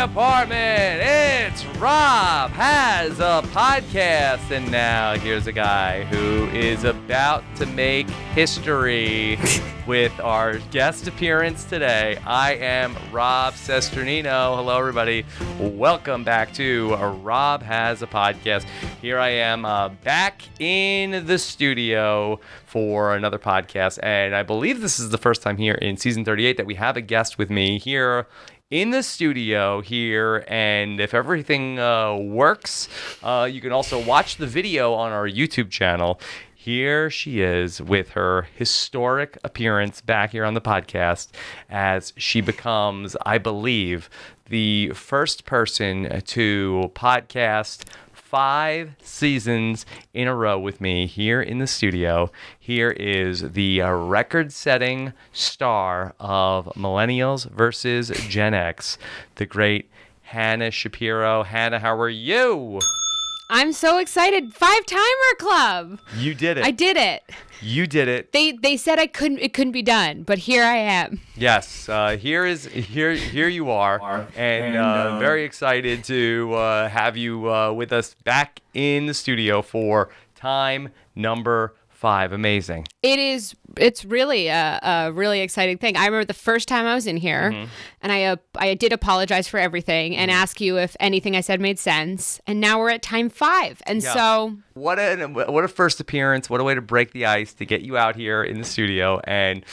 apartment. It's Rob Has a Podcast. And now here's a guy who is about to make history with our guest appearance today. I am Rob Sesternino. Hello, everybody. Welcome back to Rob Has a Podcast. Here I am back in the studio for another podcast. And I believe this is the first time here in season 38 that we have a guest with me here in the studio here. And if everything works, you can also watch the video on our YouTube channel. Here she is with her historic appearance back here on the podcast as she becomes, I believe, the first person to podcast 5 seasons in a row with me here in the studio. Here is the record-setting star of Millennials versus Gen X, the great Hannah Shapiro. Hannah, how are you? I'm so excited. 5-timer club. You did it. I did it. You did it. They said it couldn't be done, but here I am. Yes, here you are, and very excited to have you with us back in the studio for time number 5. Amazing. It's really a really exciting thing. I remember the first time I was in here, and I did apologize for everything and ask you if anything I said made sense. And now we're at time 5, and so what a first appearance! What a way to break the ice to get you out here in the studio. And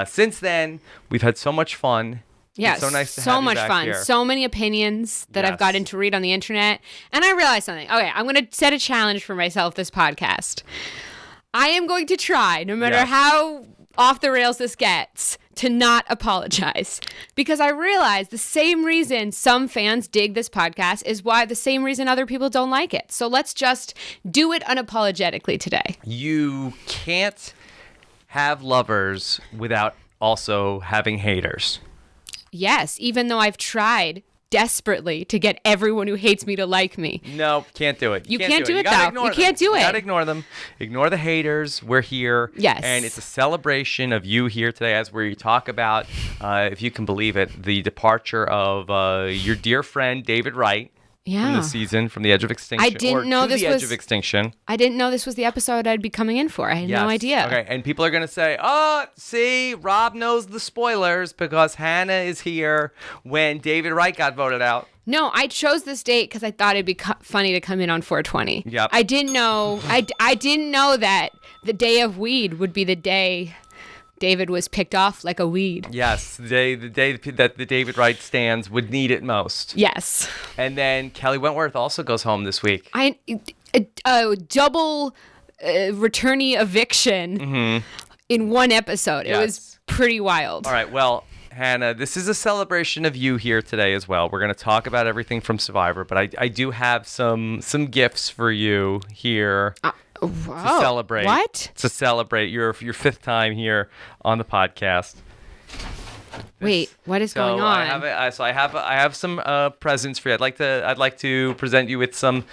since then, we've had so much fun. Yes, so nice to so have you much back fun. here. So many opinions that I've gotten to read on the internet, and I realized something. Okay, I'm going to set a challenge for myself this podcast. I am going to try, no matter how off the rails this gets, to not apologize. Because I realize the same reason some fans dig this podcast is why the same reason other people don't like it. So let's just do it unapologetically today. You can't have lovers without also having haters. Yes, even though I've tried desperately to get everyone who hates me to like me. No, can't do it. You can't do it, though. You can't do it. You gotta ignore them. Ignore the haters. We're here. Yes. And it's a celebration of you here today as we talk about, if you can believe it, the departure of your dear friend David Wright. From the season, from the edge of extinction. I didn't know this was the edge of extinction. I didn't know this was the episode I'd be coming in for. I had no idea. Okay, and people are going to say, oh, see, Rob knows the spoilers because Hannah is here when David Wright got voted out. No, I chose this date because I thought it'd be funny to come in on 420. Yep. I didn't know. I didn't know that the day of weed would be the day David was picked off like a weed. Yes, the day that the David Wright stands would need it most. Yes. And then Kelly Wentworth also goes home this week. A double returnee eviction in one episode. Yes. It was pretty wild. All right, well, Hannah, this is a celebration of you here today as well. We're going to talk about everything from Survivor, but I do have some gifts for you here. Wow. To celebrate. What? To celebrate your 5th time here on the podcast. Wait, what is going on? I have some presents for you. I'd like to present you with some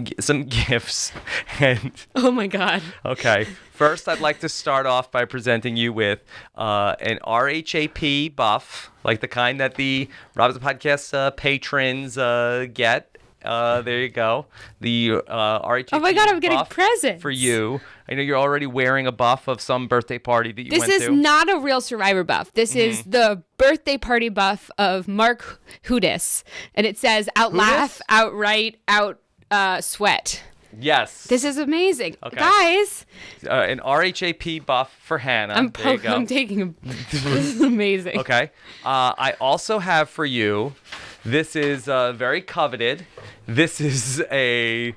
gifts. And oh my God. Okay. First, I'd like to start off by presenting you with an RHAP buff, like the kind that the Rob's the Podcast patrons get. There you go. The RHAP oh my God, I'm getting buff presents for you. I know you're already wearing a buff of some birthday party that you went to. This is not a real Survivor buff. This is the birthday party buff of Mark Hudis. And it says, out laugh, out write, out sweat. Yes. This is amazing. Okay. Guys. An RHAP buff for Hannah. I'm taking this is amazing. Okay. I also have for you, this is very coveted. This is a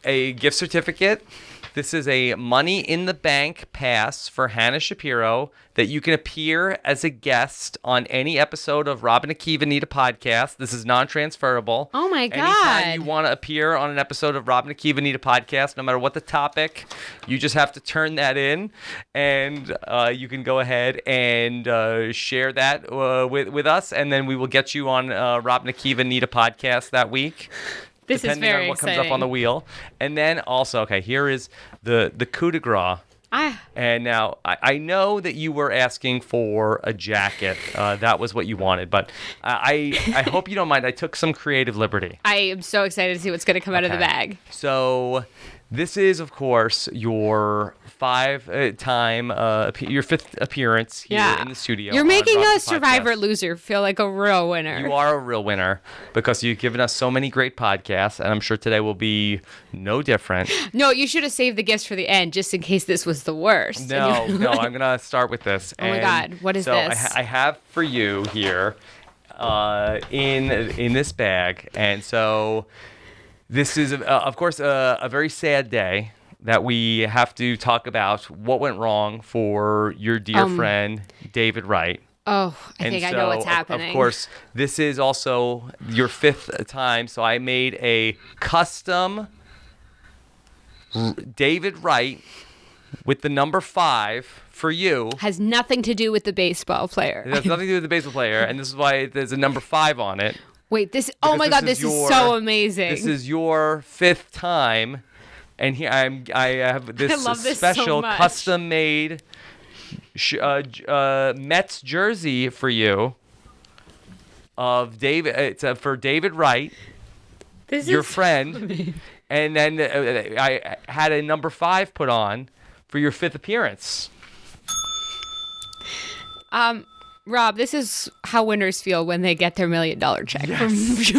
gift certificate. This is a Money in the Bank pass for Hannah Shapiro that you can appear as a guest on any episode of Rob and Akiva Need a Podcast. This is non-transferable. Oh my God. Anytime you want to appear on an episode of Rob and Akiva Need a Podcast, no matter what the topic, you just have to turn that in, and you can go ahead and share that with us, and then we will get you on Rob and Akiva Need a Podcast that week. This is very depending on what exciting. comes up on the wheel. And then also, okay, here is the coup de grace And now I know that you were asking for a jacket. That was what you wanted, but I hope you don't mind. I took some creative liberty. I am so excited to see what's going to come out of the bag. So this is, of course, your your fifth appearance here in the studio. You're making a Survivor loser feel like a real winner. You are a real winner because you've given us so many great podcasts, and I'm sure today will be no different. No, you should have saved the gifts for the end just in case this was the worst. No, I'm going to start with this. Oh, my God. What is this? So I have for you here in this bag, and so this is, of course, a very sad day that we have to talk about what went wrong for your dear friend, David Wright. Oh, I think I know what's happening. Of course, this is also your fifth time, so I made a custom David Wright with the number 5 for you. Has nothing to do with the baseball player. It has nothing to do with the baseball player, and this is why there's a number 5 on it. Wait, oh my God, this is so amazing. This is your 5th time. And here I have this special custom-made Mets jersey for you of David. It's for David Wright, your friend. And then I had a number 5 put on for your 5th appearance. Rob, this is how winners feel when they get their $1 million check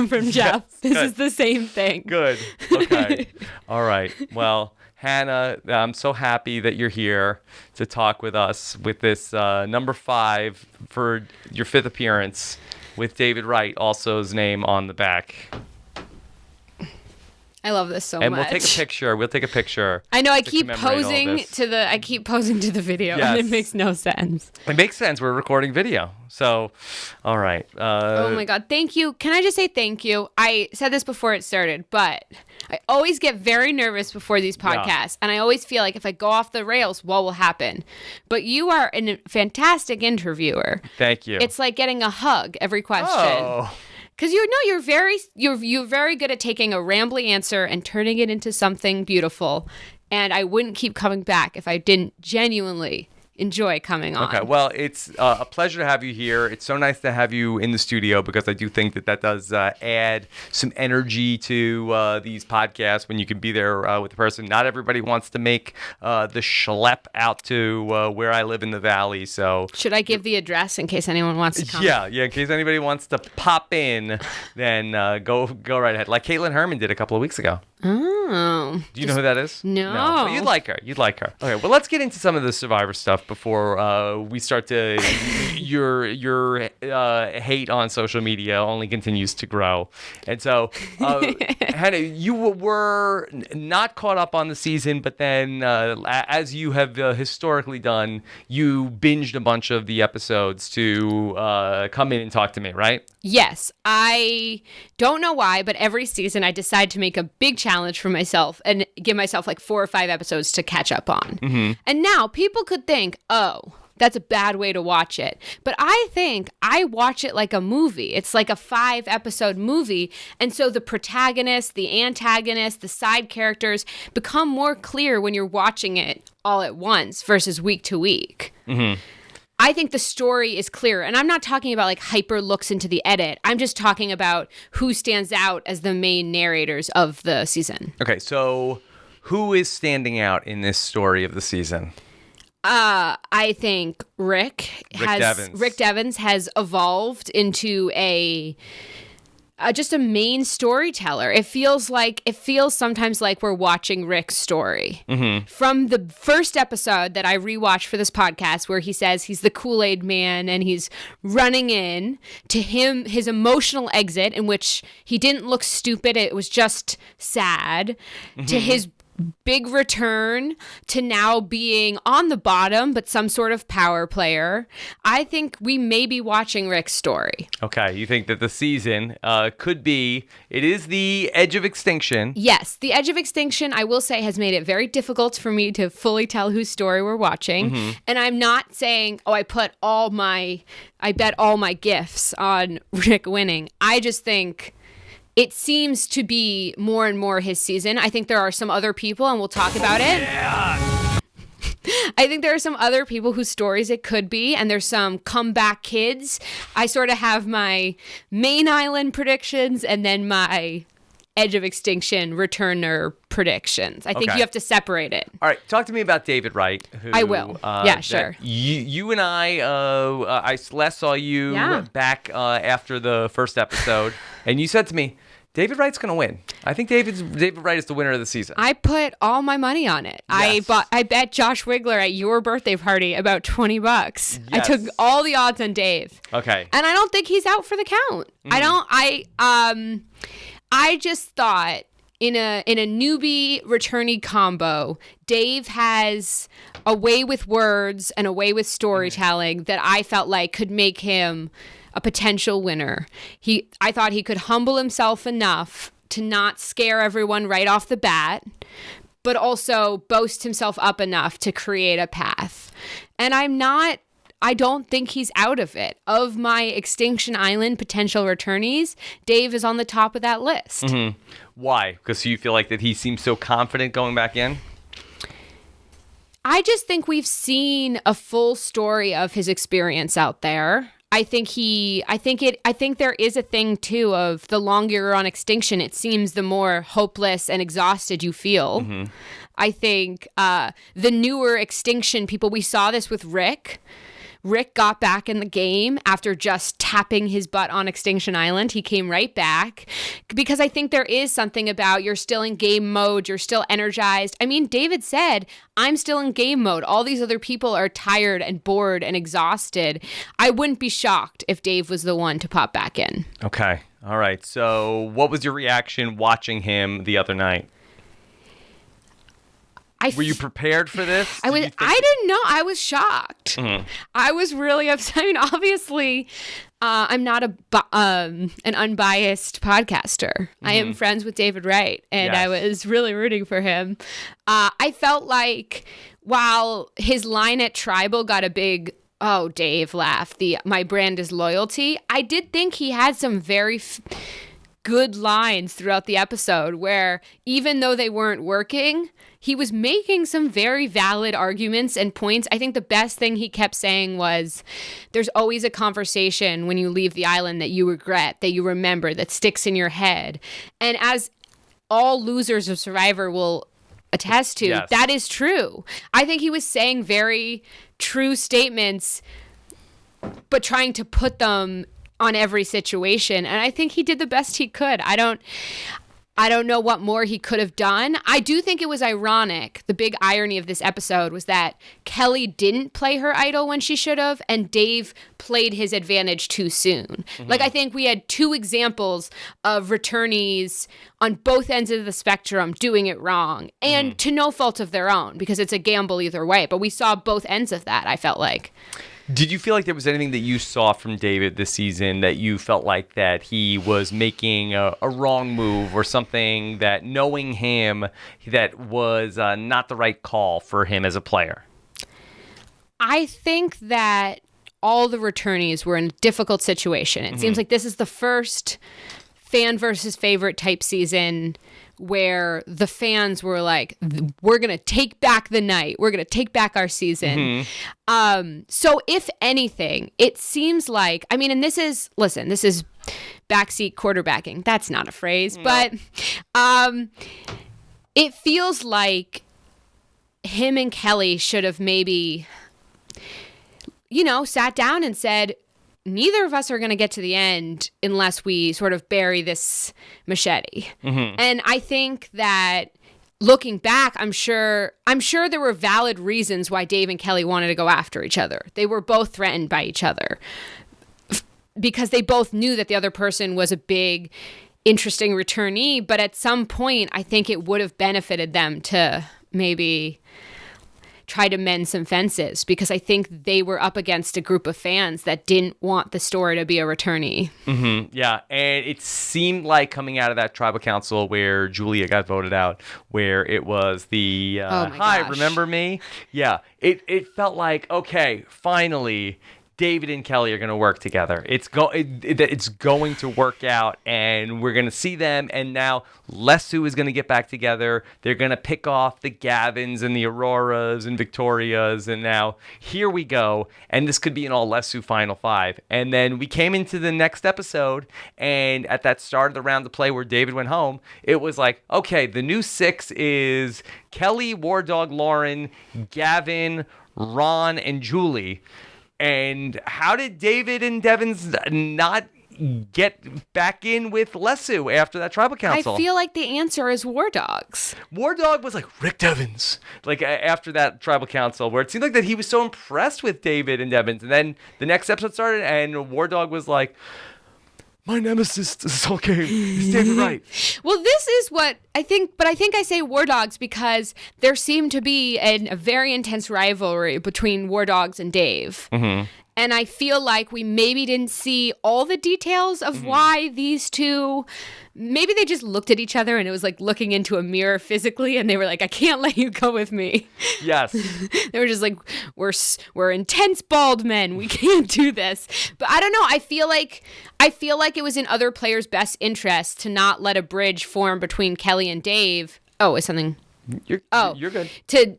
from Jeff. This is the same thing. Good. Okay. All right. Well, Hannah, I'm so happy that you're here to talk with us with this number 5 for your 5th appearance with David Wright, also his name on the back. I love this so much. And we'll take a picture. I know I keep posing to the video, and it makes no sense. It makes sense. We're recording video. So, all right. Oh my God. Thank you. Can I just say thank you? I said this before it started, but I always get very nervous before these podcasts, and I always feel like if I go off the rails, what will happen? But you are a fantastic interviewer. Thank you. It's like getting a hug every question. Oh. Because you're very good at taking a rambly answer and turning it into something beautiful, and I wouldn't keep coming back if I didn't genuinely enjoy coming on. Okay, well, it's a pleasure to have you here. It's so nice to have you in the studio because I do think that does add some energy to these podcasts when you can be there with the person. Not everybody wants to make the schlep out to where I live in the valley. So should I give the address in case anyone wants to come? Yeah. In case anybody wants to pop in, then go right ahead. Like Caitlin Herman did a couple of weeks ago. Oh. Do you know who that is? No. Well, you'd like her. Okay, well, let's get into some of the Survivor stuff before we start to... your hate on social media only continues to grow. And so, Hannah, you were not caught up on the season, but then, as you have historically done, you binged a bunch of the episodes to come in and talk to me, right? Yes. I don't know why, but every season I decide to make a big challenge for myself and give myself like 4 or 5 episodes to catch up on. Mm-hmm. And now people could think, oh, that's a bad way to watch it. But I think I watch it like a movie. It's like a 5-episode movie. And so the protagonist, the antagonist, the side characters become more clear when you're watching it all at once versus week to week. Mm-hmm. I think the story is clear. And I'm not talking about like hyper looks into the edit. I'm just talking about who stands out as the main narrators of the season. Okay, so who is standing out in this story of the season? I think Rick Devens has evolved into just a main storyteller. It feels sometimes like we're watching Rick's story. Mm-hmm. From the first episode that I rewatched for this podcast, where he says he's the Kool-Aid man and he's running in, to his emotional exit in which he didn't look stupid, it was just sad, mm-hmm. to his big return, to now being on the bottom but some sort of power player. I think we may be watching Rick's story. Okay, you think that the season it is the edge of extinction. Yes, the edge of extinction, I will say, has made it very difficult for me to fully tell whose story we're watching. Mm-hmm. And I'm not saying, I bet all my gifts on Rick winning. I just think it seems to be more and more his season. I think there are some other people, and we'll talk about it. Yeah. I think there are some other people whose stories it could be, and there's some comeback kids. I sort of have my main island predictions and then my Edge of Extinction returner predictions. I think you have to separate it. All right, talk to me about David Wright. Who, I will. Yeah, sure. You and I last saw you back after the first episode, and you said to me, David Wright's going to win. I think David Wright is the winner of the season. I put all my money on it. Yes. I bet Josh Wigler at your birthday party about $20. Yes. I took all the odds on Dave. Okay. And I don't think he's out for the count. I just thought in a newbie returnee combo, Dave has a way with words and a way with storytelling that I felt like could make him a potential winner. I thought he could humble himself enough to not scare everyone right off the bat, but also boast himself up enough to create a path. And I don't think he's out of it. Of my Extinction Island potential returnees, Dave is on the top of that list. Mm-hmm. Why? Because you feel like that he seems so confident going back in? I just think we've seen a full story of his experience out there. I think there is a thing too of the longer you're on Extinction, it seems the more hopeless and exhausted you feel. Mm-hmm. I think the newer Extinction people, we saw this with Rick. Rick got back in the game after just tapping his butt on Extinction Island. He came right back because I think there is something about you're still in game mode. You're still energized. I mean, David said, I'm still in game mode. All these other people are tired and bored and exhausted. I wouldn't be shocked if Dave was the one to pop back in. Okay. All right. So what was your reaction watching him the other night? Were you prepared for this? I didn't know. I was shocked. Mm-hmm. I was really upset. I mean, obviously, I'm not an unbiased podcaster. Mm-hmm. I am friends with David Wright, and I was really rooting for him. I felt like while his line at Tribal got a big Dave laugh, my brand is loyalty, I did think he had some very good lines throughout the episode where even though they weren't working, he was making some very valid arguments and points. I think the best thing he kept saying was, there's always a conversation when you leave the island that you regret, that you remember, that sticks in your head. And as all losers of Survivor will attest to, that is true. I think he was saying very true statements, but trying to put them on every situation. And I think he did the best he could. I don't know what more he could have done. I do think it was ironic. The big irony of this episode was that Kelly didn't play her idol when she should have, and Dave played his advantage too soon. Mm-hmm. Like, I think we had two examples of returnees on both ends of the spectrum doing it wrong, and to no fault of their own, because it's a gamble either way. But we saw both ends of that, I felt like. Did you feel like there was anything that you saw from David this season that you felt like that he was making a wrong move or something that, knowing him, that was not the right call for him as a player? I think that all the returnees were in a difficult situation. It seems like this is the first fan versus favorite type season where the fans were like, we're going to take back the night. We're going to take back our season. So if anything, it seems like, I mean, and this is backseat quarterbacking. That's not a phrase, but it feels like him and Kelly should have maybe, sat down and said, neither of us are going to get to the end unless we sort of bury this machete. Mm-hmm. And I think that looking back, I'm sure there were valid reasons why Dave and Kelly wanted to go after each other. They were both threatened by each other because they both knew that the other person was a big, interesting returnee. But at some point, I think it would have benefited them to maybe try to mend some fences, because I think they were up against a group of fans that didn't want the story to be a returnee. Mm-hmm. Yeah, and it seemed like coming out of that tribal council where Julia got voted out, where it was the, hi, remember me? Yeah, it felt like, okay, finally, David and Kelly are going to work together. It's going to work out, and we're going to see them. And now Lesu is going to get back together. They're going to pick off the Gavins and the Auroras and Victorias. And now here we go. And this could be an all Lesu Final Five. And then we came into the next episode, and at that start of the round of play where David went home, it was like, okay, the new six is Kelly, War Dog, Lauren, Gavin, Ron, and Julie. And how did David and Devins not get back in with Lesu after that tribal council? I feel like the answer is War Dogs. War Dog was like, Rick Devins, like after that tribal council, where it seemed like that he was so impressed with David and Devins. And then the next episode started, and War Dog was like, my nemesis is okay. He's David Wright. Well, this is what I think, but I think I say War Dogs because there seemed to be a very intense rivalry between War Dogs and Dave. Mm-hmm. And I feel like we maybe didn't see all the details of why these two, maybe they just looked at each other and it was like looking into a mirror physically, and they were like, I can't let you go with me. Yes. They were just like, we're intense bald men. We can't do this. But I don't know. I feel like it was in other players' best interest to not let a bridge form between Kelly and Dave. Oh, is something... You're good.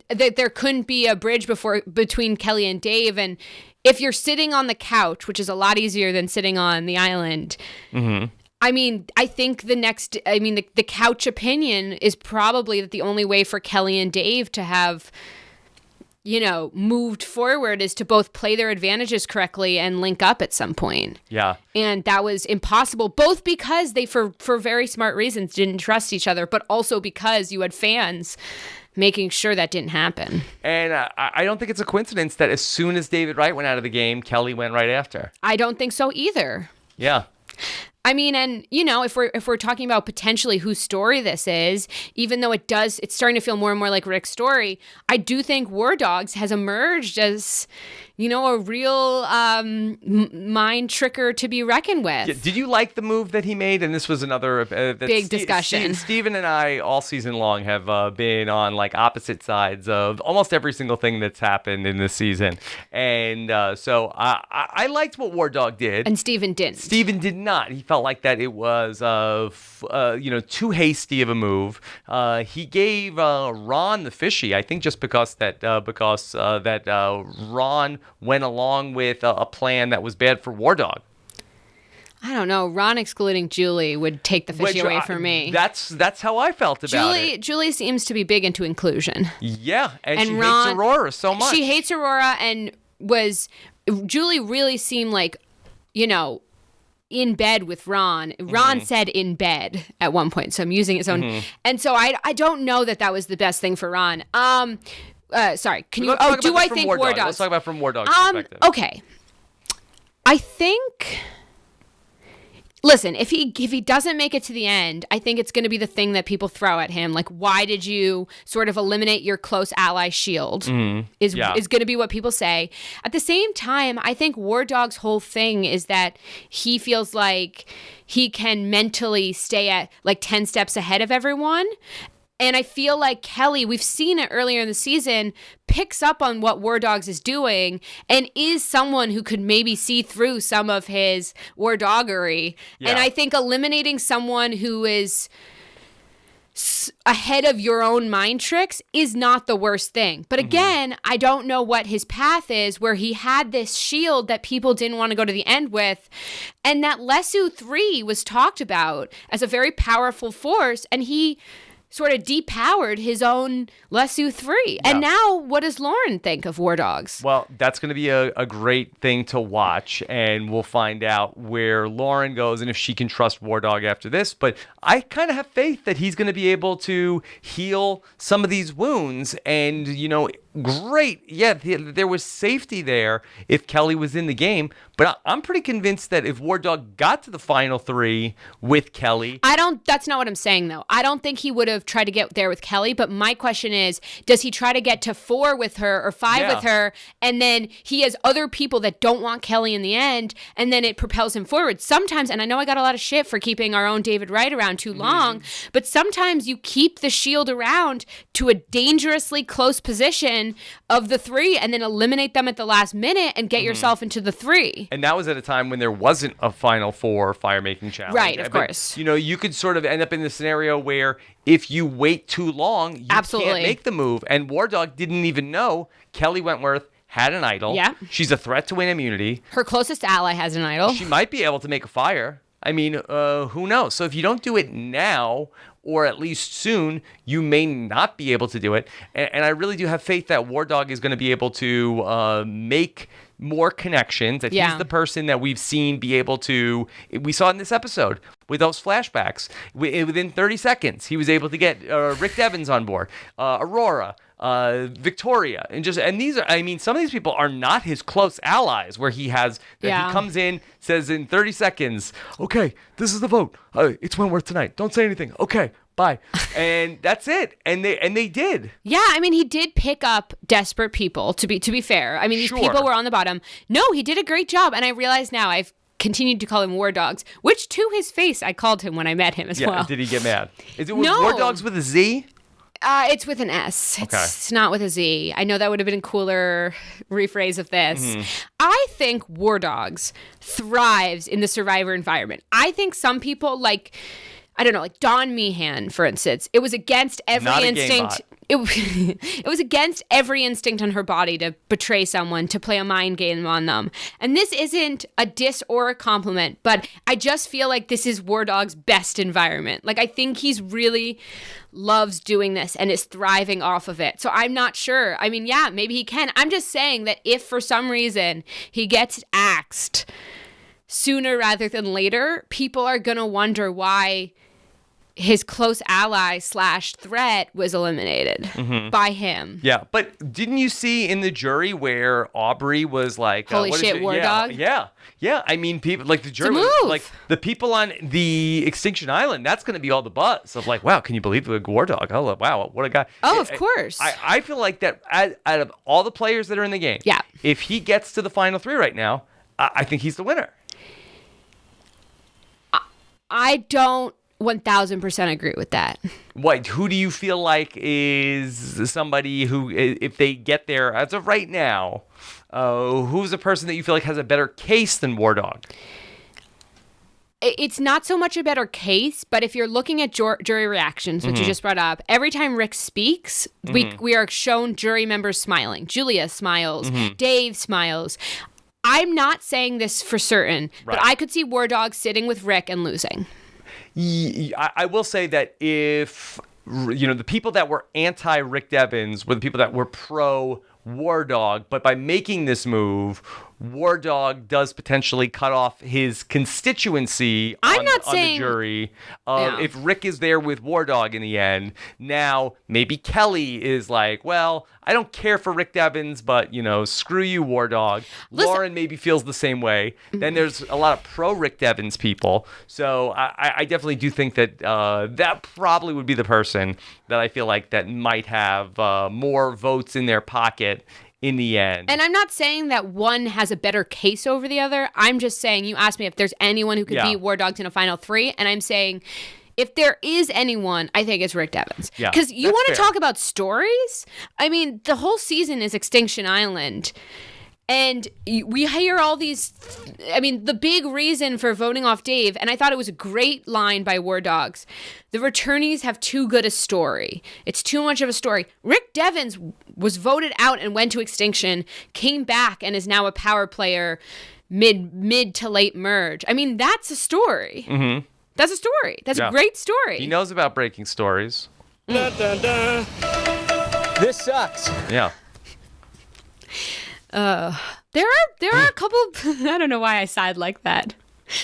That there couldn't be a bridge between Kelly and Dave. And if you're sitting on the couch, which is a lot easier than sitting on the island, I mean, I think the couch opinion is probably that the only way for Kelly and Dave to have, moved forward is to both play their advantages correctly and link up at some point. Yeah. And that was impossible, both because they, for very smart reasons, didn't trust each other, but also because you had fans making sure that didn't happen. And I don't think it's a coincidence that as soon as David Wright went out of the game, Kelly went right after. I don't think so either. Yeah. I mean, and if we're talking about potentially whose story this is, even though it's starting to feel more and more like Rick's story, I do think War Dogs has emerged as, a real mind tricker to be reckoned with. Yeah, did you like the move that he made? And this was another big discussion. Steven and I all season long have been on like opposite sides of almost every single thing that's happened in this season, and so I liked what War Dog did, and Steven didn't. Steven did not. He felt like that it was too hasty of a move. He gave Ron the fishy, I think, just because Ron went along with a plan that was bad for War Dog. I don't know. Ron excluding Julie would take the fishy away from me. That's how I felt about it. Julie seems to be big into inclusion. Yeah, and she hates Aurora so much. She hates Aurora, and Julie really seemed like, in bed with Ron. Ron said in bed at one point, so I'm using his own. And so I don't know that was the best thing for Ron. Sorry, can you? Oh, do I think War Dogs? Let's talk about from War Dog's perspective. Okay, I think. Listen, if he doesn't make it to the end, I think it's going to be the thing that people throw at him. Like, why did you sort of eliminate your close ally shield? Is going to be what people say. At the same time, I think War Dog's whole thing is that he feels like he can mentally stay at like 10 steps ahead of everyone. And I feel like Kelly, we've seen it earlier in the season, picks up on what War Dogs is doing and is someone who could maybe see through some of his War Doggery. Yeah. And I think eliminating someone who is ahead of your own mind tricks is not the worst thing. But again, I don't know what his path is, where he had this shield that people didn't want to go to the end with. And that Lesu 3 was talked about as a very powerful force, and he sort of depowered his own Lesu 3. Yeah. And now, what does Lauren think of War Dogs? Well, that's going to be a great thing to watch, and we'll find out where Lauren goes and if she can trust War Dog after this. But I kind of have faith that he's going to be able to heal some of these wounds, and, great. Yeah, there was safety there if Kelly was in the game. But I'm pretty convinced that if War Dog got to the final 3 with Kelly... That's not what I'm saying, though. I don't think he would have tried to get there with Kelly, but my question is, does he try to get to 4 with her or 5 with her, and then he has other people that don't want Kelly in the end, and then it propels him forward? Sometimes, and I know I got a lot of shit for keeping our own David Wright around too long, but sometimes you keep the shield around to a dangerously close position one of the three and then eliminate them at the last minute and get yourself into the three. And that was at a time when there wasn't a Final Four fire-making challenge. Right, of course. You know, you could sort of end up in the scenario where if you wait too long, you can't make the move. And War Dog didn't even know Kelly Wentworth had an idol. Yeah. She's a threat to win immunity. Her closest ally has an idol. She might be able to make a fire. I mean, who knows? So if you don't do it now, or at least soon, you may not be able to do it. And I really do have faith that War Dog is going to be able to make more connections, that he's the person that we've seen be able to, we saw in this episode with those flashbacks, within 30 seconds, he was able to get Rick Devens on board, Aurora, Victoria, and these are, I mean, some of these people are not his close allies, where he has he comes in, says in 30 seconds, okay, this is the vote, it's Wentworth tonight, don't say anything, okay, bye, and that's it. And they did. Yeah, I mean, he did pick up desperate people. To be fair, I mean, these people were on the bottom. No, he did a great job, and I realize now I've continued to call him War Dogs, which to his face I called him when I met him as well. Did he get mad? Is it War Dogs with a Z? It's with an S. It's not with a Z. I know that would have been a cooler rephrase of this. I think War Dogs thrives in the Survivor environment. I think some people like Dawn Meehan, for instance. It was against every instinct. It was against every instinct on her body to betray someone, to play a mind game on them. And this isn't a diss or a compliment, but I just feel like this is War Dog's best environment. Like, I think he's really loves doing this and is thriving off of it. So I'm not sure. I mean, yeah, maybe he can. I'm just saying that if for some reason he gets axed sooner rather than later, people are going to wonder why his close ally / threat was eliminated by him. Yeah, but didn't you see in the jury where Aubrey was like, holy shit, War Dog? Yeah. I mean, people like the jury, like the people on the Extinction Island. That's going to be all the buzz of like, wow, can you believe the War Dog? Oh, wow, what a guy! Oh, of course. I feel like that out of all the players that are in the game, if he gets to the final three right now, I think he's the winner. I don't 1,000% agree with that. What? Who do you feel like is somebody who, if they get there as of right now, who's a person that you feel like has a better case than War Dog? It's not so much a better case, but if you're looking at jury reactions, which you just brought up, every time Rick speaks, we are shown jury members smiling. Julia smiles. Dave smiles. I'm not saying this for certain, but I could see War Dog sitting with Rick and losing. I will say that if, the people that were anti-Rick Devens were the people that were pro-War Dog, but by making this move, War Dog does potentially cut off his constituency on the jury. If Rick is there with War Dog in the end, now maybe Kelly is like, well, I don't care for Rick Devens, but, screw you, War Dog. Lauren maybe feels the same way. Then there's a lot of pro-Rick Devens people. So I definitely do think that that probably would be the person that I feel like that might have more votes in their pocket in the end. And I'm not saying that one has a better case over the other. I'm just saying, you asked me if there's anyone who could beat War Dogs in a final three, and I'm saying if there is anyone, I think it's Rick Devens. Because you want to talk about stories? I mean, the whole season is Extinction Island. And we hear all these, I mean, the big reason for voting off Dave, and I thought it was a great line by War Dogs, the returnees have too good a story. It's too much of a story. Rick Devens was voted out and went to extinction, came back, and is now a power player mid to late merge. I mean, that's a story. That's a story. That's a great story. He knows about breaking stories. Dun, dun, dun. This sucks. Yeah. There are a couple. I don't know why I sighed like that,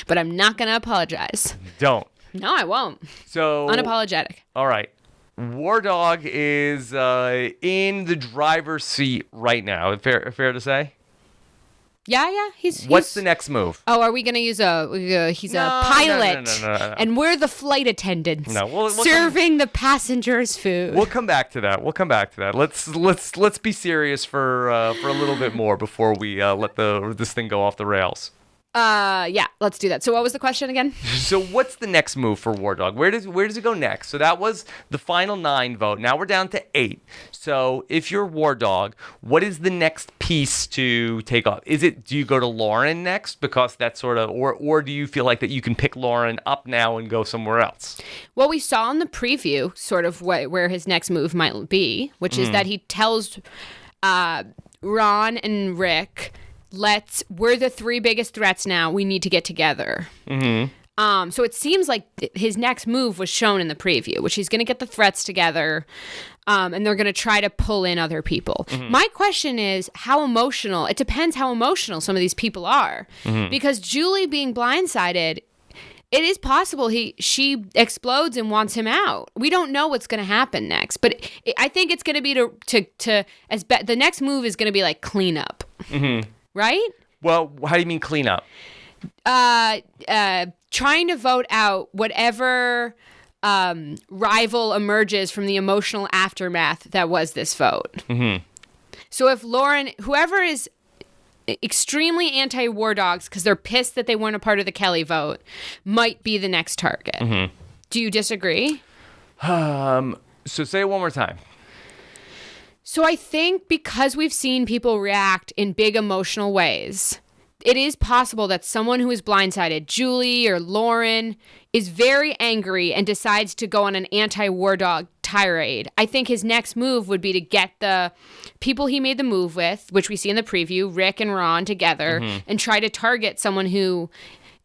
but I'm not gonna apologize. Don't. No, I won't. So unapologetic. All right. War Dog is in the driver's seat right now. Fair to say? Yeah. What's the next move? Oh, are we gonna use he's a pilot, no. and we're the flight attendants. No, we'll serving the passengers food. We'll come back to that. Let's be serious for a little bit more before we let this thing go off the rails. Yeah, let's do that. So what was the question again? So what's the next move for War Dog? Where does it go next? So that was the final 9 vote. Now we're down to 8. So if you're War Dog, what is the next piece to take off? Do you go to Lauren next because that's sort of, or do you feel like that you can pick Lauren up now and go somewhere else? Well, we saw in the preview sort of where his next move might be, which is that he tells Ron and Rick, we're the 3 biggest threats now. We need to get together. Mm-hmm. So it seems like his next move was shown in the preview, which he's going to get the threats together, and they're going to try to pull in other people. Mm-hmm. My question is how emotional. It depends how emotional some of these people are, because Julie being blindsided, it is possible she explodes and wants him out. We don't know what's going to happen next, but I think it's going to be the next move is going to be like cleanup. Mm-hmm. Right? Well, how do you mean clean up? Trying to vote out whatever rival emerges from the emotional aftermath that was this vote. Mm-hmm. So if Lauren, whoever is extremely anti-War Dogs because they're pissed that they weren't a part of the Kelly vote, might be the next target. Mm-hmm. Do you disagree? So say it one more time. So I think because we've seen people react in big emotional ways, it is possible that someone who is blindsided, Julie or Lauren, is very angry and decides to go on an anti-War Dog tirade. I think his next move would be to get the people he made the move with, which we see in the preview, Rick and Ron together, and try to target someone who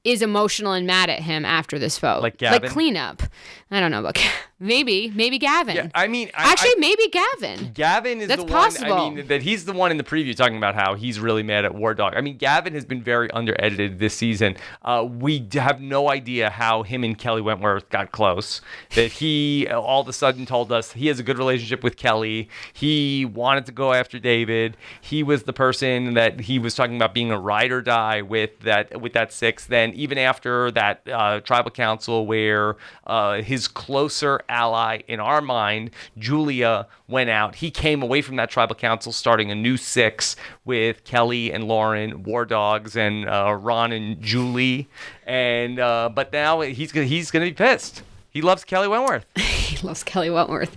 is emotional and mad at him after this vote. Like Gavin? Like cleanup. I don't know about maybe Gavin. Yeah, I mean, maybe Gavin. Gavin is That's the possible. one. I mean, that he's the one in the preview talking about how he's really mad at War Dog. I mean, Gavin has been very under-edited this season. We have no idea how him and Kelly Wentworth got close. That he all of a sudden told us he has a good relationship with Kelly. He wanted to go after David. He was the person that he was talking about being a ride or die with that 6. Then even after that tribal council where his closer ally in our mind, Julia, went out, he came away from that tribal council starting a new 6 with Kelly and Lauren, War Dogs, and Ron and Julie. And but now he's gonna be pissed. He loves Kelly Wentworth. He loves Kelly Wentworth.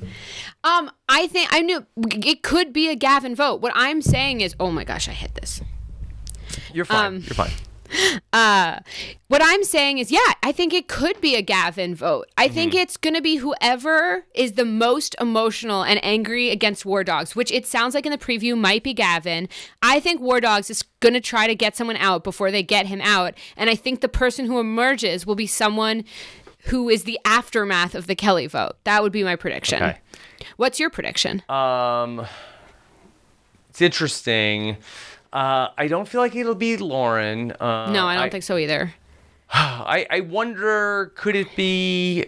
I think I knew it could be a Gavin vote. What I'm saying is, oh my gosh, I hit this. You're fine. You're fine. What I'm saying is, yeah, I think it could be a Gavin vote. I think it's going to be whoever is the most emotional and angry against War Dogs, which it sounds like in the preview might be Gavin. I think War Dogs is going to try to get someone out before they get him out. And I think the person who emerges will be someone who is the aftermath of the Kelly vote. That would be my prediction. Okay. What's your prediction? It's interesting. I don't feel like it'll be Lauren. No, I don't think so either. I wonder, could it be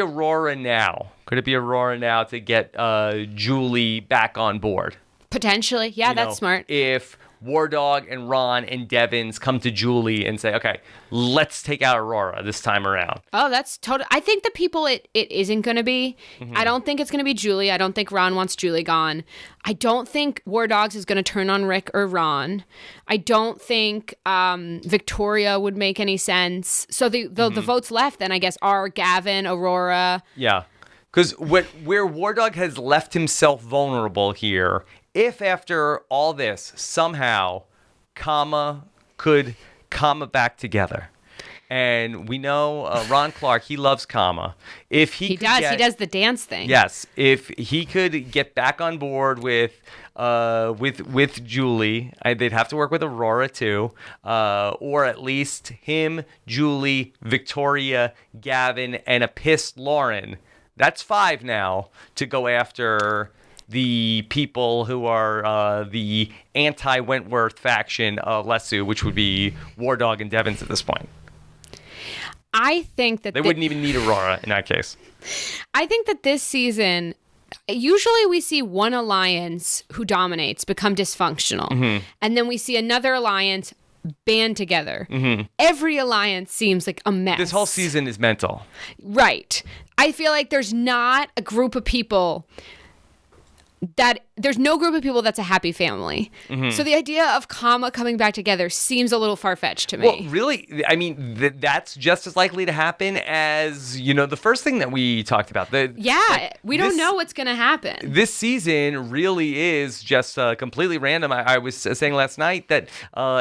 Aurora now? Could it be Aurora now to get Julie back on board? Potentially. Yeah, that's smart. If War Dog and Ron and Devins come to Julie and say, okay, let's take out Aurora this time around. Oh, that's total. I think the people it isn't going to be. Mm-hmm. I don't think it's going to be Julie. I don't think Ron wants Julie gone. I don't think War Dogs is going to turn on Rick or Ron. I don't think Victoria would make any sense. So the votes left then, I guess, are Gavin, Aurora. Yeah. Because where War Dog has left himself vulnerable here, if after all this, somehow, could comma back together. And we know Ron Clark, he loves comma. If he does the dance thing. Yes. If he could get back on board with Julie, they'd have to work with Aurora too. Or at least him, Julie, Victoria, Gavin, and a pissed Lauren. That's 5 now to go after the people who are the anti-Wentworth faction of Lesu, which would be War Dog and Devins at this point. I think that they wouldn't even need Aurora in that case. I think that this season, usually we see one alliance who dominates become dysfunctional. And then we see another alliance band together. Every alliance seems like a mess. This whole season is mental. Right. I feel like there's not a group of people that there's no group of people that's a happy family. So the idea of Kama coming back together seems a little far-fetched to me. Well, really, I mean, that's just as likely to happen as, the first thing that we talked about. We don't know what's going to happen. This season really is just completely random. I was saying last night that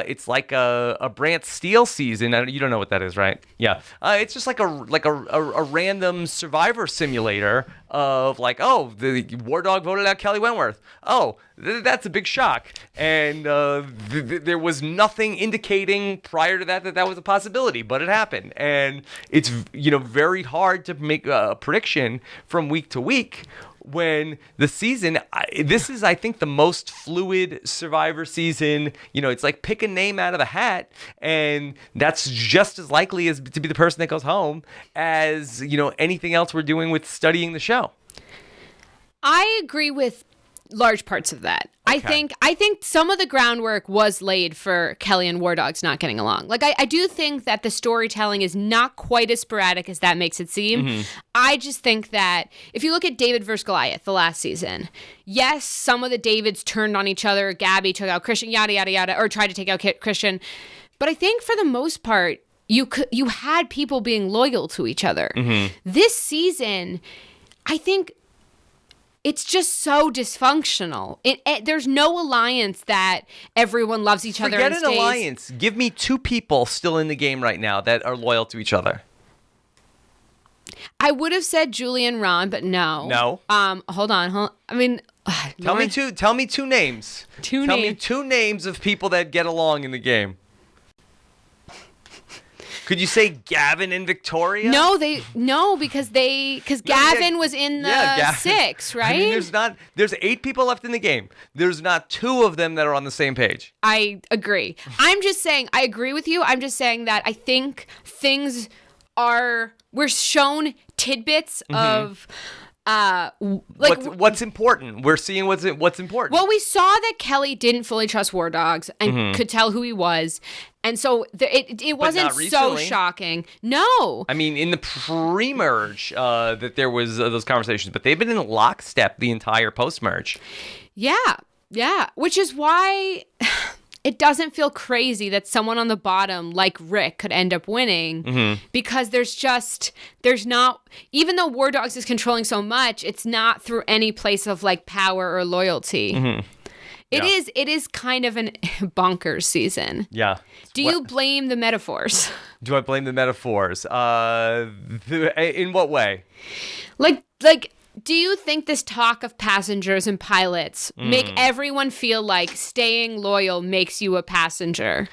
it's like a Brant Steele season. You don't know what that is, right? Yeah. It's just like a random Survivor simulator of like, oh, the War Dog voted out Kelly Wentworth. Oh, that's a big shock. And there was nothing indicating prior to that was a possibility, but it happened. And it's, very hard to make a prediction from week to week when the season, this is, I think, the most fluid Survivor season. It's like pick a name out of the hat, and that's just as likely as to be the person that goes home as, anything else we're doing with studying the show. I agree with large parts of that. Okay. I think some of the groundwork was laid for Kelly and War Dogs not getting along. Like, I do think that the storytelling is not quite as sporadic as that makes it seem. I just think that if you look at David versus Goliath, the last season, yes, some of the Davids turned on each other. Gabby took out Christian, yada, yada, yada, or tried to take out Christian. But I think for the most part, you had people being loyal to each other. This season, I think it's just so dysfunctional. There's no alliance that everyone loves each other and stays. Forget an alliance. Give me two people still in the game right now that are loyal to each other. I would have said Julie and Ron, but no. No. Hold on. I mean, tell me two names. Tell me two names of people that get along in the game. Could you say Gavin and Victoria? No, because Gavin was in the 6, right? I mean, there's 8 people left in the game. There's not 2 of them that are on the same page. I agree. I'm just saying, I agree with you. I'm just saying that I think we're shown tidbits of what's important. We're seeing what's important. Well, we saw that Kelly didn't fully trust War Dogs and could tell who he was. And so it wasn't so shocking. No. I mean, in the pre-merge, that there was those conversations, but they've been in lockstep the entire post-merge. Yeah. Which is why it doesn't feel crazy that someone on the bottom, like Rick, could end up winning because there's not, even though War Dogs is controlling so much, it's not through any place of like power or loyalty. It is kind of an bonkers season. Yeah. Do you blame the metaphors? Do I blame the metaphors? In what way? Like, do you think this talk of passengers and pilots make everyone feel like staying loyal makes you a passenger?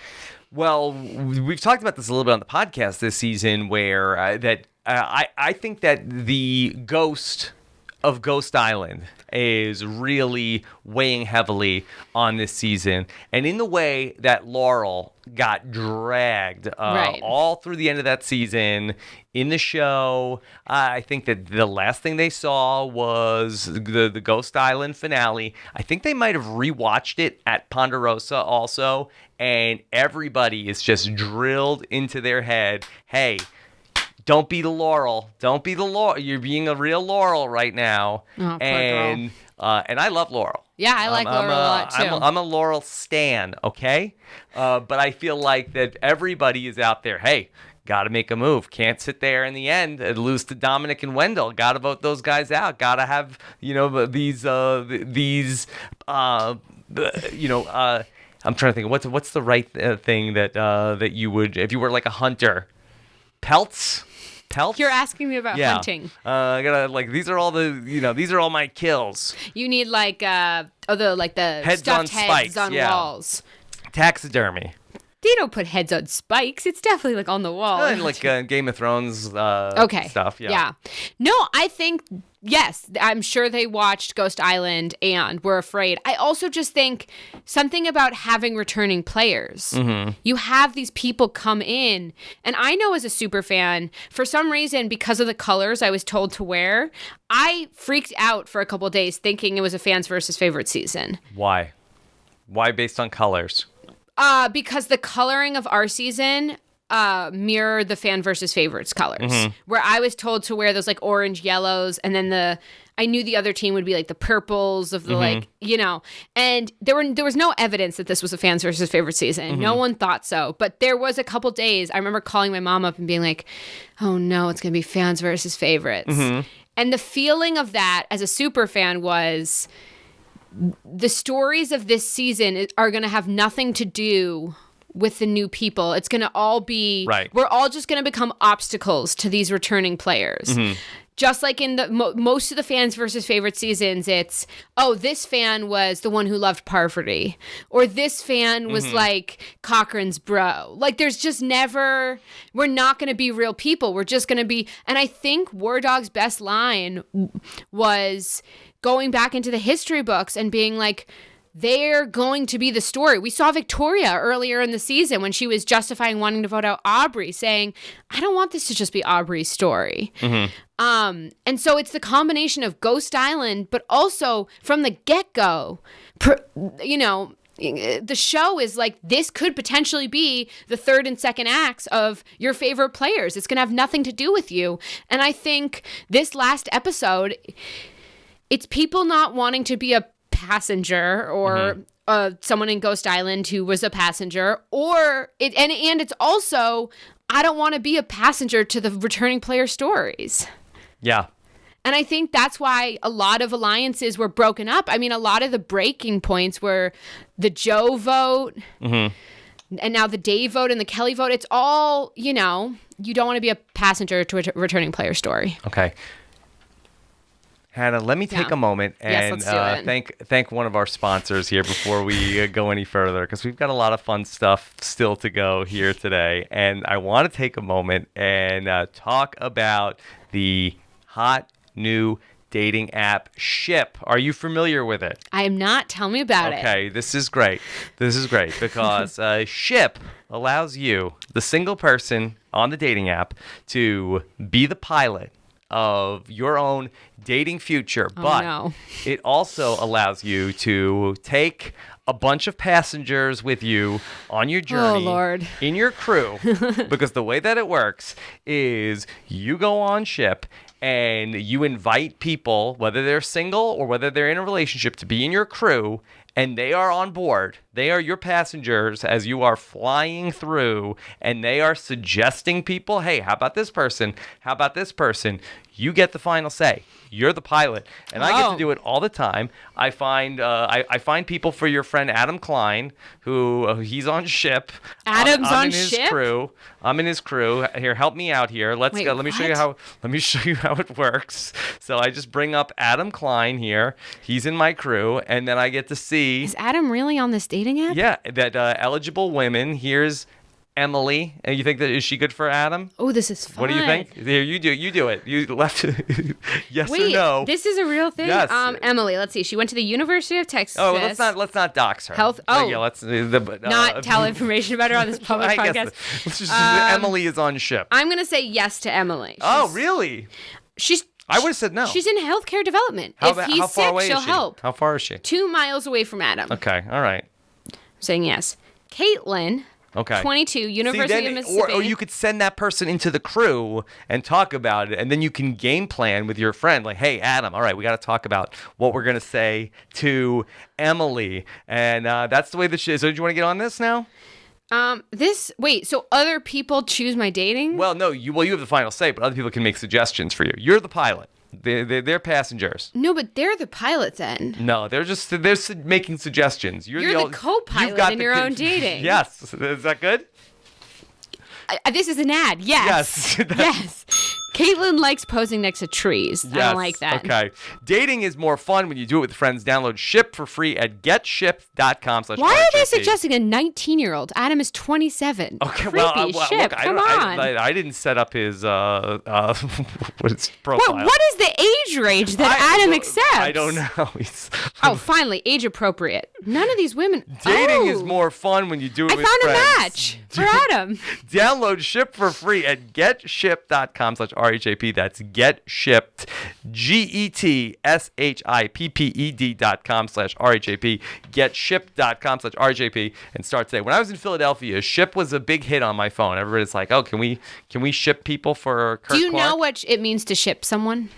Well, we've talked about this a little bit on the podcast this season where I think that the ghost of Ghost Island is really weighing heavily on this season. And in the way that Laurel got dragged all through the end of that season in the show, I think that the last thing they saw was the Ghost Island finale. I think they might have rewatched it at Ponderosa also, and everybody is just drilled into their head, hey, don't be the Laurel. Don't be the Laurel. You're being a real Laurel right now. Oh, poor girl. And I love Laurel. Yeah, I like Laurel a lot too. I'm a Laurel stan, okay? But I feel like that everybody is out there, hey, got to make a move. Can't sit there in the end and lose to Dominic and Wendell. Got to vote those guys out. Got to have, these I'm trying to think, what's the right thing that you would, if you were like a hunter? Pelts? You're asking me about hunting. I gotta these are all these are all my kills. You need the heads stuffed on heads spikes, on walls. Taxidermy. They don't put heads on spikes. It's definitely like on the wall. And Game of Thrones stuff. Yeah. No, I think, yes, I'm sure they watched Ghost Island and were afraid. I also just think something about having returning players. You have these people come in. And I know as a super fan, for some reason, because of the colors I was told to wear, I freaked out for a couple of days thinking it was a fans versus favorite season. Why? Why based on colors? Because the coloring of our season mirrored the fan versus favorites colors, where I was told to wear those like orange yellows, and then I knew the other team would be like the purples of the like, you know, and there was no evidence that this was a fans versus favorite season. No one thought so. But there was a couple days, I remember calling my mom up and being like, oh no, it's going to be fans versus favorites. And the feeling of that as a super fan was the stories of this season are going to have nothing to do with the new people. It's going to all be, we're all just going to become obstacles to these returning players. Just like in the most of the fans versus favorite seasons, it's, oh, this fan was the one who loved Parvati, or this fan was like Cochran's bro. Like, there's just never, we're not going to be real people. We're just going to be, and I think War Dog's best line was going back into the history books and being like, they're going to be the story. We saw Victoria earlier in the season when she was justifying wanting to vote out Aubrey, saying, I don't want this to just be Aubrey's story. And so it's the combination of Ghost Island, but also from the get-go, you know, the show is like, this could potentially be the third and second acts of your favorite players. It's going to have nothing to do with you. And I think this last episode, it's people not wanting to be a passenger or someone in Ghost Island who was a passenger, or and it's also, I don't want to be a passenger to the returning player stories. Yeah. And I think that's why a lot of alliances were broken up. I mean, a lot of the breaking points were the Joe vote and now the Dave vote and the Kelly vote. It's all, you know, you don't want to be a passenger to a returning player story. Okay. Hannah, let me take a moment and thank one of our sponsors here before we go any further, because we've got a lot of fun stuff still to go here today. And I want to take a moment and talk about the hot new dating app Ship. Are you familiar with it? I am not. Tell me about it. Okay, this is great. This is great because Ship allows you, the single person on the dating app, to be the pilot of your own dating future, but it also allows you to take a bunch of passengers with you on your journey in your crew, because the way that it works is you go on Ship and you invite people, whether they're single or whether they're in a relationship, to be in your crew, and they are on board. They are your passengers as you are flying through, and they are suggesting people, hey, how about this person? How about this person? You get the final say. You're the pilot. And I get to do it all the time. I find people for your friend Adam Klein, who he's on Ship. Adam's I'm on in his Ship? Crew. I'm in his crew. Here, help me out here. Let's go. Let me show you how it works. So I just bring up Adam Klein here. He's in my crew, and then I get to see. Is Adam really on this dating app? Yeah, that eligible women. Here's Emily. And you think that is she good for Adam? Oh, this is fun. What do you think? Here, you do it. You left. Yes or no? This is a real thing. Yes. Emily, let's see. She went to the University of Texas. Oh, let's not dox her. Health. Oh, yeah, let's not tell information about her on this public podcast. Let's just Emily is on Ship. I'm gonna say yes to Emily. Oh, really? I would have said no. She's in healthcare development. If he's sick, she'll help. How far is she? 2 miles away from Adam. Okay, all right. I'm saying yes. Caitlin. Okay. 22, University of Mississippi. Or you could send that person into the crew and talk about it, and then you can game plan with your friend. Like, hey, Adam, all right, we got to talk about what we're going to say to Emily. And that's the way this is. So do you want to get on this now? So other people choose my dating? Well, no, you have the final say, but other people can make suggestions for you. You're the pilot. They're passengers. No, but they're the pilot then. No, they're making suggestions. You're the co-pilot in your own dating. Yes. Is that good? This is an ad. Yes. Yes. Caitlin likes posing next to trees. Yes. I don't like that. Okay. Dating is more fun when you do it with friends. Download Ship for free at getship.com/RHAP. Why are they suggesting a 19-year-old? Adam is 27. Okay, Creepy. Ship, come on. I didn't set up his what's profile. What is the age range that Adam accepts? I don't know. Finally, age appropriate. None of these women. Dating is more fun when you do it with friends. I found a match for Adam. Download Ship for free at getship.com/RHAP. That's GetShipped, GetShipped.com/RHAP, GetShipped.com/RHAP, and start today. When I was in Philadelphia, Ship was a big hit on my phone. Everybody's like, oh, can we ship people for Kirk Do you Clark? know what it means to ship someone?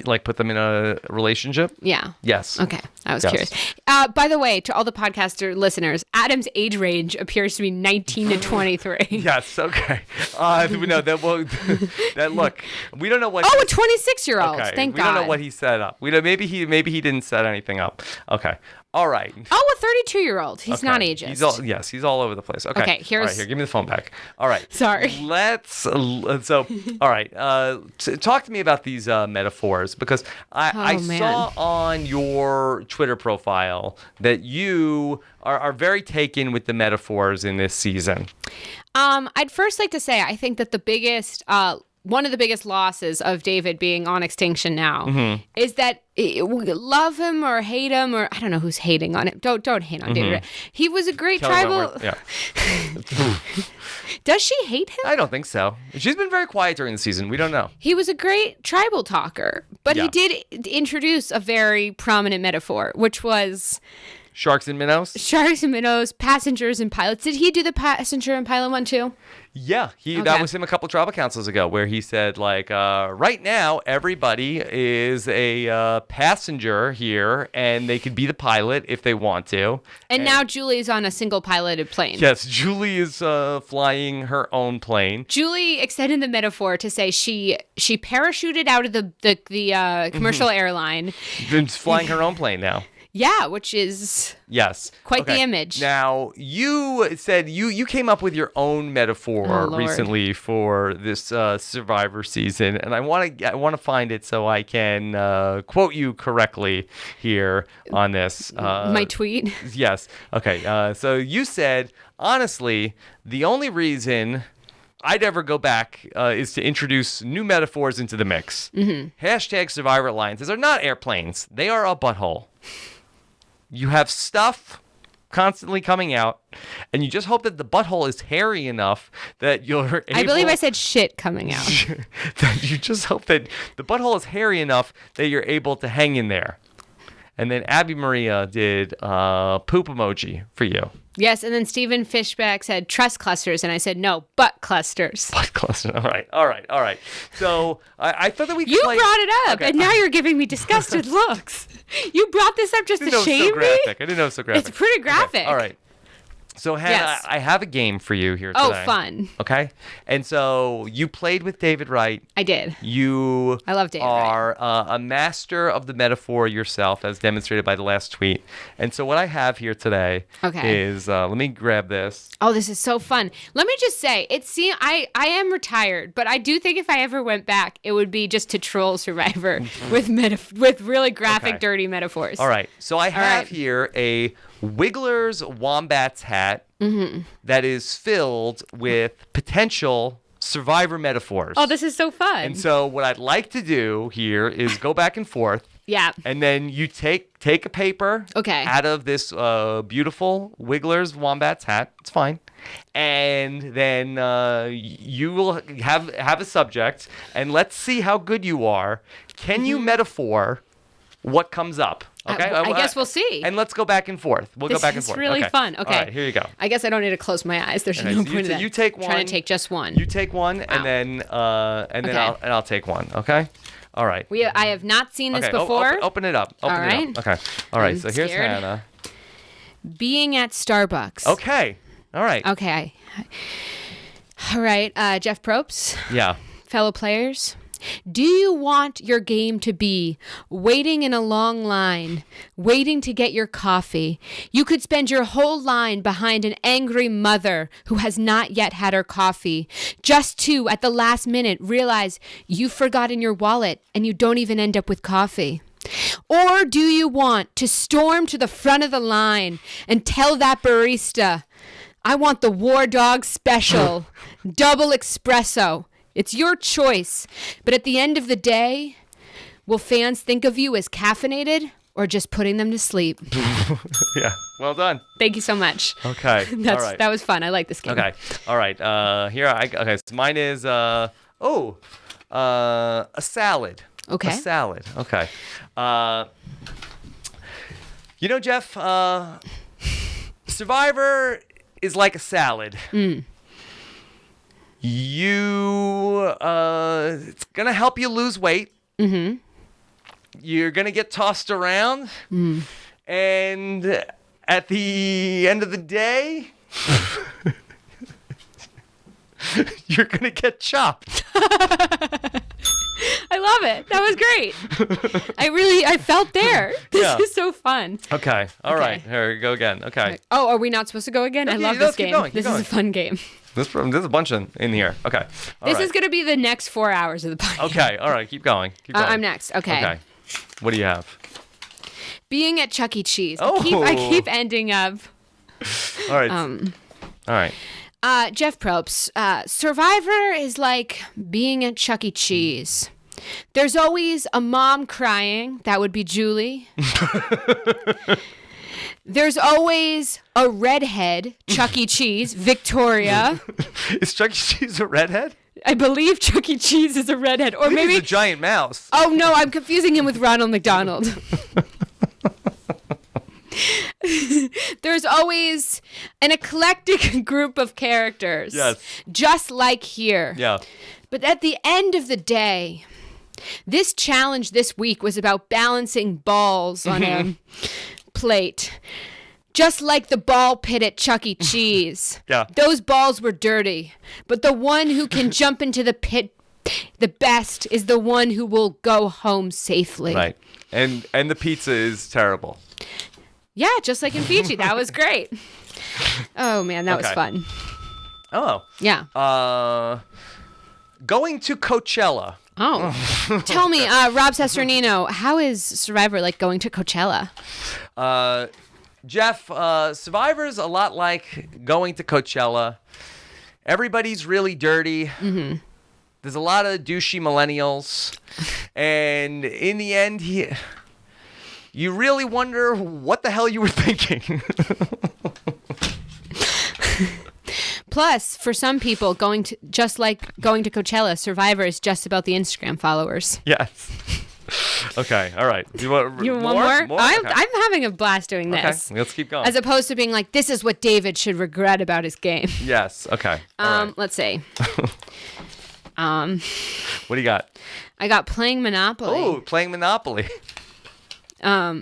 Like put them in a relationship? Yeah. Yes. Okay. I was Yes. curious. By the way, to all the podcaster listeners, Adam's age range appears to be 19 to 23. Yes. Okay. No, that look. We don't know what. Oh, a 26-year-old. Okay. Thank we God. don't know what he set up. Maybe he didn't set anything up. Okay. All right. Oh, a 32-year-old. He's not ageist. He's all over the place. Okay. Okay, All right, here, give me the phone back. All right. Sorry. All right. Talk to me about these metaphors, because I saw on your Twitter profile that you are very taken with the metaphors in this season. I'd first like to say I think that the biggest one of the biggest losses of David being on Extinction Now is that love him or hate him, or I don't know who's hating on him. Don't hate on David. He was a great tribal. Yeah. Does she hate him? I don't think so. She's been very quiet during the season. We don't know. He was a great tribal talker, but he did introduce a very prominent metaphor, which was Sharks and minnows? Sharks and minnows, passengers and pilots. Did he do the passenger and pilot one too? Yeah, that was him a couple tribal councils ago, where he said, like, right now, everybody is a passenger here, and they could be the pilot if they want to. And now Julie's on a single piloted plane. Yes, Julie is flying her own plane. Julie extended the metaphor to say she parachuted out of the commercial airline. And flying her own plane now. Yeah, which is quite the image. Now, you said you came up with your own metaphor recently for this Survivor season, and I want to find it so I can quote you correctly here on this. My tweet? Yes. Okay. So you said, honestly, the only reason I'd ever go back is to introduce new metaphors into the mix. Hashtag Survivor Alliances are not airplanes. They are a butthole. You have stuff constantly coming out, and you just hope that the butthole is hairy enough that you're able... I believe I said shit coming out. That you just hope that the butthole is hairy enough that you're able to hang in there. And then Abby Maria did poop emoji for you. Yes, and then Stephen Fishback said trust clusters, and I said no, butt clusters. Butt clusters. All right. So I thought that we could You brought it up, Okay. and now you're giving me disgusted looks. You brought this up just to shame me? I didn't know it was so graphic. It's pretty graphic. Okay. All right. So, Hannah, Yes. I have a game for you here today. Oh, fun. Okay? And so you played with David Wright. I did. You I love David are a master of the metaphor yourself, as demonstrated by the last tweet. And so what I have here today is, let me grab this. Oh, this is so fun. Let me just say, I am retired, but I do think if I ever went back, it would be just to troll Survivor with really graphic, dirty metaphors. All right. So I have here a Wiggler's Wombats hat that is filled with potential Survivor metaphors. Oh, this is so fun. And so what I'd like to do here is go back and forth. Yeah. And then you take a paper out of this beautiful Wiggler's Wombats hat. It's fine. And then you will have a subject, and let's see how good you are. Can you metaphor what comes up? Okay, I guess we'll see. And let's go back and forth. We'll go back and forth. It's really fun. Okay. All right, here you go. I guess I don't need to close my eyes. There's no point in that. You take one. I'm trying to take just one. You take one, and then I'll take one. Okay. All right. I have not seen this before. Open it up. Open it up. Okay. All right. So here's scared. Hannah. Being at Starbucks. Okay. All right. Okay. All right. Jeff Probst. Yeah. Fellow players. Do you want your game to be waiting in a long line, waiting to get your coffee? You could spend your whole line behind an angry mother who has not yet had her coffee, just to, at the last minute, realize you've forgotten your wallet and you don't even end up with coffee. Or do you want to storm to the front of the line and tell that barista, I want the War Dog Special, double espresso. It's your choice. But at the end of the day, will fans think of you as caffeinated or just putting them to sleep? Yeah. Well done. Thank you so much. Okay. All right. That was fun. I like this game. Okay. All right. Okay. So mine is a salad. Okay. A salad. Okay. Jeff, Survivor is like a salad. It's gonna help you lose weight. you're going to get tossed around. And at the end of the day, you're going to get chopped. I love it. That was great. I felt there. This is so fun. Okay. All right. Here we go again. Okay. Oh, are we not supposed to go again? I love this game. This is a fun game. There's a bunch in here. Okay. This is going to be the next 4 hours of the podcast. Okay. All right. Keep going. I'm next. Okay. What do you have? Being at Chuck E. Cheese. Oh. I keep ending up. All right. All right. Jeff Probst, Survivor is like being at Chuck E. Cheese. There's always a mom crying. That would be Julie. There's always a redhead, Chuck E. Cheese, Victoria. Is Chuck E. Cheese a redhead? I believe Chuck E. Cheese is a redhead. Or maybe he's a giant mouse. Oh, no, I'm confusing him with Ronald McDonald. There's always an eclectic group of characters. Yes. Just like here. Yeah. But at the end of the day, this challenge this week was about balancing balls on a plate. Just like the ball pit at Chuck E. Cheese. Yeah. Those balls were dirty. But the one who can jump into the pit the best is the one who will go home safely. Right. And the pizza is terrible. Yeah, just like in Fiji. That was great. Oh, man, that was fun. Oh. Yeah. Going to Coachella. Oh. Tell me, Rob Sesternino, how is Survivor like going to Coachella? Jeff, Survivor's a lot like going to Coachella. Everybody's really dirty. Mm-hmm. There's a lot of douchey millennials. And in the end, you really wonder what the hell you were thinking. Plus, for some people, just like going to Coachella, Survivor is just about the Instagram followers. Yes. Okay. All right. You want one more? Okay. I'm having a blast doing this. Okay. Let's keep going. As opposed to being like, this is what David should regret about his game. Yes. Okay. All right. Let's see. What do you got? I got playing Monopoly. Oh, playing Monopoly. A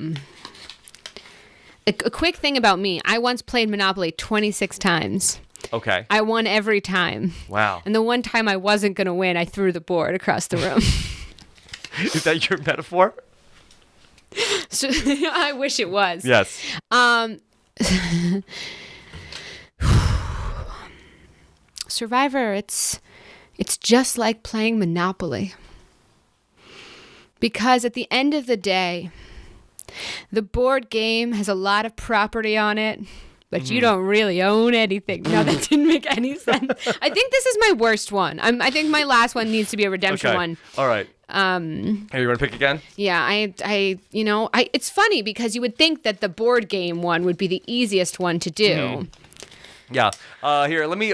quick thing about me. I once played Monopoly 26 times. Okay. I won every time. Wow. And the one time I wasn't going to win, I threw the board across the room. Is that your metaphor? So, I wish it was. Yes. Survivor, it's just like playing Monopoly. Because at the end of the day, the board game has a lot of property on it, but you don't really own anything. No, that didn't make any sense. I think this is my worst one. I think my last one needs to be a redemption one. All right. Hey, you want to pick again? Yeah, it's funny because you would think that the board game one would be the easiest one to do. Mm-hmm. Yeah. Here, let me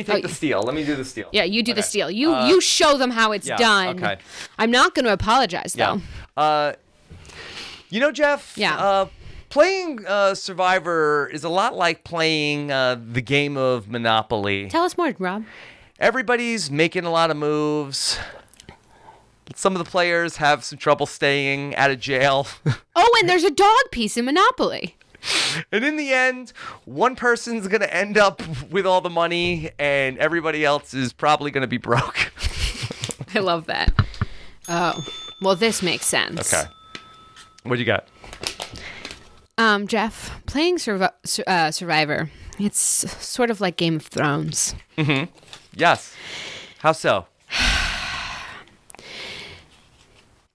take the steal. Let me do the steal. Yeah, you do the steal. You show them how it's done. Okay. I'm not going to apologize though. Yeah. Jeff. Yeah. Playing Survivor is a lot like playing the game of Monopoly. Tell us more, Rob. Everybody's making a lot of moves. Some of the players have some trouble staying out of jail. Oh, and there's a dog piece in Monopoly. And in the end, one person's going to end up with all the money, and everybody else is probably going to be broke. I love that. Oh, well, this makes sense. Okay. What do you got? Jeff, playing Survivor, it's sort of like Game of Thrones. Mm-hmm. Yes. How so?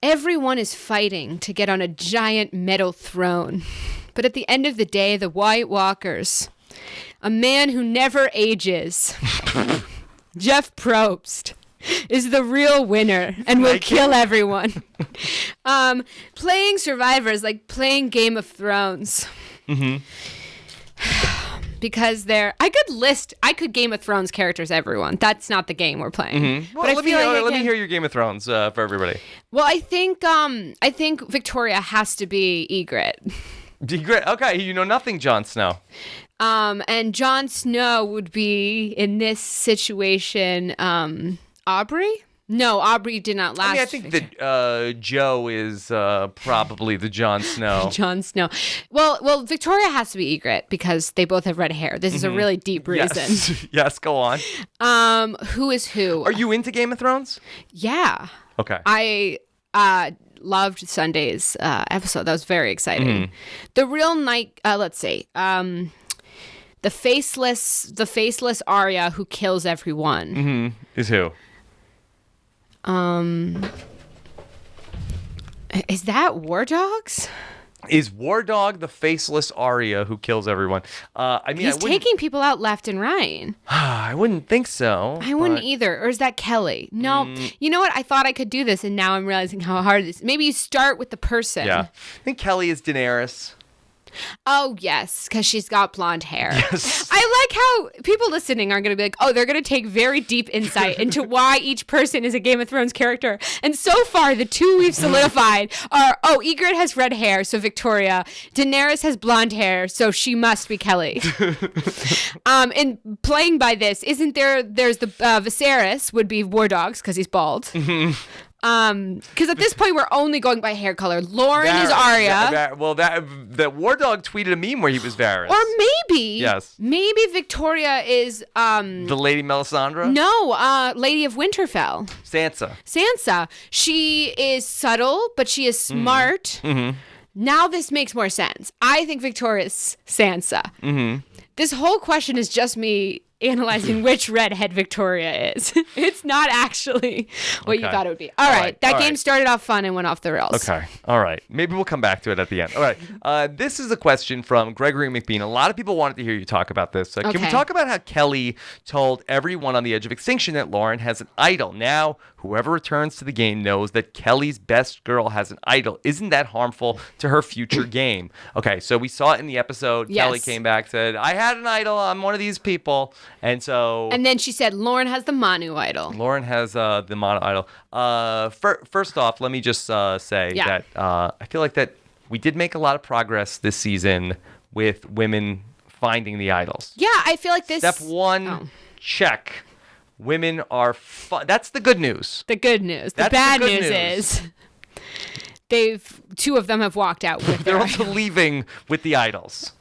Everyone is fighting to get on a giant metal throne. But at the end of the day, the White Walkers, a man who never ages, Jeff Probst, is the real winner and will kill everyone. Playing Survivor is like playing Game of Thrones. Mm-hmm. Because I could Game of Thrones characters everyone. That's not the game we're playing. Mm-hmm. Well, but let me hear your Game of Thrones for everybody. Well, I think Victoria has to be Ygritte. Okay, you know nothing, Jon Snow. And Jon Snow would be in this situation, Aubrey. No, Aubrey did not last. I mean, I think that Joe is probably the Jon Snow. Jon Snow. Well, Victoria has to be Egret because they both have red hair. This is a really deep reason. Yes. Yes, go on. Who is who? Are you into Game of Thrones? Yeah. Okay. I loved Sunday's episode. That was very exciting. The real night. Let's see. The faceless Arya who kills everyone. Is who? Is that War Dogs? Is War Dog the faceless Arya who kills everyone? I mean, He's taking people out left and right. I wouldn't think so. I wouldn't either. Or is that Kelly? No. You know what? I thought I could do this, and now I'm realizing how hard it is. Maybe you start with the person. Yeah. I think Kelly is Daenerys. Oh, yes, because she's got blonde hair. Yes. I like how people listening are going to be like, oh, they're going to take very deep insight into why each person is a Game of Thrones character. And so far, the two we've solidified are, Egret has red hair, so Victoria. Daenerys has blonde hair, so she must be Kelly. And playing by this, there's the Viserys would be War Dogs because he's bald. Because at this point we're only going by hair color. Lauren is Arya. That War Dog tweeted a meme where he was Varys. Or maybe Victoria is the Lady Melisandre. No, Lady of Winterfell. Sansa. She is subtle, but she is smart. Now this makes more sense. I think Victoria's Sansa. This whole question is just me analyzing which redhead Victoria is. It's not actually what you thought it would be. All right. That game started off fun and went off the rails. Okay. All right. Maybe we'll come back to it at the end. All right. This is a question from Gregory McBean. A lot of people wanted to hear you talk about this. Can we talk about how Kelly told everyone on the edge of extinction that Lauren has an idol? Now, whoever returns to the game knows that Kelly's best girl has an idol. Isn't that harmful to her future game? Okay. So we saw it in the episode. Yes. Kelly came back, said, I had an idol. I'm one of these people. And then she said, Lauren has the Manu idol. Lauren has the Manu idol. First off, let me just say that I feel like that we did make a lot of progress this season with women finding the idols. Yeah, I feel like this... Step one, check. Women are... That's the good news. The good news. The bad news is... Two of them have walked out with They're also leaving with the idols.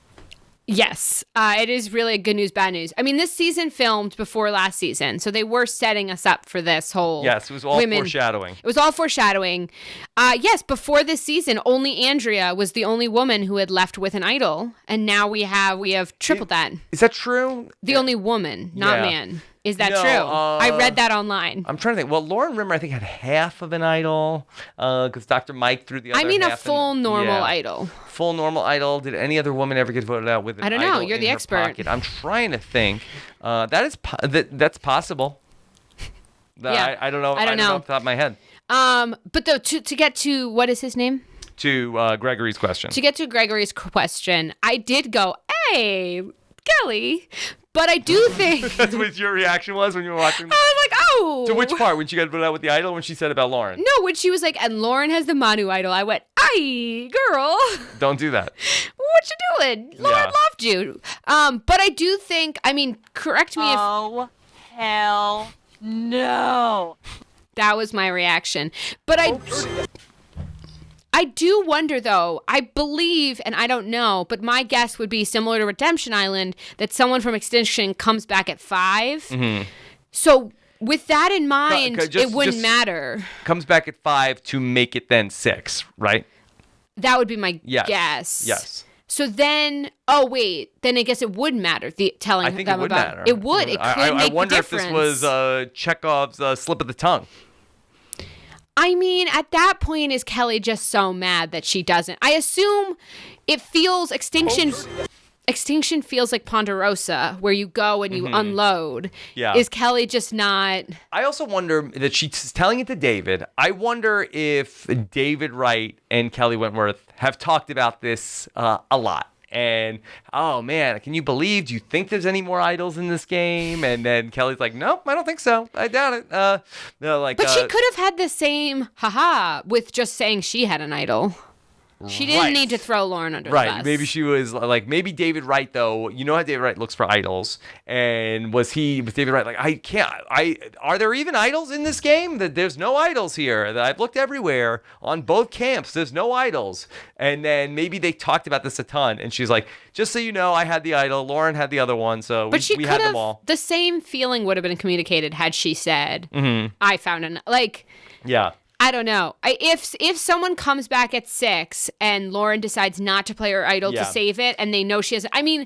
Yes, it is really good news, bad news. I mean, this season filmed before last season, so they were setting us up for this whole... Yes, it was all foreshadowing. It was all foreshadowing. Yes, before this season, only Andrea was the only woman who had left with an idol, and now we have tripled that. Is that true? The only woman, not man. Is that true? I read that online. I'm trying to think. Well, Lauren Rimmer, I think, had half of an idol because Dr. Mike threw the other half. I mean, a full normal idol. Full normal idol. Did any other woman ever get voted out with an idol? I don't know. You're the expert. Pocket? I'm trying to think. That's possible. Yeah. I don't know. I don't know off the top of my head. But though, to get to, what is his name? To Gregory's question. To get to Gregory's question, I did go, hey, Kelly. But I do think... That's what your reaction was when you were watching? I was like, oh. To which part? When she got voted out with the idol, when she said about Lauren? No, when she was like, and Lauren has the Manu idol, I went, aye, girl. Don't do that. What you doing? Lauren loved you. But I do think, I mean, correct me if... Oh, hell no. That was my reaction. But I do wonder, though, I believe, and I don't know, but my guess would be similar to Redemption Island, that someone from Extinction comes back at 5. Mm-hmm. So with that in mind, it wouldn't matter. Comes back at 5 to make it then 6, right? That would be my guess. Yes. So then, then I guess it would matter, telling them about... I think it would matter. It would. It could make the difference. I wonder if this was Chekhov's slip of the tongue. I mean, at that point, is Kelly just so mad that she doesn't? I assume it feels Extinction feels like Ponderosa, where you go and you unload. Yeah. Is Kelly just not... I also wonder that she's telling it to David. I wonder if David Wright and Kelly Wentworth have talked about this a lot. And, oh, man, can you believe? Do you think there's any more idols in this game? And then Kelly's like, nope, I don't think so. I doubt it. But she could have had the same with just saying she had an idol. She didn't need to throw Lauren under the bus. Maybe she was like, maybe David Wright, though. You know how David Wright looks for idols. And was David Wright like, are there even idols in this game? There's no idols here. I've looked everywhere on both camps. There's no idols. And then maybe they talked about this a ton. And she's like, just so you know, I had the idol. Lauren had the other one. So we had them all. The same feeling would have been communicated had she said, I found an, like. Yeah. I don't know. If someone comes back at 6 and Lauren decides not to play her idol to save it, and they know she has, I mean,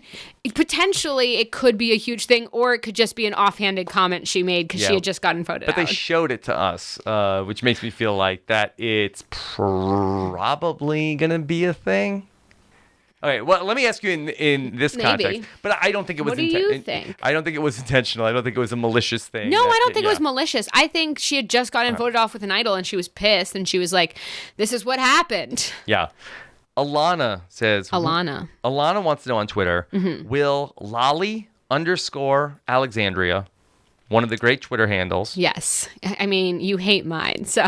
potentially it could be a huge thing, or it could just be an offhanded comment she made because she had just gotten voted out. But they showed it to us, which makes me feel like that it's probably gonna be a thing. Okay, well, let me ask you in this context, but I don't think it was. What do you think? I don't think it was intentional. I don't think it was a malicious thing. No, I don't think it was malicious. I think she had just gotten voted off with an idol, and she was pissed, and she was like, "This is what happened." Yeah. Alana says. Alana wants to know on Twitter, will Lolly_Alexandria, one of the great Twitter handles. Yes, I mean you hate mine, so.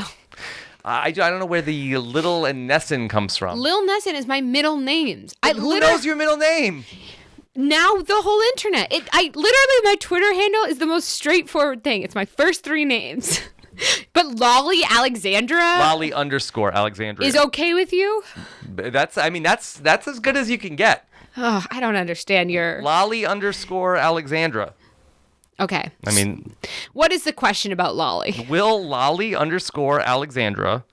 I don't know where the Little and Nesson comes from. Lil Nesson is my middle name. Who knows your middle name? Now the whole internet. Literally my Twitter handle is the most straightforward thing. It's my first 3 names. But Lolly Alexandra? Lolly_Alexandria. Is okay with you? That's as good as you can get. Oh, I don't understand your... Lolly_Alexandra. Okay. I mean... What is the question about Lolly? Will Lolly_Alexandra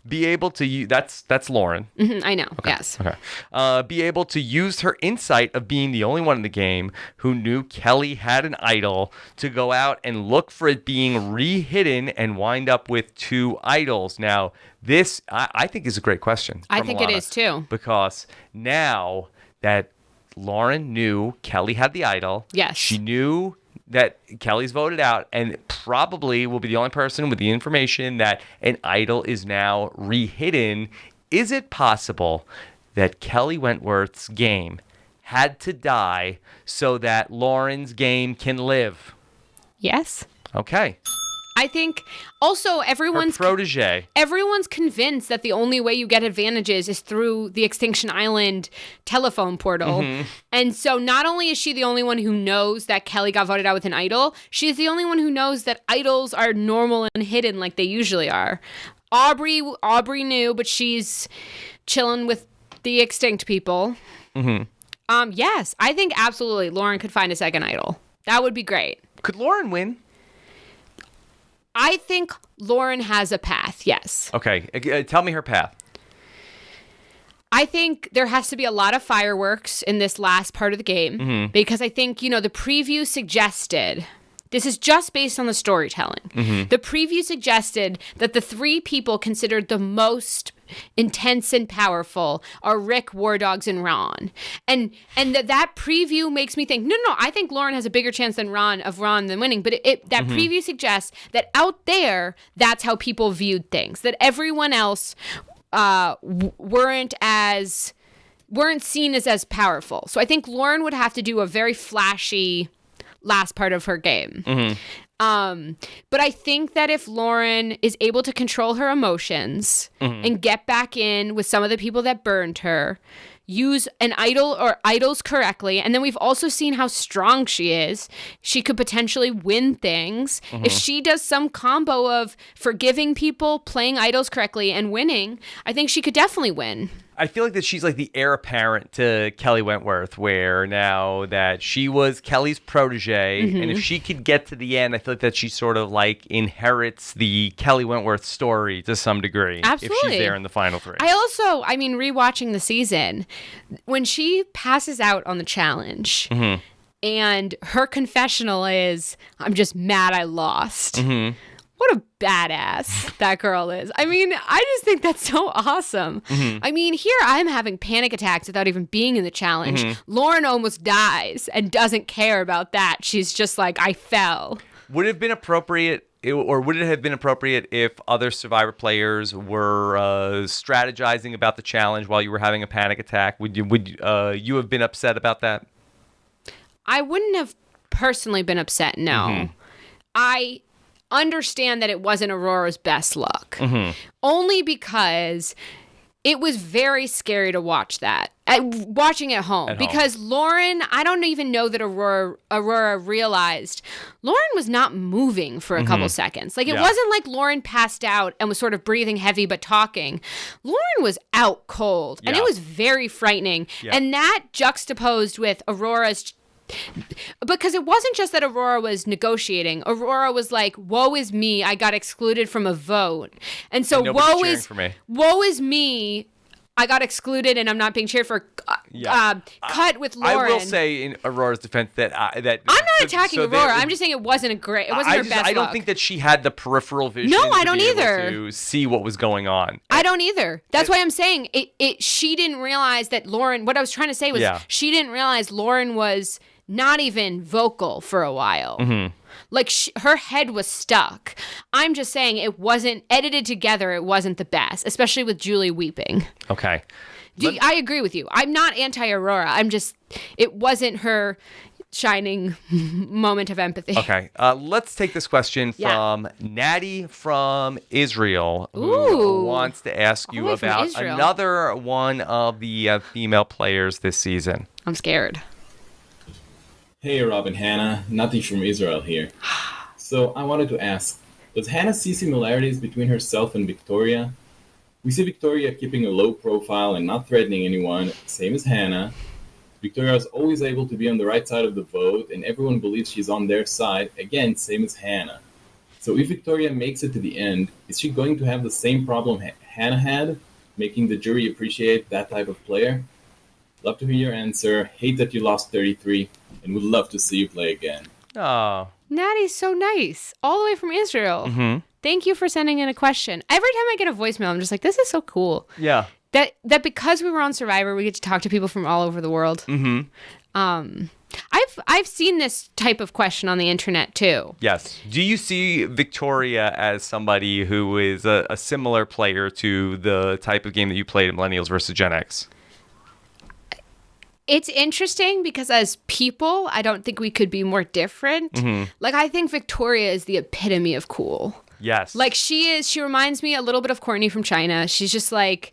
be able to use... That's Lauren. I know, okay. Yes. Okay. Be able to use her insight of being the only one in the game who knew Kelly had an idol to go out and look for it being re-hidden and wind up with 2 idols. Now, this, I think, is a great question. I think Alana, it is, too. Because now that Lauren knew Kelly had the idol... Yes. She knew... that Kelly's voted out and probably will be the only person with the information that an idol is now re-hidden. Is it possible that Kelly Wentworth's game had to die so that Lauren's game can live? Yes. Okay. I think also everyone's protege. Everyone's convinced that the only way you get advantages is through the Extinction Island telephone portal. And so not only is she the only one who knows that Kelly got voted out with an idol, she's the only one who knows that idols are normal and hidden like they usually are. Aubrey knew, but she's chilling with the extinct people. Yes, I think absolutely Lauren could find a second idol. That would be great. Could Lauren win? I think Lauren has a path, yes. Okay, tell me her path. I think there has to be a lot of fireworks in this last part of the game because I think, the preview suggested, this is just based on the storytelling. The preview suggested that the 3 people considered the most intense and powerful are Rick, War Dogs, and Ron. And that preview makes me think, no, I think Lauren has a bigger chance than Ron than winning. But that preview suggests that out there, that's how people viewed things. That everyone else weren't seen as powerful. So I think Lauren would have to do a very flashy last part of her game. But I think that if Lauren is able to control her emotions and get back in with some of the people that burned her, use an idol or idols correctly, and then we've also seen how strong she is, she could potentially win things. If she does some combo of forgiving people, playing idols correctly, and winning, I think she could definitely win. I feel like that she's like the heir apparent to Kelly Wentworth, where now that she was Kelly's protege, and if she could get to the end, I feel like that she sort of like inherits the Kelly Wentworth story to some degree. Absolutely. If she's there in the final 3. Rewatching the season, when she passes out on the challenge, and her confessional is, "I'm just mad I lost." What a badass that girl is. I mean, I just think that's so awesome. I mean, here I'm having panic attacks without even being in the challenge. Lauren almost dies and doesn't care about that. She's just like, I fell. Would it have been appropriate, or would it have been appropriate if other Survivor players were strategizing about the challenge while you were having a panic attack? Would you have been upset about that? I wouldn't have personally been upset, no. I understand that it wasn't Aurora's best look. Only because it was very scary to watch that. Watching at home. Because Lauren, I don't even know that Aurora realized Lauren was not moving for a couple seconds. Like, it wasn't like Lauren passed out and was sort of breathing heavy but talking. Lauren was out cold, and it was very frightening. And that juxtaposed with Aurora's, because it wasn't just that Aurora was negotiating. Aurora was like, woe is me, I got excluded from a vote. And so woe is me, I got excluded and I'm not being cheered for. Cut with Lauren. I will say in Aurora's defense that I'm not attacking Aurora. I'm just saying it wasn't her best look. I don't think that she had the peripheral vision. No, I don't either. To see what was going on. I don't either. That's why I'm saying it. She didn't realize that Lauren. What I was trying to say was she didn't realize Lauren was not even vocal for a while. Like, her head was stuck. I'm just saying it wasn't edited together. It wasn't the best, especially with Julie weeping. Okay. I agree with you. I'm not anti-Aurora. I'm just, it wasn't her shining moment of empathy. Okay. Let's take this question from Natty from Israel, who wants to ask you about another one of the female players this season. I'm scared. Hey, Rob and Hannah. Nati from Israel here. So I wanted to ask, does Hannah see similarities between herself and Victoria? We see Victoria keeping a low profile and not threatening anyone, same as Hannah. Victoria is always able to be on the right side of the vote, and everyone believes she's on their side, again, same as Hannah. So if Victoria makes it to the end, is she going to have the same problem Hannah had, making the jury appreciate that type of player? Love to hear your answer. Hate that you lost 33, and would love to see you play again. Oh. Natty's so nice. All the way from Israel. Mm-hmm. Thank you for sending in a question. Every time I get a voicemail, I'm just like, this is so cool. Yeah. That because we were on Survivor, we get to talk to people from all over the world. Mm-hmm. I've seen this type of question on the internet too. Yes. Do you see Victoria as somebody who is a similar player to the type of game that you played in Millennials versus Gen X? It's interesting because as people, I don't think we could be more different. Mm-hmm. Like, I think Victoria is the epitome of cool. Yes. Like, she reminds me a little bit of Courtney from China. She's just like,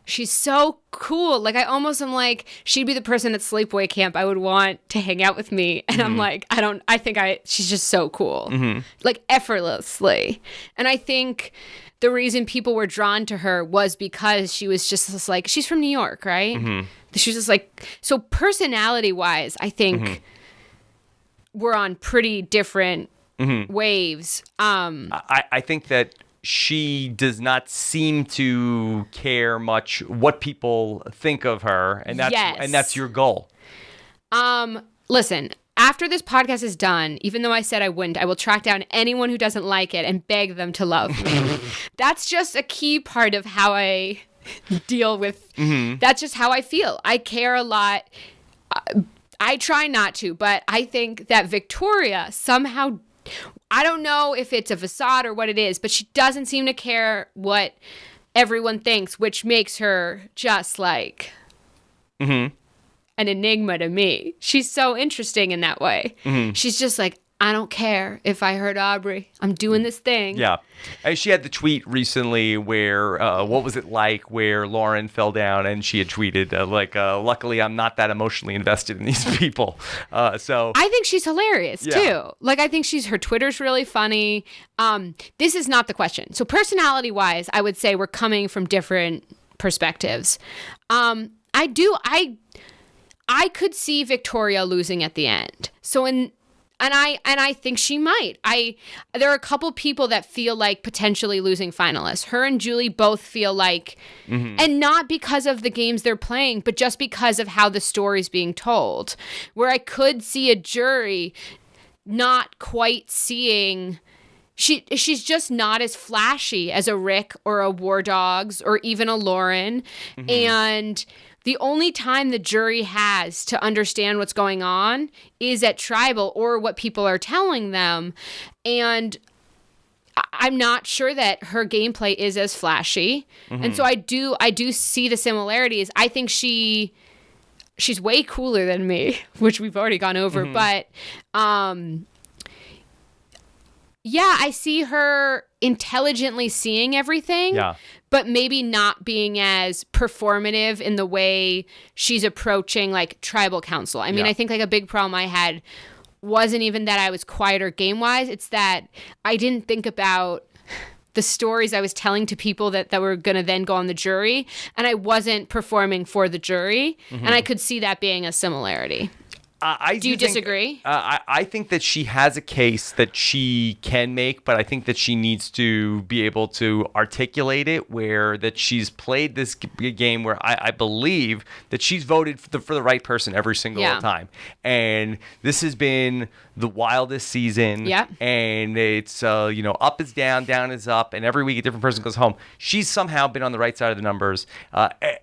she's so cool. Like, I almost am like, she'd be the person at sleepaway camp I would want to hang out with me. And I'm like, she's just so cool. Like, effortlessly. And I think the reason people were drawn to her was because she was just this, like, she's from New York, right? She was just like, so personality-wise, I think we're on pretty different waves. I think that she does not seem to care much what people think of her, and that's your goal. Listen, after this podcast is done, even though I said I wouldn't, I will track down anyone who doesn't like it and beg them to love me. That's just a key part of how I deal with. That's just how I feel. I care a lot. I try not to, but I think that Victoria somehow, I don't know if it's a facade or what it is, but she doesn't seem to care what everyone thinks, which makes her just like an enigma to me. She's so interesting in that way. She's just like, I don't care if I hurt Aubrey. I'm doing this thing. Yeah. And she had the tweet recently where, what was it like, where Lauren fell down and she had tweeted, luckily I'm not that emotionally invested in these people. So I think she's hilarious too. Like, I think her Twitter's really funny. This is not the question. So personality-wise, I would say we're coming from different perspectives. I could see Victoria losing at the end. And I think she might. There are a couple people that feel like potentially losing finalists. Her and Julie both feel like, and not because of the games they're playing, but just because of how the story's being told. Where I could see a jury not quite seeing, she's just not as flashy as a Rick or a War Dogs or even a Lauren. And the only time the jury has to understand what's going on is at Tribal or what people are telling them. And I'm not sure that her gameplay is as flashy. And so I do see the similarities. I think she's way cooler than me, which we've already gone over. But Yeah, I see her intelligently seeing everything, but maybe not being as performative in the way she's approaching like tribal council. I mean, I think like a big problem I had wasn't even that I was quieter game-wise. It's that I didn't think about the stories I was telling to people that were going to then go on the jury, and I wasn't performing for the jury, and I could see that being a similarity. Do you disagree? I think that she has a case that she can make, but I think that she needs to be able to articulate it where that she's played this game where I believe that she's voted for the right person every single time. And this has been the wildest season. Yeah. And it's, up is down, down is up, and every week a different person goes home. She's somehow been on the right side of the numbers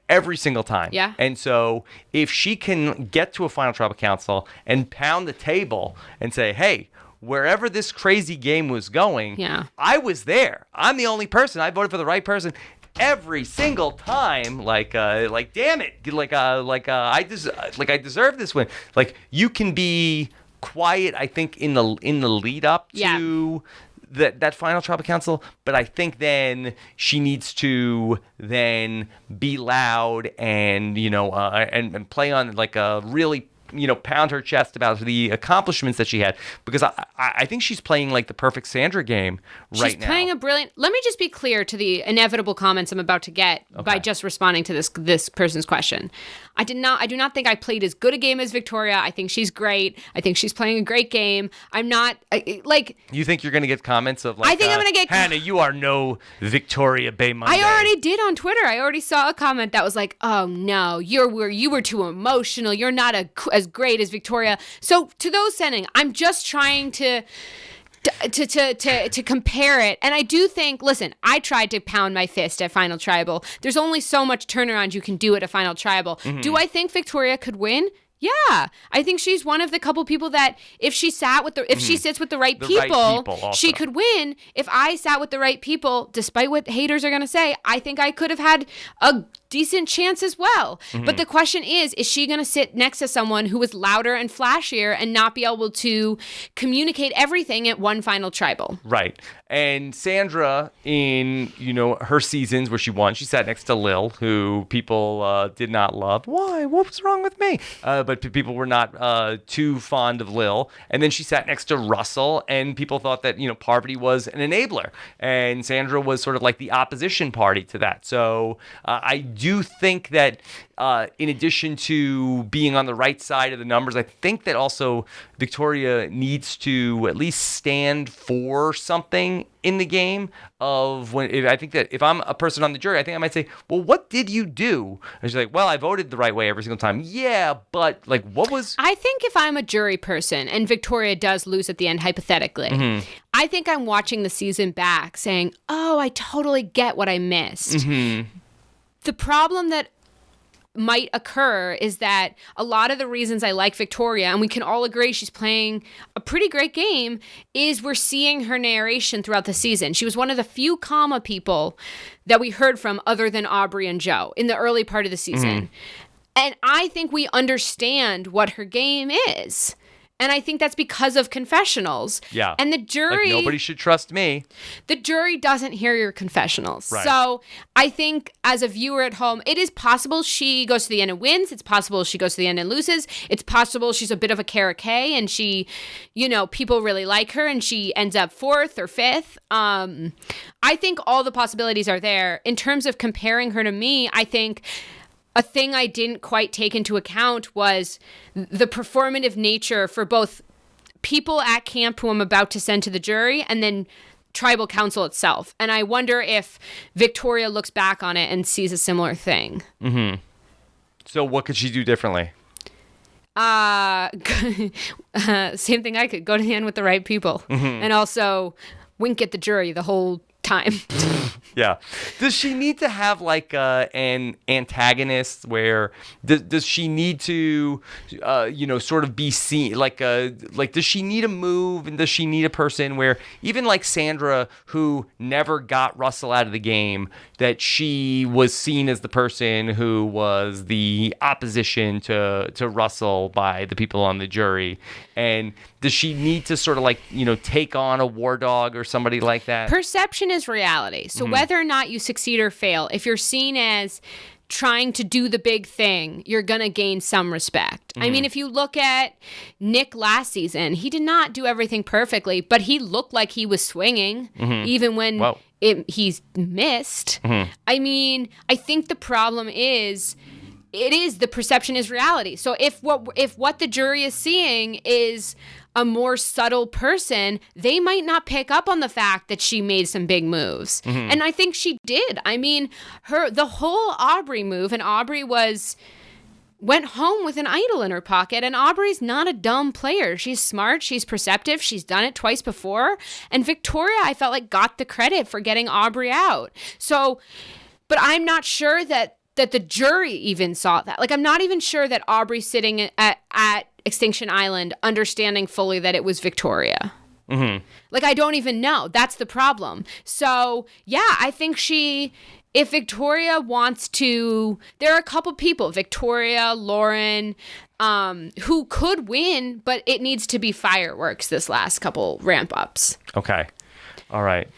every single time. Yeah. And so if she can get to a final tribal council and pound the table and say, hey, wherever this crazy game was going, I was there. I'm the only person. I voted for the right person every single time. Like damn it. I deserve this win. Like, you can be quiet, I think, in the lead up to that final tribal council, but I think then she needs to then be loud and and play on like a really pound her chest about the accomplishments that she had, because I think she's playing like the perfect Sandra game right now. She's playing a brilliant. Let me just be clear to the inevitable comments I'm about to get by just responding to this person's question. I do not think I played as good a game as Victoria. I think she's great. I think she's playing a great game. I'm not like. You think you're going to get comments of like, I think I'm going to get Hannah, you are no Victoria Bay Monday. I already did on Twitter. I already saw a comment that was like, "Oh no, you were too emotional. You're not as great as Victoria." So to those sending, I'm just trying to compare it. And I do think, listen, I tried to pound my fist at Final Tribal. There's only so much turnaround you can do at a Final Tribal. Mm-hmm. Do I think Victoria could win? Yeah, I think she's one of the couple people that if she sits with the right people, she could win. If I sat with the right people, despite what haters are going to say, I think I could have had a decent chance as well. Mm-hmm. But the question is she going to sit next to someone who is louder and flashier and not be able to communicate everything at one Final Tribal? Right. And Sandra, in her seasons where she won, she sat next to Lil, who people did not love. Why? What was wrong with me? But people were not too fond of Lil. And then she sat next to Russell, and people thought that Parvati was an enabler, and Sandra was sort of like the opposition party to that. So I do think that in addition to being on the right side of the numbers, I think that also Victoria needs to at least stand for something in the game. I think that if I'm a person on the jury, I think I might say, well, what did you do? And she's like, well, I voted the right way every single time. Yeah, but like, what was... I think if I'm a jury person and Victoria does lose at the end, hypothetically, mm-hmm. I think I'm watching the season back saying, oh, I totally get what I missed. Mm-hmm. The problem that might occur is that a lot of the reasons I like Victoria, and we can all agree she's playing a pretty great game, is we're seeing her narration throughout the season. She was one of the few comma people that we heard from other than Aubrey and Joe in the early part of the season. Mm-hmm. And I think we understand what her game is. And I think that's because of confessionals. Yeah. And the jury... Like, nobody should trust me. The jury doesn't hear your confessionals. Right. So I think as a viewer at home, it is possible she goes to the end and wins. It's possible she goes to the end and loses. It's possible she's a bit of a Kara-Kay and she, people really like her and she ends up 4th or 5th. I think all the possibilities are there. In terms of comparing her to me, I think... a thing I didn't quite take into account was the performative nature for both people at camp who I'm about to send to the jury and then tribal council itself. And I wonder if Victoria looks back on it and sees a similar thing. Mm-hmm. So what could she do differently? Same thing I could. Go to the end with the right people. Mm-hmm. And also wink at the jury the whole time. Yeah. Does she need to have like an antagonist where does she need to sort of be seen like does she need a move, and does she need a person where even like Sandra, who never got Russell out of the game, that she was seen as the person who was the opposition to Russell by the people on the jury, And does she need to sort of like, take on a war dog or somebody like that? Perception is reality. So whether or not you succeed or fail, if you're seen as trying to do the big thing, you're going to gain some respect. I mean, if you look at Nick last season, he did not do everything perfectly, but he looked like he was swinging even when he's missed. I mean, I think the problem is the perception is reality. So if what the jury is seeing is a more subtle person, they might not pick up on the fact that she made some big moves. And I think she did. I mean, the whole Aubrey move, and Aubrey went home with an idol in her pocket, and Aubrey's not a dumb player. She's smart, she's perceptive, she's done it twice before. And Victoria, I felt like, got the credit for getting Aubrey out. So, but I'm not sure that the jury even saw that. Like, I'm not even sure that Aubrey sitting at Extinction Island understanding fully that it was Victoria. Like, I don't even know. That's the problem. So, yeah, I think if Victoria wants to, there are a couple people, Victoria, Lauren, who could win, but it needs to be fireworks this last couple ramp ups. Okay. All right.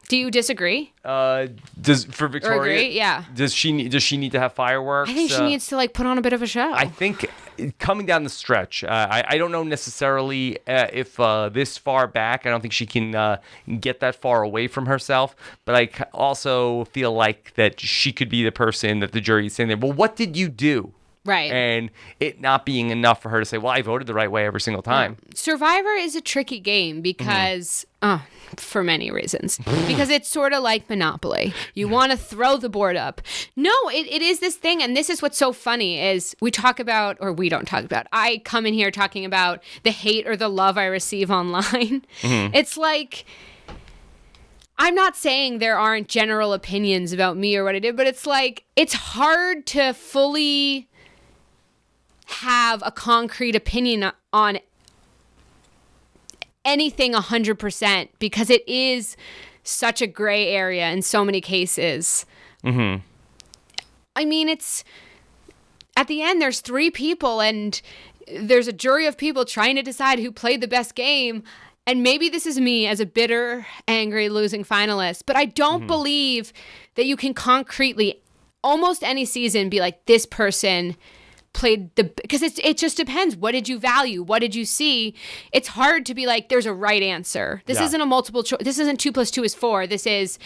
Do you disagree? For Victoria? Or agree? Yeah. Does she need to have fireworks? I think she needs to put on a bit of a show. I think coming down the stretch, I don't know necessarily if this far back, I don't think she can get that far away from herself. But I also feel like that she could be the person that the jury is saying there. Well, what did you do? Right. And it not being enough for her to say, well, I voted the right way every single time. Survivor is a tricky game because, for many reasons, because it's sort of like Monopoly. You want to throw the board up. No, it is this thing. And this is what's so funny is we don't talk about, I come in here talking about the hate or the love I receive online. It's like, I'm not saying there aren't general opinions about me or what I did, but it's like, it's hard to fully have a concrete opinion on anything 100% because it is such a gray area in so many cases. I mean, it's at the end, there's 3 people and there's a jury of people trying to decide who played the best game. And maybe this is me as a bitter, angry, losing finalist, but I don't believe that you can concretely, almost any season, be like, this person played because it just depends. What did you value? What did you see? It's hard to be like, there's a right answer. This isn't a multiple choice. This isn't 2 + 2 is 4. This is,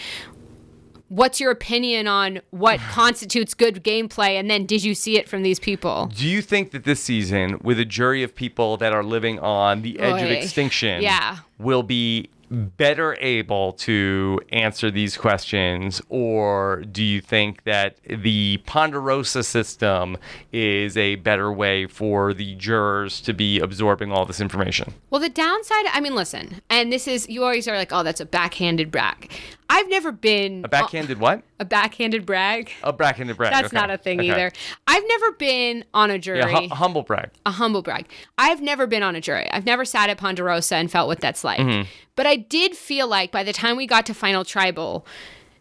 what's your opinion on what constitutes good gameplay? And then did you see it from these people? Do you think that this season, with a jury of people that are living on the edge of extinction, will be better able to answer these questions? Or do you think that the Ponderosa system is a better way for the jurors to be absorbing all this information? Well, the downside, I mean, listen, and this is, you always are like, oh, that's a backhanded brag. I've never been... A backhanded what? A backhanded brag. A backhanded brag. That's not a thing either. I've never been on a jury. Yeah, humble brag. A humble brag. I've never been on a jury. I've never sat at Ponderosa and felt what that's like. But I did feel like by the time we got to Final Tribal,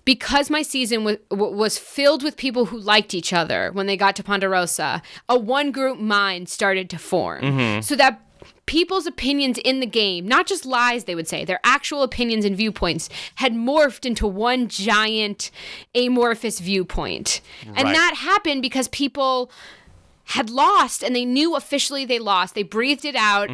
because my season was filled with people who liked each other when they got to Ponderosa, a one group mind started to form. So that people's opinions in the game, not just lies they would say, their actual opinions and viewpoints had morphed into one giant amorphous viewpoint. And that happened because people had lost and they knew officially they lost. They breathed it out.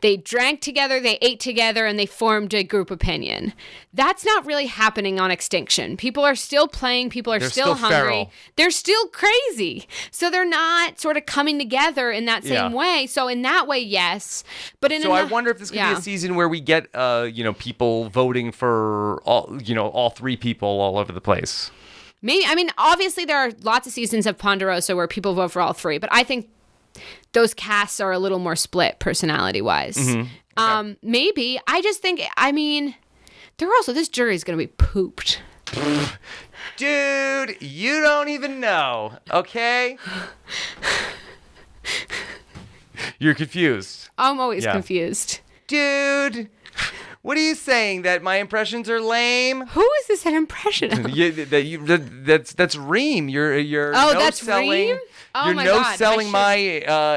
They drank together, they ate together, and they formed a group opinion. That's not really happening on Extinction. People are still playing. People are still hungry. Feral. They're still crazy. So they're not sort of coming together in that same way. So in that way, yes. But in I wonder if this could be a season where we get people voting for all 3 people all over the place. Maybe, I mean, obviously there are lots of seasons of Ponderosa where people vote for all 3, but I think those casts are a little more split personality-wise. Maybe. I just think, I mean, this jury's going to be pooped. Dude, you don't even know, okay? You're confused. I'm always confused. Dude, What are you saying? That my impressions are lame? Who is this an impression of? That's Reem. You're Oh, no that's selling. Reem? Oh You're my no God, selling I my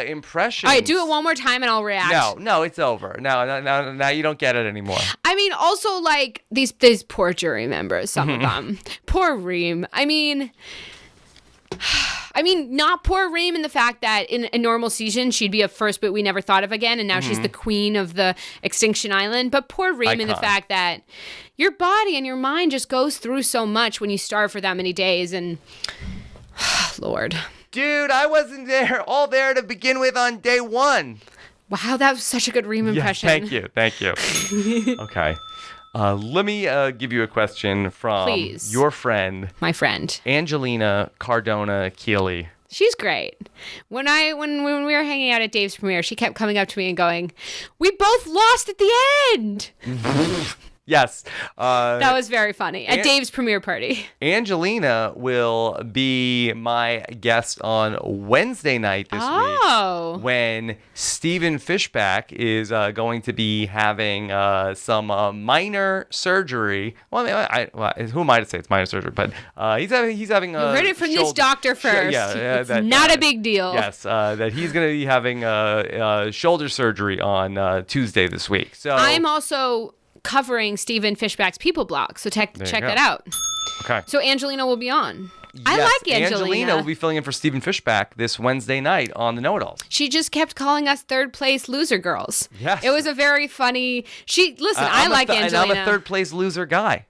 impressions. All right, do it one more time and I'll react. No, it's over. Now you don't get it anymore. I mean, also, like, these poor jury members, some of them. Poor Reem. I mean, not poor Reem in the fact that in a normal season, she'd be a first but we never thought of again, and now she's the queen of the Extinction Island. But poor Reem in the fact that your body and your mind just goes through so much when you starve for that many days, and Lord. Dude, I wasn't all there to begin with on day one. Wow, that was such a good Reem impression. Yeah, thank you. Okay. Let me give you a question from your friend. My friend. Angelina Cardona Keeley. She's great. When we were hanging out at Dave's premiere, she kept coming up to me and going, "We both lost at the end." Yes. That was very funny. At Dave's premiere party. Angelina will be my guest on Wednesday night this week when Stephen Fishback is going to be having some minor surgery. Well, who am I to say it's minor surgery? But he's having. You heard it from this doctor first. It's not a big deal. Yes, that he's going to be having shoulder surgery on Tuesday this week. So I'm also covering Stephen Fishback's People Blog, so check that out. Okay. So Angelina will be on. Yes, I like Angelina. Angelina will be filling in for Stephen Fishback this Wednesday night on the Know-It-Alls. She just kept calling us third place loser girls. Yes. It was a very funny. I like Angelina. And I'm a third place loser guy.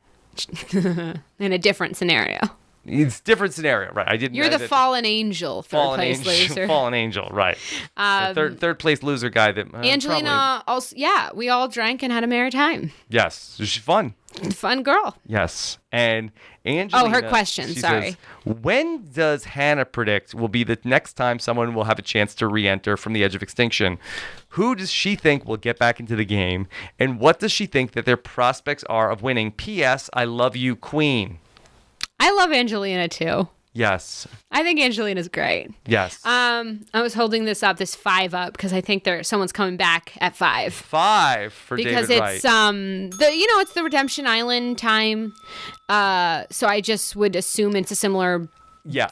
In a different scenario. It's a different scenario, right? You're the fallen angel, third place loser. Fallen angel, right? Third place loser guy that Angelina also, we all drank and had a merry time. Yes, she's fun. Fun girl. Yes, and Angelina. Oh, her question. Sorry. Says, when does Hannah predict will be the next time someone will have a chance to re-enter from the edge of extinction? Who does she think will get back into the game, and what does she think that their prospects are of winning? P.S. I love you, Queen. I love Angelina too. Yes. I think Angelina's great. Yes. I was holding this 5 up because I think someone's coming back at 5. 5 for because David Wright. It's the Redemption Island time. So I just would assume it's a similar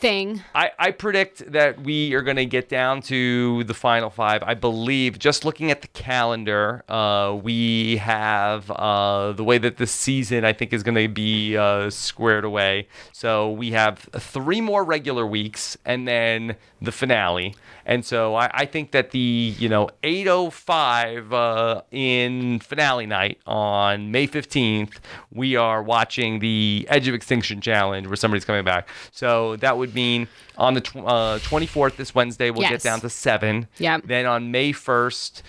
thing. I predict that we are going to get down to the final 5. I believe, just looking at the calendar, we have the way that the season, I think, is going to be squared away. So we have 3 more regular weeks and then the finale. And so I think that the 8:05 in finale night on May 15th, we are watching the Edge of Extinction Challenge where somebody's coming back. So that would mean on the 24th, this Wednesday, we'll get down to 7. Yeah. Then on May 1st,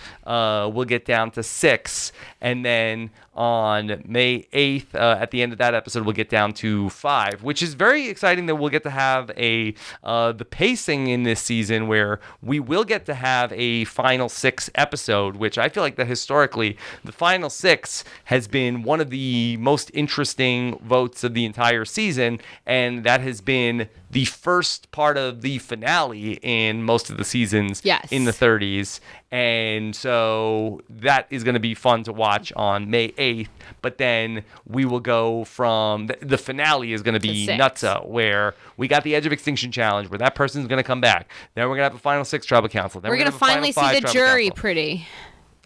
we'll get down to 6. And then on May 8th, at the end of that episode, we'll get down to 5, which is very exciting that we'll get to have the pacing in this season where we will get to have a final 6 episode, which I feel like that historically the final 6 has been one of the most interesting votes of the entire season, and that has been the first part of the finale in most of the seasons in the 30s. And so that is going to be fun to watch on May 8th. But then we will go from the finale is going to be nutso, where we got the Edge of Extinction Challenge, where that person's going to come back. Then we're going to have a final 6 tribal council. Then we're going to finally see the jury pretty.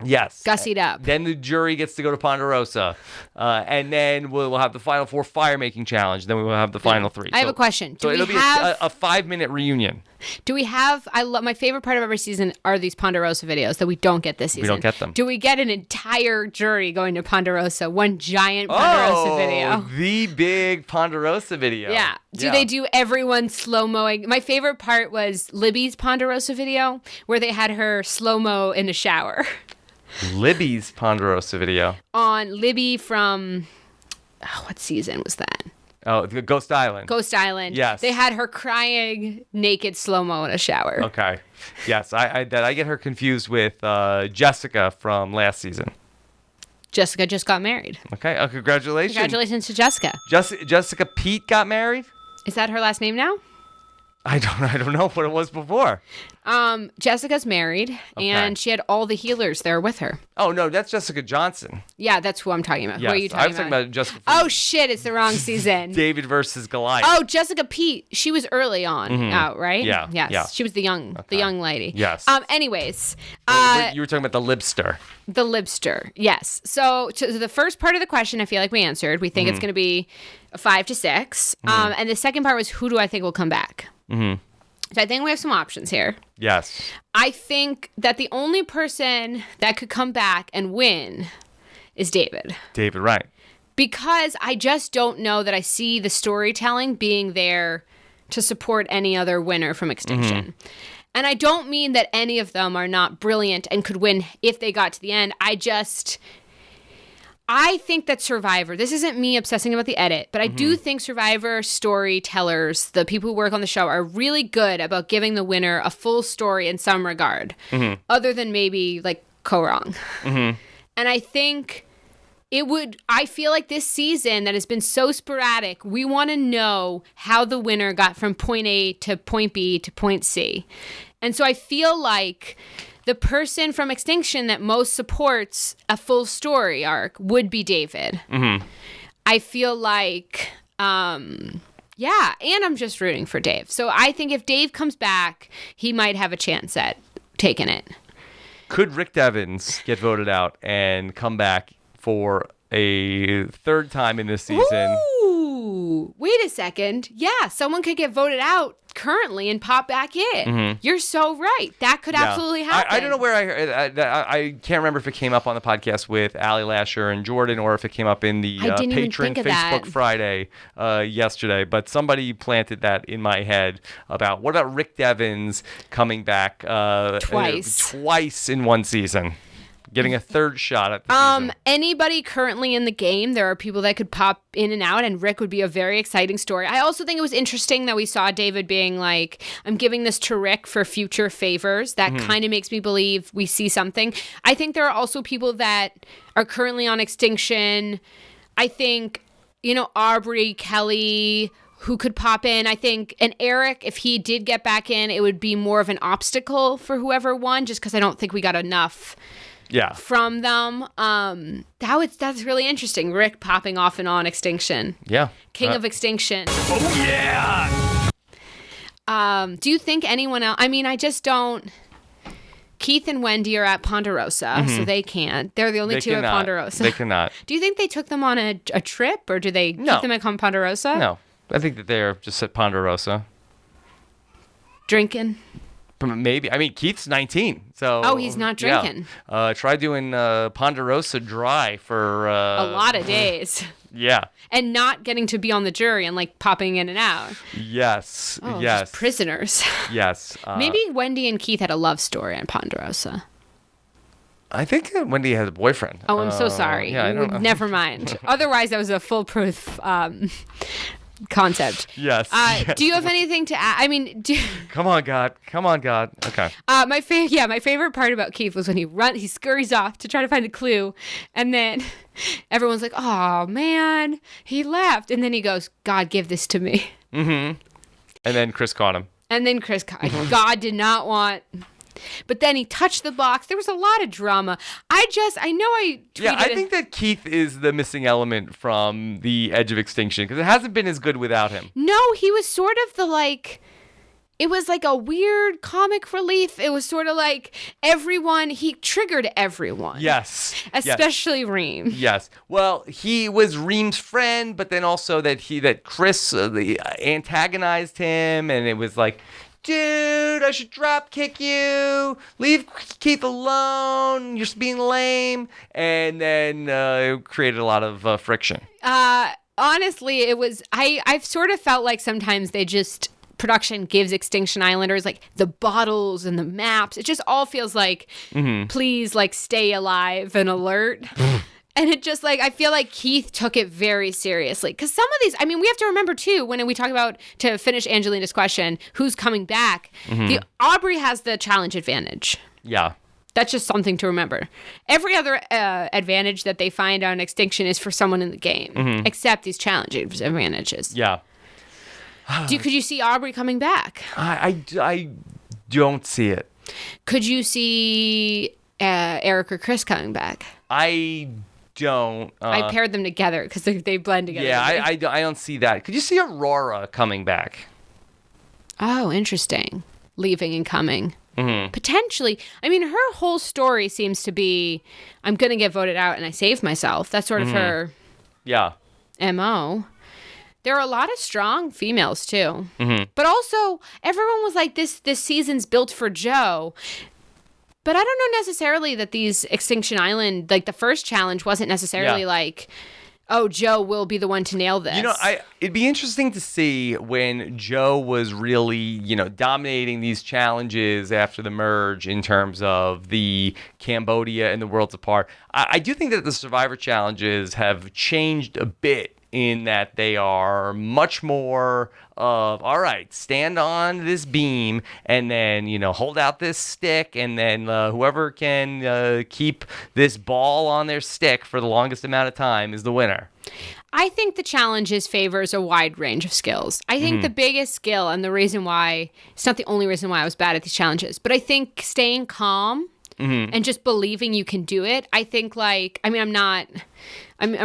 Yes. Gussied up. Then the jury gets to go to Ponderosa. And then we'll have the final 4 fire-making challenge. Then we will have the final 3. I have a question. So it'll be a 5-minute reunion. Do we have, my favorite part of every season are these Ponderosa videos that we don't get this season. We don't get them. Do we get an entire jury going to Ponderosa, one giant Ponderosa video? The big Ponderosa video. Yeah. Do they do everyone slow-moing? My favorite part was Libby's Ponderosa video, where they had her slow-mo in a shower. Libby's Ponderosa video. On Libby from, what season was that? Oh, Ghost Island. Ghost Island. Yes. They had her crying naked slow-mo in a shower. Okay. Yes, I get her confused with Jessica from last season. Jessica just got married. Okay. Congratulations. Congratulations to Jessica. Jessica Pete got married? Is that her last name now? I don't know what it was before. Jessica's married, and she had all the healers there with her. Oh, no, that's Jessica Johnson. Yeah, that's who I'm talking about. Yes, Who are you talking I was talking about Jessica. Oh, shit, it's the wrong season. David versus Goliath. Oh, Jessica Pete. She was early on out, right? Yeah, Yes. yeah. She was the young lady. Yes. Anyways. You were talking about the Libster. The Libster, yes. So to the first part of the question, I feel like we answered. We think it's going to be a 5 to 6. And the second part was, who do I think will come back? So I think we have some options here. Yes. I think that the only person that could come back and win is David. David, right. Because I just don't know that I see the storytelling being there to support any other winner from Extinction. And I don't mean that any of them are not brilliant and could win if they got to the end. I think that Survivor, this isn't me obsessing about the edit, but I do think Survivor storytellers, the people who work on the show, are really good about giving the winner a full story in some regard, other than maybe like Korong. And I think I feel like this season that has been so sporadic, we want to know how the winner got from point A to point B to point C. And so I feel like the person from Extinction that most supports a full story arc would be David. I feel like, and I'm just rooting for Dave. So I think if Dave comes back, he might have a chance at taking it. Could Rick Devens get voted out and come back for a third time in this season? Ooh, wait a second. Yeah, someone could get voted out currently and pop back in. You're so right. That could absolutely happen. I don't know where I heard. I can't remember if it came up on the podcast with Ali Lasher and Jordan, or if it came up in the Patron Facebook Friday yesterday. But somebody planted that in my head about what about Rick Devens coming back twice in one season. Getting a third shot at the season. Anybody currently in the game, there are people that could pop in and out, and Rick would be a very exciting story. I also think it was interesting that we saw David being like, I'm giving this to Rick for future favors. That kind of makes me believe we see something. I think there are also people that are currently on Extinction. I think, Aubrey, Kelly, who could pop in. I think, and Eric, if he did get back in, it would be more of an obstacle for whoever won, just because I don't think we got enough from them. That's really interesting. Rick popping off and on Extinction. Yeah. King of Extinction. Oh, yeah. Do you think anyone else? I mean, I just don't. Keith and Wendy are at Ponderosa, so they can't. They're the only two at Ponderosa. They cannot. Do you think they took them on a trip, or do they keep them at Ponderosa? No. I think that they're just at Ponderosa. Drinking? Maybe. I mean, Keith's 19, so... Oh, he's not drinking. Yeah. Try doing Ponderosa dry for... a lot of days. Yeah. And not getting to be on the jury and, popping in and out. Yes. Oh, yes. Just prisoners. Yes. Maybe Wendy and Keith had a love story on Ponderosa. I think Wendy has a boyfriend. Oh, I'm so sorry. Yeah, I don't know. Never mind. Otherwise, that was a foolproof... concept. Yes, Do you have anything to add? I mean, Come on, God. Okay. My favorite part about Keith was when he scurries off to try to find a clue, and then everyone's like, "Oh man, he left," and then he goes, "God, give this to me." And then Chris caught him. God did not want. But then he touched the box. There was a lot of drama. I think that Keith is the missing element from the Edge of Extinction, because it hasn't been as good without him. No, he was sort of it was like a weird comic relief. It was sort of like he triggered everyone. Yes. Especially Reem. Yes. Well, he was Reem's friend, but then also that Chris antagonized him, and it was like, dude, I should drop kick you. Leave Keith alone. You're just being lame. And then it created a lot of friction. Honestly, it was. I've sort of felt like sometimes production gives Extinction Islanders the bottles and the maps. It just all feels like, please, stay alive and alert. And it just I feel like Keith took it very seriously. Because some of these, I mean, we have to remember too, when we talk about, to finish Angelina's question, who's coming back, the Aubrey has the challenge advantage. Yeah. That's just something to remember. Every other advantage that they find on Extinction is for someone in the game, except these challenge advantages. Yeah. Could you see Aubrey coming back? I don't see it. Could you see Eric or Chris coming back? I don't. I paired them together because they blend together. Yeah, I don't see that. Could you see Aurora coming back? Oh, interesting. Leaving and coming. Mm-hmm. Potentially. I mean, her whole story seems to be, I'm going to get voted out and I saved myself. That's sort of her MO. There are a lot of strong females, too. Mm-hmm. But also, everyone was like, this season's built for Joe. But I don't know necessarily that these Extinction Island, like the first challenge wasn't necessarily like, oh, Joe will be the one to nail this. It'd be interesting to see when Joe was really, dominating these challenges after the merge in terms of the Cambodia and the Worlds Apart. I do think that the Survivor challenges have changed a bit in that they are much more of, all right, stand on this beam and then, hold out this stick and then whoever can keep this ball on their stick for the longest amount of time is the winner. I think the challenges favors a wide range of skills. I think the biggest skill and the reason why, it's not the only reason why I was bad at these challenges, but I think staying calm and just believing you can do it. I think I'm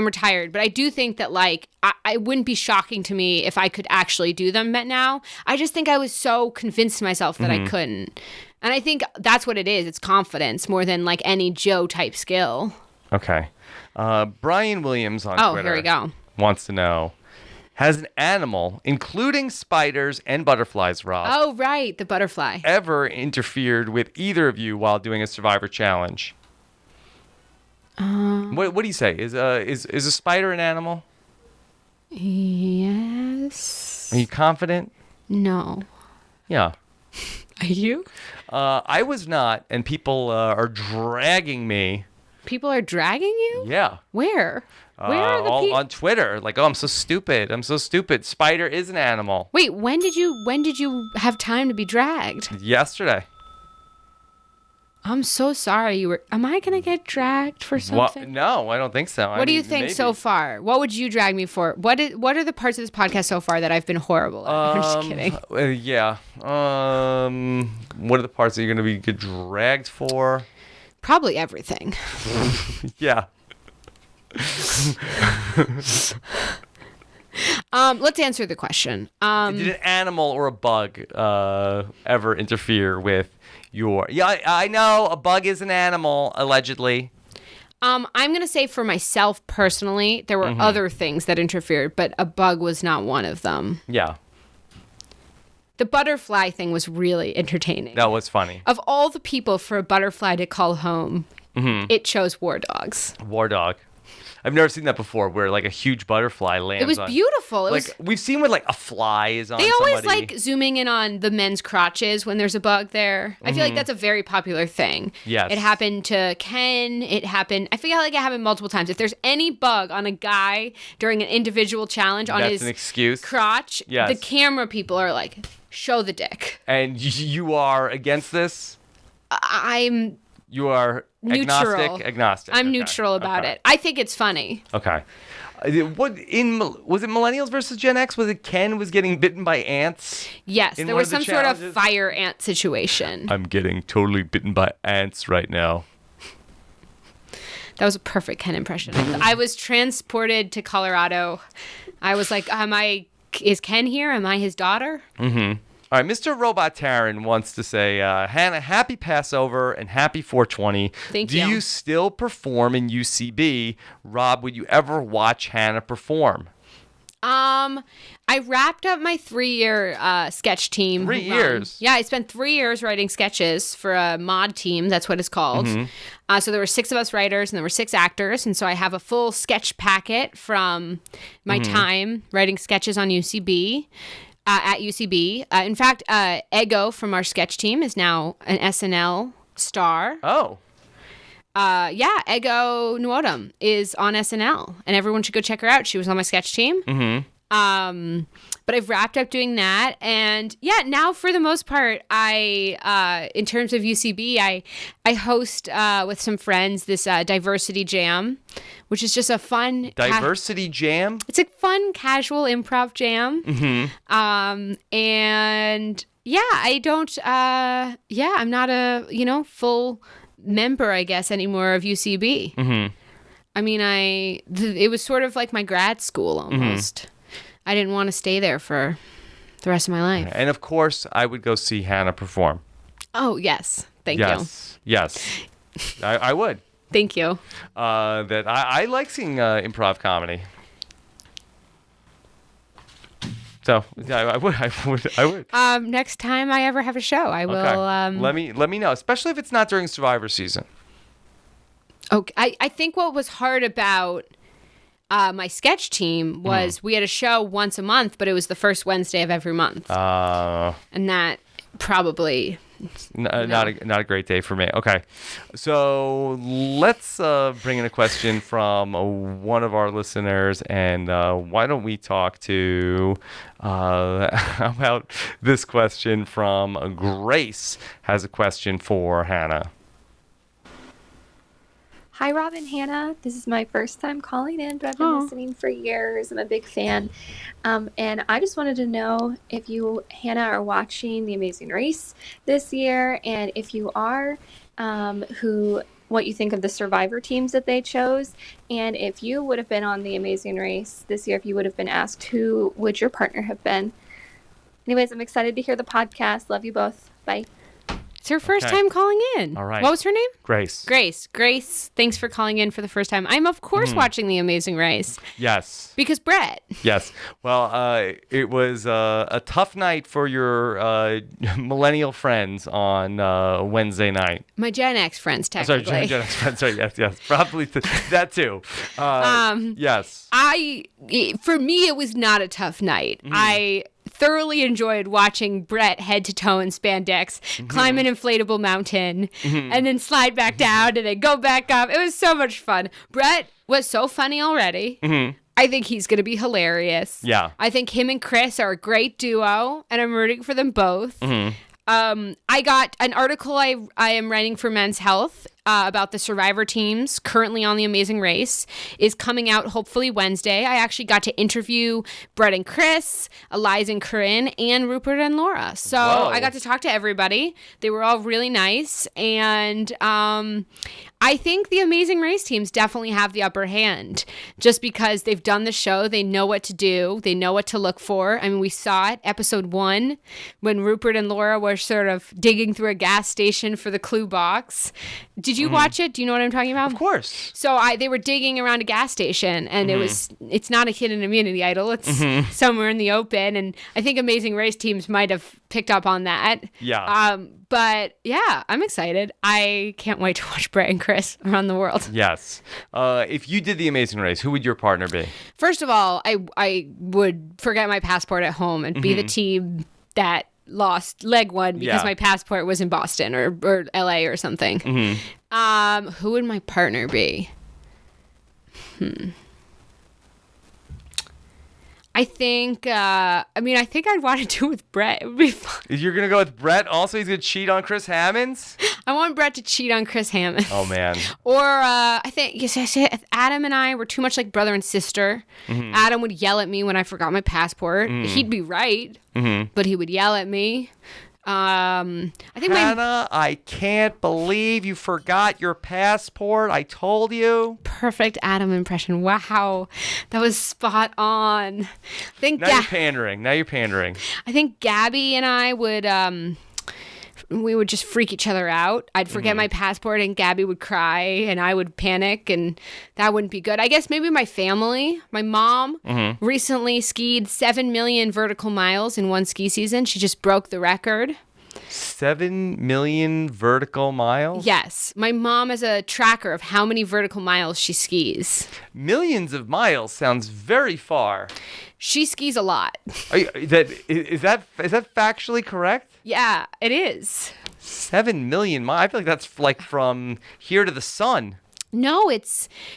retired, but I do think that I wouldn't be shocking to me if I could actually do them now. I just think I was so convinced myself that I couldn't. And I think that's what it is. It's confidence more than any Joe type skill. Okay. Brian Williams on Twitter here we go. Wants to know, has an animal, including spiders and butterflies, Rob, Oh, right. The butterfly. ever interfered with either of you while doing a Survivor challenge? What do you say? Is a spider an animal? Yes. Are you confident? No. Yeah. Are you? I was not, and people are dragging me. People are dragging you? Yeah. Where? Where are the all people? on Twitter, I'm so stupid. I'm so stupid. Spider is an animal. Wait, when did you have time to be dragged? Yesterday. I'm so sorry. Am I gonna get dragged for something? No, I don't think so. What do you think so far? What would you drag me for? What are the parts of this podcast so far that I've been horrible at? I'm just kidding. Yeah. What are the parts that you're gonna get dragged for? Probably everything. Yeah. Let's answer the question. Did an animal or a bug ever interfere with your? Yeah, I know a bug is an animal, allegedly. I'm gonna say for myself personally, there were other things that interfered, but a bug was not one of them. Yeah. The butterfly thing was really entertaining. That was funny. Of all the people for a butterfly to call home, it chose War Dogs. War Dog. I've never seen that before, where a huge butterfly lands. It was beautiful. We've seen when a fly is on. They always somebody. zooming in on the men's crotches when there's a bug there. I feel like that's a very popular thing. Yes. It happened to Ken. I feel like it happened multiple times. If there's any bug on a guy during an individual challenge on That's his an excuse. crotch, Yes. the camera people are like, show the dick. And you are against this? I'm You are neutral. Agnostic. I'm okay. neutral about Okay. it. I think it's funny. Okay. Was it Millennials versus Gen X? Was it Ken was getting bitten by ants? Yes, In there one was of the some sort of challenges? fire ant situation. I'm getting totally bitten by ants right now. That was a perfect Ken impression. I was transported to Colorado. I was like, is Ken here? Am I his daughter? Mm-hmm. All right, Mr. Robot Taran wants to say, Hannah, happy Passover and happy 420. Thank you. Do you still perform in UCB? Rob, would you ever watch Hannah perform? I wrapped up my 3-year sketch team. 3 years? Yeah, I spent 3 years writing sketches for a mod team. That's what it's called. So there were 6 of us writers and there were 6 actors. And so I have a full sketch packet from my time writing sketches on UCB. At UCB. In fact, Ego from our sketch team is now an SNL star. Oh. Yeah, Ego Nwodum is on SNL, and everyone should go check her out. She was on my sketch team. But I've wrapped up doing that. And yeah, now for the most part, in terms of UCB, I host with some friends this diversity jam, which is just a fun diversity jam. It's a fun casual improv jam. And yeah, I don't. I'm not a full member, I guess, anymore of UCB. I mean, it was sort of like my grad school almost. I didn't want to stay there for the rest of my life. And of course, I would go see Hannah perform. Oh, yes. Thank you. Yes. I would. Thank you. That I like seeing improv comedy. So I would. Next time I ever have a show, I will. Okay. Let me know, especially if it's not during Survivor season. Okay. I think what was hard about my sketch team was we had a show once a month, but it was the first Wednesday of every month. And that probably not a great day for me. Okay, so let's bring in a question from one of our listeners, and why don't we talk to about this question from Grace? Has a question for Hannah. Hi, Rob and Hannah. This is my first time calling in, but I've been listening for years. I'm a big fan. And I just wanted to know if you, Hannah, are watching The Amazing Race this year, and if you are, what you think of the survivor teams that they chose, and if you would have been on The Amazing Race this year, if you would have been asked, who would your partner have been? Anyways, I'm excited to hear the podcast. Love you both. Bye. It's her first time calling in. All right. What was her name? Grace. Grace, thanks for calling in for the first time. I'm, of course, watching The Amazing Race. Yes. Because Brett. Yes. Well, it was a tough night for your millennial friends on Wednesday night. My Gen X friends, technically. Sorry, Gen X friends. Sorry, yes. Probably that too. Yes. For me, it was not a tough night. I thoroughly enjoyed watching Brett head to toe in spandex, climb an inflatable mountain, and then slide back down and then go back up. It was so much fun. Brett was so funny already. I think he's going to be hilarious. Yeah. I think him and Chris are a great duo, and I'm rooting for them both. I got an article I am writing for Men's Health about the survivor teams currently on The Amazing Race is coming out hopefully Wednesday. I actually got to interview Brett and Chris, Eliza and Corinne, and Rupert and Laura. So I got to talk to everybody. They were all really nice. And I think the Amazing Race teams definitely have the upper hand just because they've done the show. They know what to do. They know what to look for. I mean, we saw it, episode 1, when Rupert and Laura were sort of digging through a gas station for the clue box. Did you watch it? Do you know what I'm talking about? Of course. So they were digging around a gas station, and it's not a hidden immunity idol. It's somewhere in the open, and I think Amazing Race teams might have picked up on that. Yeah. But yeah, I'm excited. I can't wait to watch Brett and Chris around the world. Yes. If you did The Amazing Race, who would your partner be? First of all, I would forget my passport at home and be the team that lost leg one because my passport was in Boston or LA or something. Who would my partner be? I think I'd want to do it with Brett. It would be fun. You're going to go with Brett? Also, he's going to cheat on Chris Hammonds? I want Brett to cheat on Chris Hammonds. Oh, man. Or I think, if Adam and I were too much like brother and sister. Adam would yell at me when I forgot my passport. He'd be right, but he would yell at me. I think Hannah, I can't believe you forgot your passport. I told you. Perfect Adam impression. Wow. That was spot on. Now you're pandering. I think Gabby and I would we would just freak each other out. I'd forget my passport and Gabby would cry and I would panic and that wouldn't be good. I guess maybe my family. My mom recently skied 7 million vertical miles in one ski season. She just broke the record. 7 million vertical miles? Yes. My mom is a tracker of how many vertical miles she skis. Millions of miles sounds very far. She skis a lot. Is that factually correct? Yeah, it is. 7 million miles? I feel like that's like from here to the sun. No,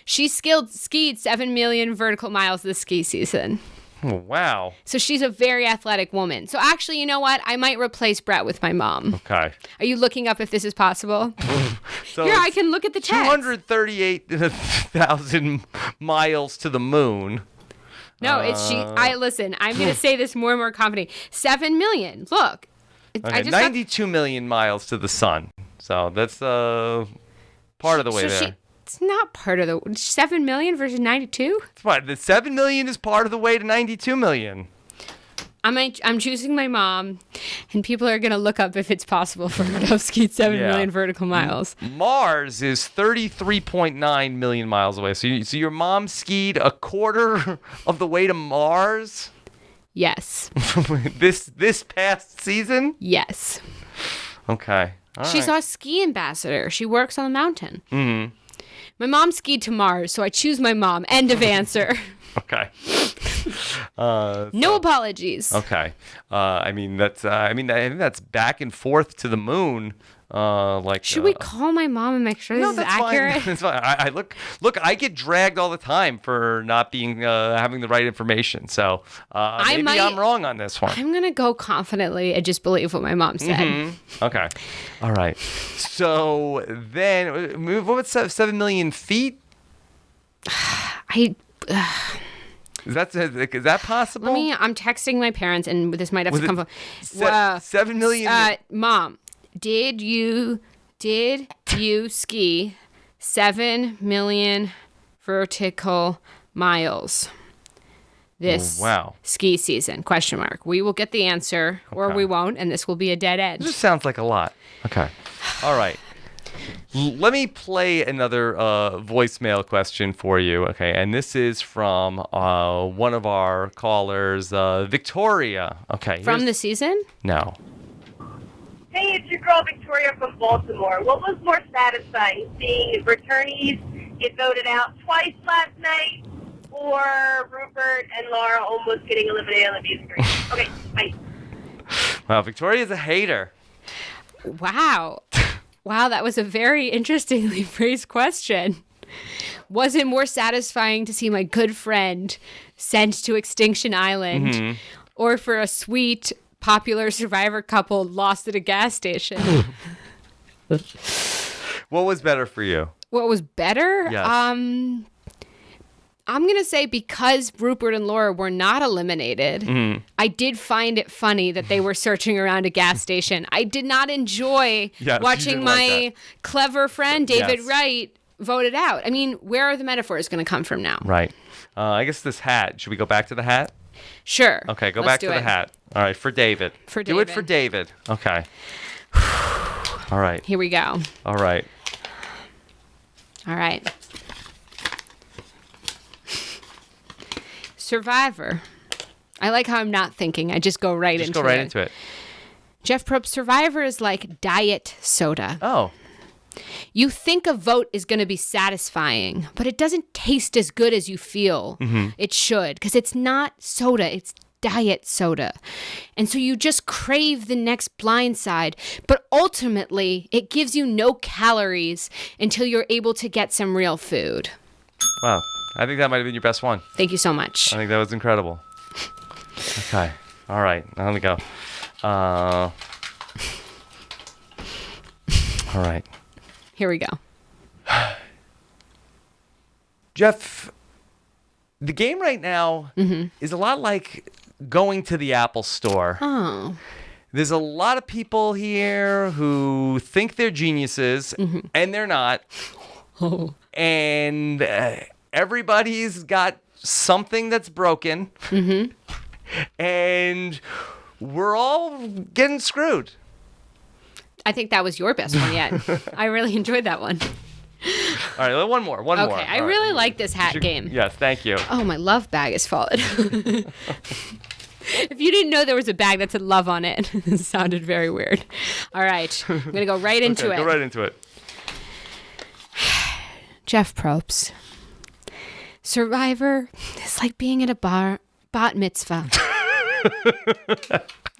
she skied 7 million vertical miles this ski season. Oh, wow. So she's a very athletic woman. So actually, you know what? I might replace Brett with my mom. Okay. Are you looking up if this is possible? So Here, I can look at the text. 238,000 miles to the moon. No, it's she. Listen, I'm going to say this more and more confidently. 7 million. Look. Okay, 92 million miles to the sun. So that's part of the way there. It's not part of the 7 million versus 92. It's fine. The 7 million is part of the way to 92 million. I'm choosing my mom, and people are gonna look up if it's possible for her to have skied 7 million vertical miles. Mars is 33.9 million miles away. So your mom skied a quarter of the way to Mars. Yes. this past season. Yes. Okay. She's our ski ambassador. She works on the mountain. Mm-hmm. My mom skied to Mars, so I choose my mom. End of answer. Okay. No apologies. Okay. I think that's back and forth to the moon. Should we call my mom and make sure this is accurate? Fine. That's fine. I look. I get dragged all the time for not being having the right information. So maybe I'm wrong on this one. I'm gonna go confidently and just believe what my mom said. Mm-hmm. Okay. All right. So then, what's 7 million feet? Is that possible? I'm texting my parents, and this might have to come from 7 million. Mom, did you ski 7 million vertical miles this ski season? Question mark. We will get the answer, or we won't, and this will be a dead end. This sounds like a lot. Okay. All right. Let me play another voicemail question for you. Okay, and this is from one of our callers, Victoria. Okay. From the season? No. Hey, it's your girl Victoria from Baltimore. What was more satisfying, seeing returnees get voted out twice last night, or Rupert and Laura almost getting eliminated on the music ring? Okay, bye. Wow, Victoria's a hater. Wow. Wow, that was a very interestingly phrased question. Was it more satisfying to see my good friend sent to Extinction Island, or for a sweet, popular Survivor couple lost at a gas station? What was better for you? What was better? Yes. I'm going to say because Rupert and Laura were not eliminated, I did find it funny that they were searching around a gas station. I did not enjoy watching my clever friend, David Wright, voted out. I mean, where are the metaphors going to come from now? Right. I guess this hat. Should we go back to the hat? Sure. Okay, go back to the hat. All right, for David. Do it for David. Okay. All right. Here we go. All right. All right. Survivor. I like how I'm not thinking. I just go right into it. Just go right into it. Jeff Probst, Survivor is like diet soda. Oh. You think a vote is going to be satisfying, but it doesn't taste as good as you feel it should, because it's not soda. It's diet soda. And so you just crave the next blind side, but ultimately it gives you no calories until you're able to get some real food. Wow. I think that might have been your best one. Thank you so much. I think that was incredible. Okay. All right. Now let me go. All right. Here we go. Jeff, the game right now is a lot like going to the Apple Store. Oh. There's a lot of people here who think they're geniuses, and they're not. Oh. And everybody's got something that's broken. And we're all getting screwed. I think that was your best one yet. I really enjoyed that one. All right, one more. Okay, I really like this hat game. Yes, thank you. Oh, my love bag has fallen. If you didn't know there was a bag that said love on it, it sounded very weird. All right, I'm going to go right into it. Go right into it. Jeff Probst. Survivor is like being at a bat mitzvah.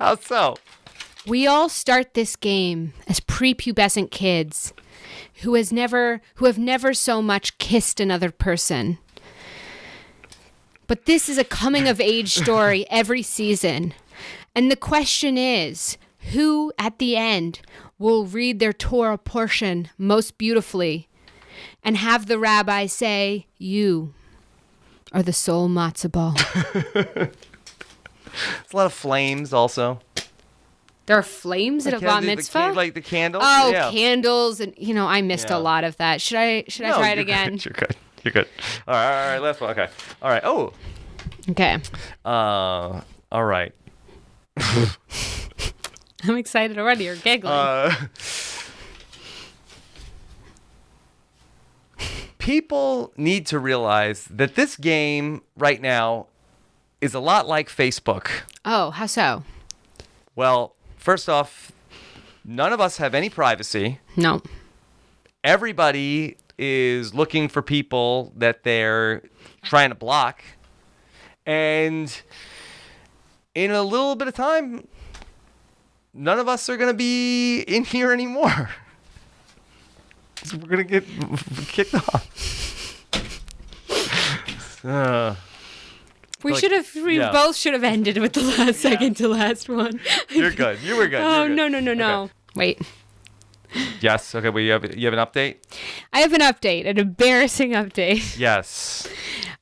How so? We all start this game as prepubescent kids who have never so much kissed another person. But this is a coming-of-age story every season. And the question is, who at the end will read their Torah portion most beautifully and have the rabbi say, you are the sole matzah ball. It's a lot of flames also. There are flames at a bat mitzvah? Like the candles? Oh, yeah. Candles. And, I missed a lot of that. Should I try it again? Good. You're good. All right. Last one. Okay. All right. Oh. Okay. All right. I'm excited already. You're giggling. People need to realize that this game right now is a lot like Facebook. Oh, how so? Well, first off, none of us have any privacy. No. Everybody is looking for people that they're trying to block. And in a little bit of time, none of us are going to be in here anymore. So we're going to get kicked off. We both should have ended with the second to last one. You're good. You were good. Oh, good. No. Okay. Wait. Yes. Okay. Well, you have an update? I have an update, an embarrassing update. Yes.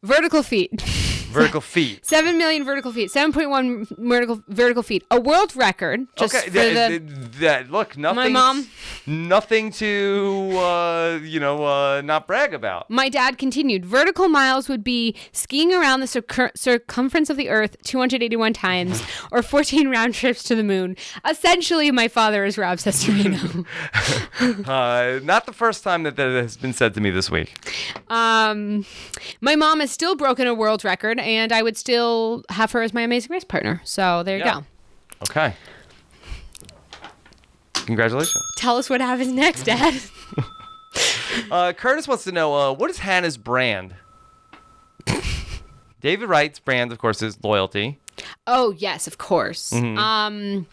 Vertical feet. Vertical feet. 7 million vertical feet. 7.1 vertical feet. A world record. Just okay. Look, nothing. My mom. Nothing to not brag about. My dad continued. Vertical miles would be skiing around the circumference of the Earth 281 times, or 14 round trips to the moon. Essentially, my father is Rob Sestorino. Not the first time that has been said to me this week. My mom has still broken a world record, and I would still have her as my Amazing Race partner. So there you go. Okay. Congratulations. Tell us what happens next, Dad. Curtis wants to know, what is Hannah's brand? David Wright's brand, of course, is loyalty. Oh, yes, of course. Mm-hmm.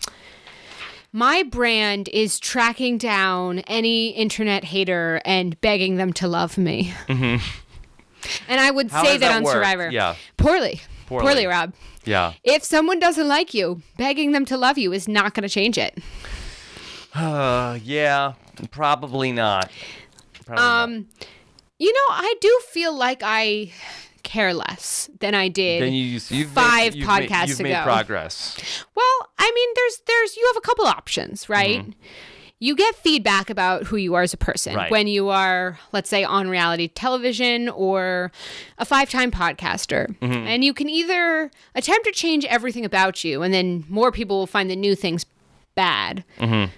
My brand is tracking down any internet hater and begging them to love me. Mm-hmm. And I would say that on work? Survivor. Yeah. Poorly, Rob. Yeah. If someone doesn't like you, begging them to love you is not going to change it. Yeah, probably not. I do feel like I care less than I did you've podcasts ago. You've made progress. Well, I mean, there's you have a couple options, right? Mm-hmm. You get feedback about who you are as a person when you are, let's say, on reality television or a 5-time podcaster. Mm-hmm. And you can either attempt to change everything about you, and then more people will find the new things bad. Mm-hmm.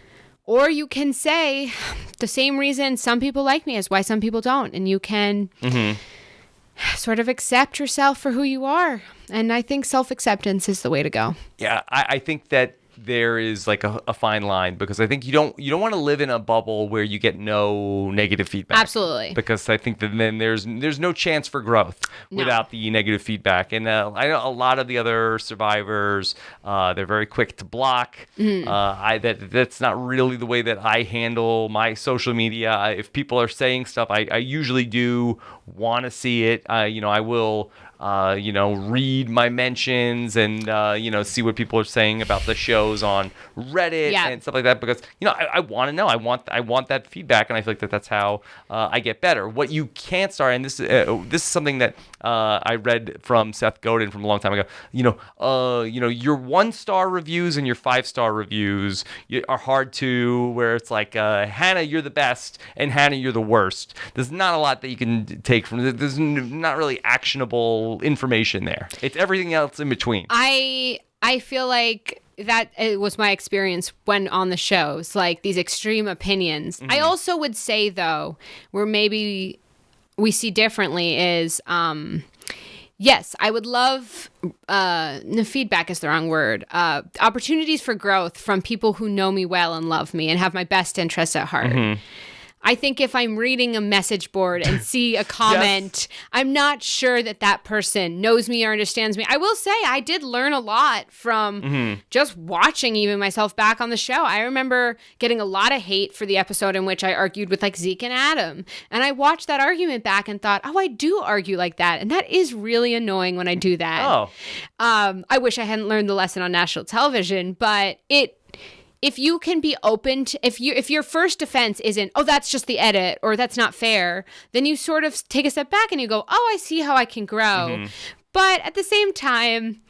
Or you can say the same reason some people like me is why some people don't. And you can sort of accept yourself for who you are. And I think self-acceptance is the way to go. Yeah, I think that there is like a fine line, because I think you don't want to live in a bubble where you get no negative feedback. Absolutely. Because I think that then there's no chance for growth without the negative feedback. And I know a lot of the other survivors, they're very quick to block. Mm-hmm. That's not really the way that I handle my social media. If people are saying stuff, I usually do want to see it. I will read my mentions and, see what people are saying about the shows on Reddit and stuff like that, because, I want to know. I want that feedback, and I feel like that's how I get better. What you can't start, and this is something that I read from Seth Godin from a long time ago, your 1-star reviews and your 5-star reviews are hard to, where it's like, Hannah, you're the best, and Hannah, you're the worst. There's not a lot that you can take from it. There's not really actionable information there. It's everything else in between. I feel like that it was my experience when on the shows, like these extreme opinions. Mm-hmm. I also would say, though, where maybe we see differently is, yes, I would love, feedback is the wrong word, opportunities for growth from people who know me well and love me and have my best interests at heart. Mm-hmm. I think if I'm reading a message board and see a comment, I'm not sure that person knows me or understands me. I will say I did learn a lot from just watching even myself back on the show. I remember getting a lot of hate for the episode in which I argued with like Zeke and Adam. And I watched that argument back and thought, I do argue like that. And that is really annoying when I do that. Oh. I wish I hadn't learned the lesson on national television, but if you can be open to, if your first defense isn't, oh, that's just the edit or that's not fair, then you sort of take a step back and you go, oh, I see how I can grow. But at the same time,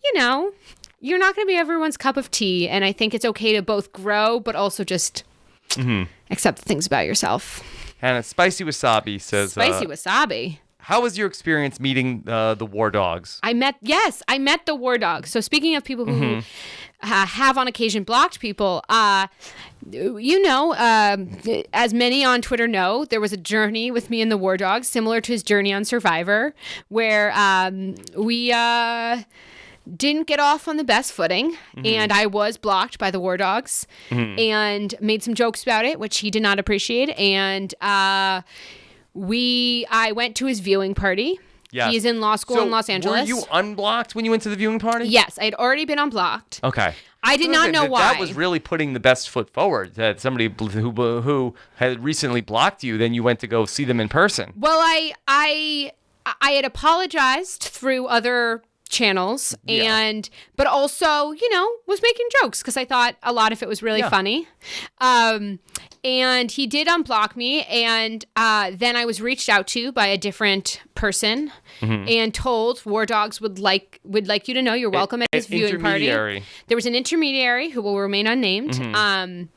you're not going to be everyone's cup of tea. And I think it's okay to both grow, but also just accept the things about yourself. Hannah, Spicy Wasabi says... Spicy Wasabi. How was your experience meeting the War Dogs? I met the War Dogs. So speaking of people who have on occasion blocked people, as many on Twitter know, there was a journey with me and the War Dogs, similar to his journey on Survivor, where we didn't get off on the best footing, and I was blocked by the War Dogs and made some jokes about it, which he did not appreciate, and I went to his viewing party. Yes. He's in law school in Los Angeles. Were you unblocked when you went to the viewing party? Yes, I had already been unblocked. Okay. I did not know why. That was really putting the best foot forward. That somebody who had recently blocked you, then you went to go see them in person. Well, I had apologized through other channels but also was making jokes because I thought a lot of it was really funny, and he did unblock me, and then I was reached out to by a different person and told War Dogs would like you to know you're welcome at this viewing party. There was an intermediary who will remain unnamed, and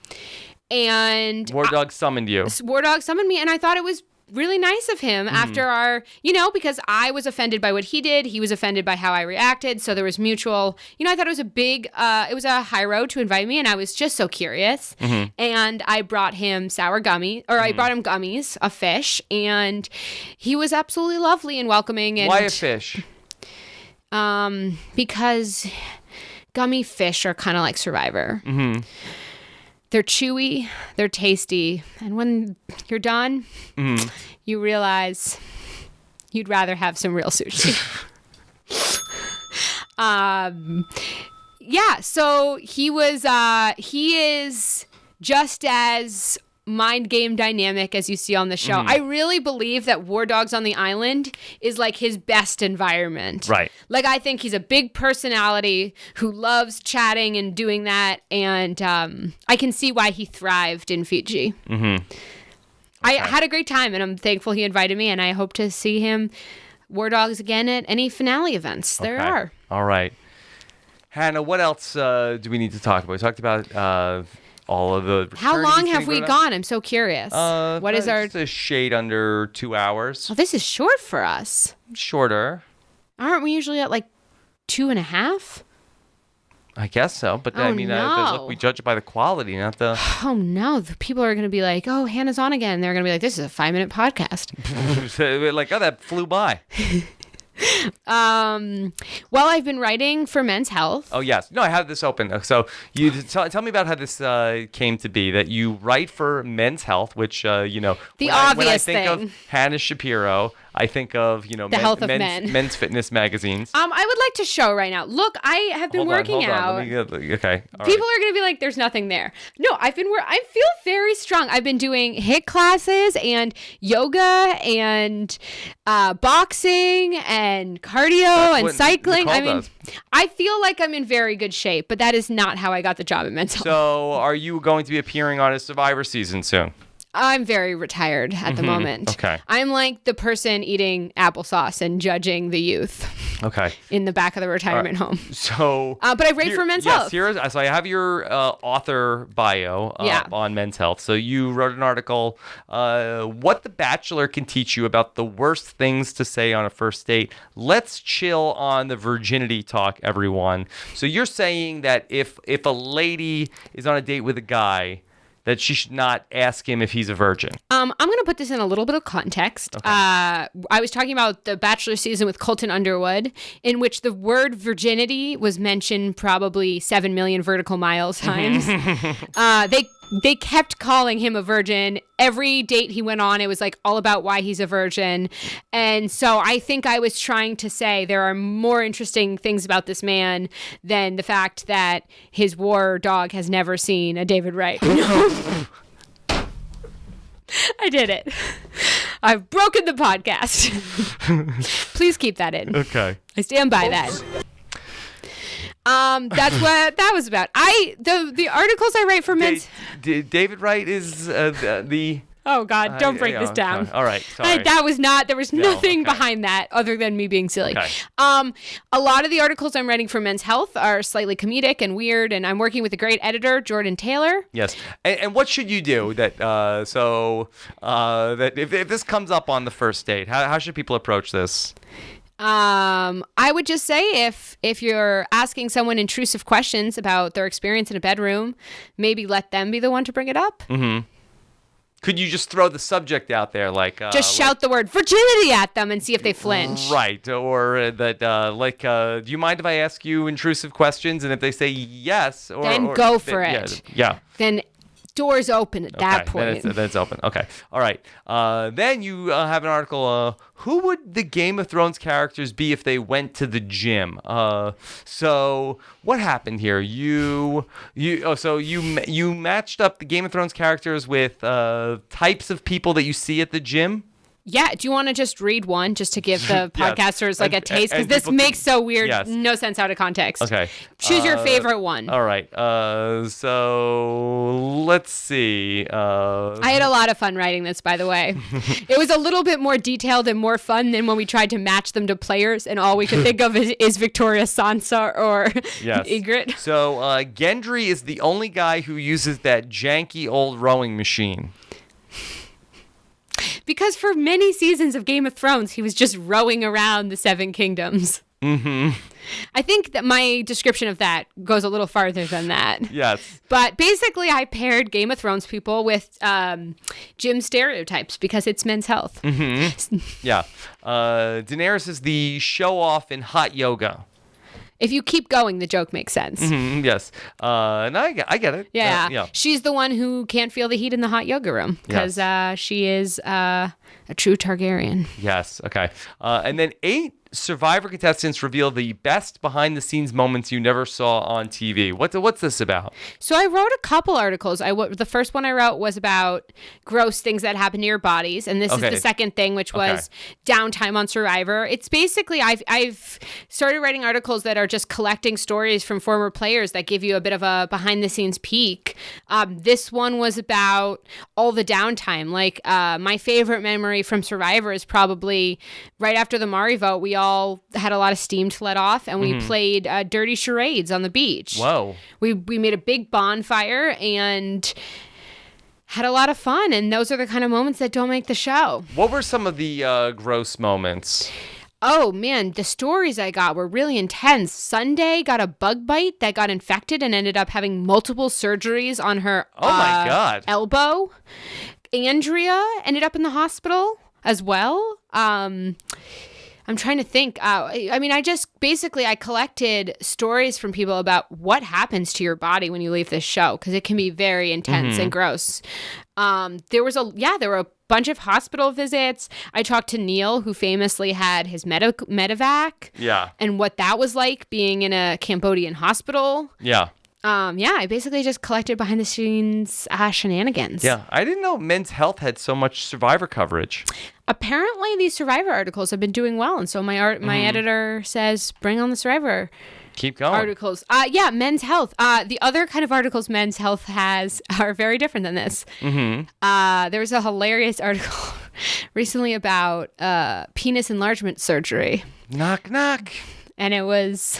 War Dog summoned you. War Dog summoned me, and I thought it was really nice of him after our, because I was offended by what he did. He was offended by how I reacted. So there was mutual, I thought it was it was a high road to invite me. And I was just so curious. And I brought him I brought him gummies, a fish. And he was absolutely lovely and welcoming. And why a fish? Because gummy fish are kind of like Survivor. They're chewy, they're tasty, and when you're done, you realize you'd rather have some real sushi. So he is just as mind game dynamic as you see on the show. I really believe that War Dogs on the Island is like his best environment. Right. Like, I think he's a big personality who loves chatting and doing that, and I can see why he thrived in Fiji. I had a great time, and I'm thankful he invited me, and I hope to see him, War Dogs, again at any finale events. There are. All right. Hannah, what else do we need to talk about? We talked about all of the... How long have we gone? I'm so curious. What is our... Just a shade under 2 hours. Oh, this is short for us. Shorter. Aren't we usually at like 2.5? I guess so, but look, we judge it by the quality, not the... Oh no, the people are going to be like, oh, Hannah's on again. They're going to be like, this is a 5-minute podcast. Like, oh, that flew by. Well, I've been writing for Men's Health. Oh, yes. No, I have this open. So you tell me about how this came to be, that you write for Men's Health, which, the when obvious thing. Of Hannah Shapiro, I think of, health of men. Men's fitness magazines. I would like to show right now. Look, I have been working out. Okay. All People are going to be like, there's nothing there. No, I feel very strong. I've been doing HIIT classes and yoga and boxing and cardio and cycling. I feel like I'm in very good shape, but that is not how I got the job at Men's Health. So are you going to be appearing on a Survivor season soon? I'm very retired at the moment. Okay. I'm like the person eating applesauce and judging the youth. Okay. In the back of the retirement home. So. But I write for Men's Health. So I have your author bio on Men's Health. So you wrote an article, what The Bachelor can teach you about the worst things to say on a first date. Let's chill on the virginity talk, everyone. So you're saying that if a lady is on a date with a guy, that she should not ask him if he's a virgin. I'm going to put this in a little bit of context. Okay. I was talking about the Bachelor season with Colton Underwood, in which the word virginity was mentioned probably 7 million vertical miles times. they kept calling him a virgin. Every date he went on, it was like all about why he's a virgin. And so I think I was trying to say there are more interesting things about this man than the fact that his war dog has never seen a David Wright. I did it. I've broken the podcast. Please keep that in. Okay. I stand by that. That's what that was about. The articles I write for men's. David Wright is the. Oh God! Don't break this down. All right. Sorry. That was not. There was nothing okay. behind that other than me being silly. Okay. A lot of the articles I'm writing for Men's Health are slightly comedic and weird, and I'm working with a great editor, Jordan Taylor. Yes. And what should you do that that if this comes up on the first date, how should people approach this? I would just say if you're asking someone intrusive questions about their experience in a bedroom, maybe let them be the one to bring it up. Mm-hmm. Could you just throw the subject out there, like just shout the word virginity at them and see if they flinch? Right, or that do you mind if I ask you intrusive questions? And if they say yes, then go for it. Yeah. Then doors open at that point. Then it's open. Okay. All right. Then you have an article. Who would the Game of Thrones characters be if they went to the gym? So what happened here? You matched up the Game of Thrones characters with types of people that you see at the gym. Yeah. Do you want to just read one just to give the podcasters like a taste? Because this makes so weird. Yes. No sense out of context. Okay. Choose your favorite one. All right. So let's see. I had a lot of fun writing this, by the way. It was a little bit more detailed and more fun than when we tried to match them to players, and all we could think of is Victoria Sansa or Ygritte. So Gendry is the only guy who uses that janky old rowing machine. Because for many seasons of Game of Thrones, he was just rowing around the Seven Kingdoms. Mm-hmm. I think that my description of that goes a little farther than that. Yes. But basically, I paired Game of Thrones people with gym stereotypes because it's Men's Health. Mm-hmm. Yeah. Daenerys is the show-off in hot yoga. If you keep going, the joke makes sense. Mm-hmm, yes. And I get it. Yeah. She's the one who can't feel the heat in the hot yoga room because she is a true Targaryen. Yes. Okay. And then 8 Survivor contestants reveal the best behind-the-scenes moments you never saw on TV. What's this about? So I wrote a couple articles. The first one I wrote was about gross things that happen to your bodies, and this is the second thing, which was downtime on Survivor. It's basically I've started writing articles that are just collecting stories from former players that give you a bit of a behind-the-scenes peek. This one was about all the downtime. Like my favorite memory from Survivor is probably right after the Mari vote. We all had a lot of steam to let off, and we played dirty charades on the beach. Whoa. We made a big bonfire and had a lot of fun, and those are the kind of moments that don't make the show. What were some of the gross moments? Oh, man, the stories I got were really intense. Sunday got a bug bite that got infected and ended up having multiple surgeries on her my God. elbow. Andrea ended up in the hospital as well. I'm trying to think. I collected stories from people about what happens to your body when you leave this show, because it can be very intense and gross. There were a bunch of hospital visits. I talked to Neil, who famously had his medevac. Yeah. And what that was like being in a Cambodian hospital. Yeah. I basically just collected behind the scenes shenanigans. Yeah, I didn't know Men's Health had so much Survivor coverage. Apparently, these Survivor articles have been doing well, and so my editor says, "Bring on the Survivor." Keep going. Articles. Men's Health. The other kind of articles Men's Health has are very different than this. Mm-hmm. There was a hilarious article recently about penis enlargement surgery. Knock, knock. And it was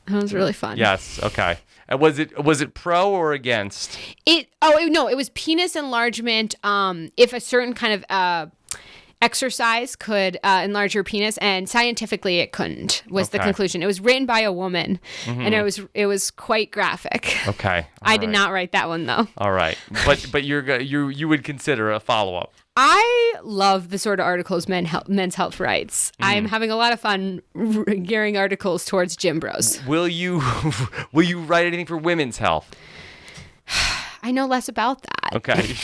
really fun. Yes. Okay. And was it pro or against? It was penis enlargement. If a certain kind of exercise could enlarge your penis, and scientifically it couldn't, was the conclusion. It was written by a woman, and it was quite graphic. Okay. I did not write that one though. All right, but you would consider a follow up. I love the sort of articles Men's Health writes. I'm having a lot of fun gearing articles towards gym bros. Will you write anything for Women's Health? I know less about that. Okay.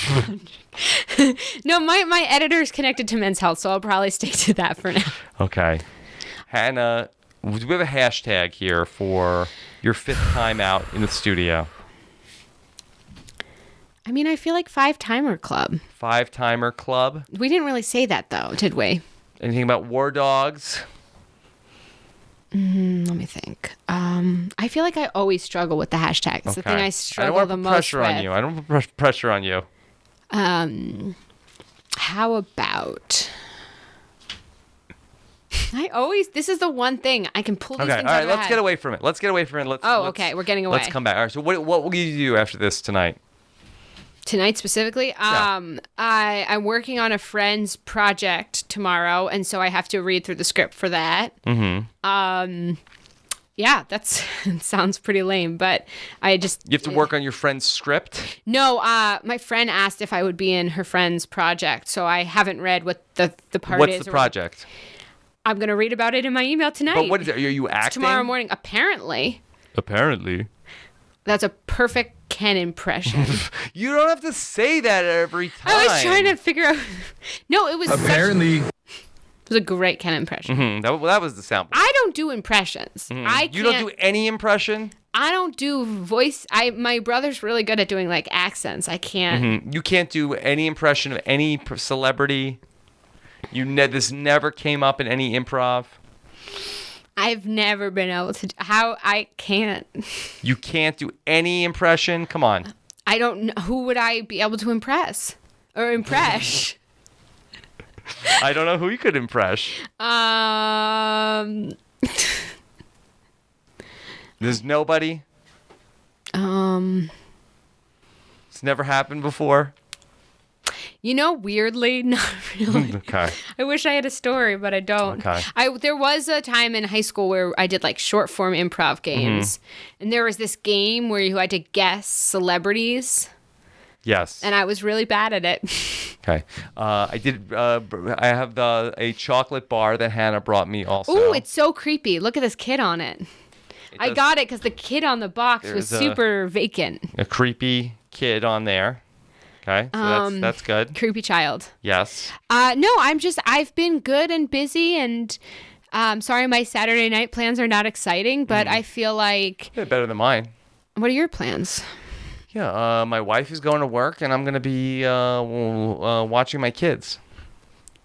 No, my editor is connected to Men's Health, so I'll probably stick to that for now. Okay. Hannah, we have a hashtag here for your 5th time out in the studio. I mean, I feel like 5-timer club. 5-timer club. We didn't really say that, though, did we? Anything about war dogs? Let me think. I feel like I always struggle with the hashtag. It's the thing I struggle the most with. I don't want to put pressure on you. How about... This is the one thing I can pull these things out of my head. Let's get away from it. Okay, we're getting away. Let's come back. All right, so what will you do after this tonight? Tonight specifically? Yeah. I'm working on a friend's project tomorrow, and so I have to read through the script for that. Mm-hmm. Yeah, it sounds pretty lame, but I just... You have to work on your friend's script? No, my friend asked if I would be in her friend's project, so I haven't read what the part is. What's the project? I'm going to read about it in my email tonight. But what is it? Are you acting? It's tomorrow morning. Apparently. That's a perfect Ken impression. You don't have to say that every time. I was trying to figure out... No, it was... Apparently. It was a great Ken impression. Mm-hmm. That was the sound. I don't do impressions. Mm-hmm. You don't do any impression? I don't do voice. My brother's really good at doing like accents. I can't. Mm-hmm. You can't do any impression of any celebrity? This never came up in any improv? I've never been able to. I can't. You can't do any impression? Come on. I don't know. Who would I be able to impress? Or impress? I don't know who you could impress. There's nobody? It's never happened before? Weirdly, not really. Okay. I wish I had a story, but I don't. Okay. There was a time in high school where I did like short form improv games. And there was this game where you had to guess celebrities. Yes. And I was really bad at it. Okay. I have a chocolate bar that Hannah brought me also. Ooh, it's so creepy. Look at this kid on it. I got it because the kid on the box was super vacant. A creepy kid on there. Okay, so that's good. Creepy child. Yes. No, I've been good and busy, and sorry my Saturday night plans are not exciting, but I feel like... They're better than mine. What are your plans? Yeah, my wife is going to work, and I'm going to be watching my kids.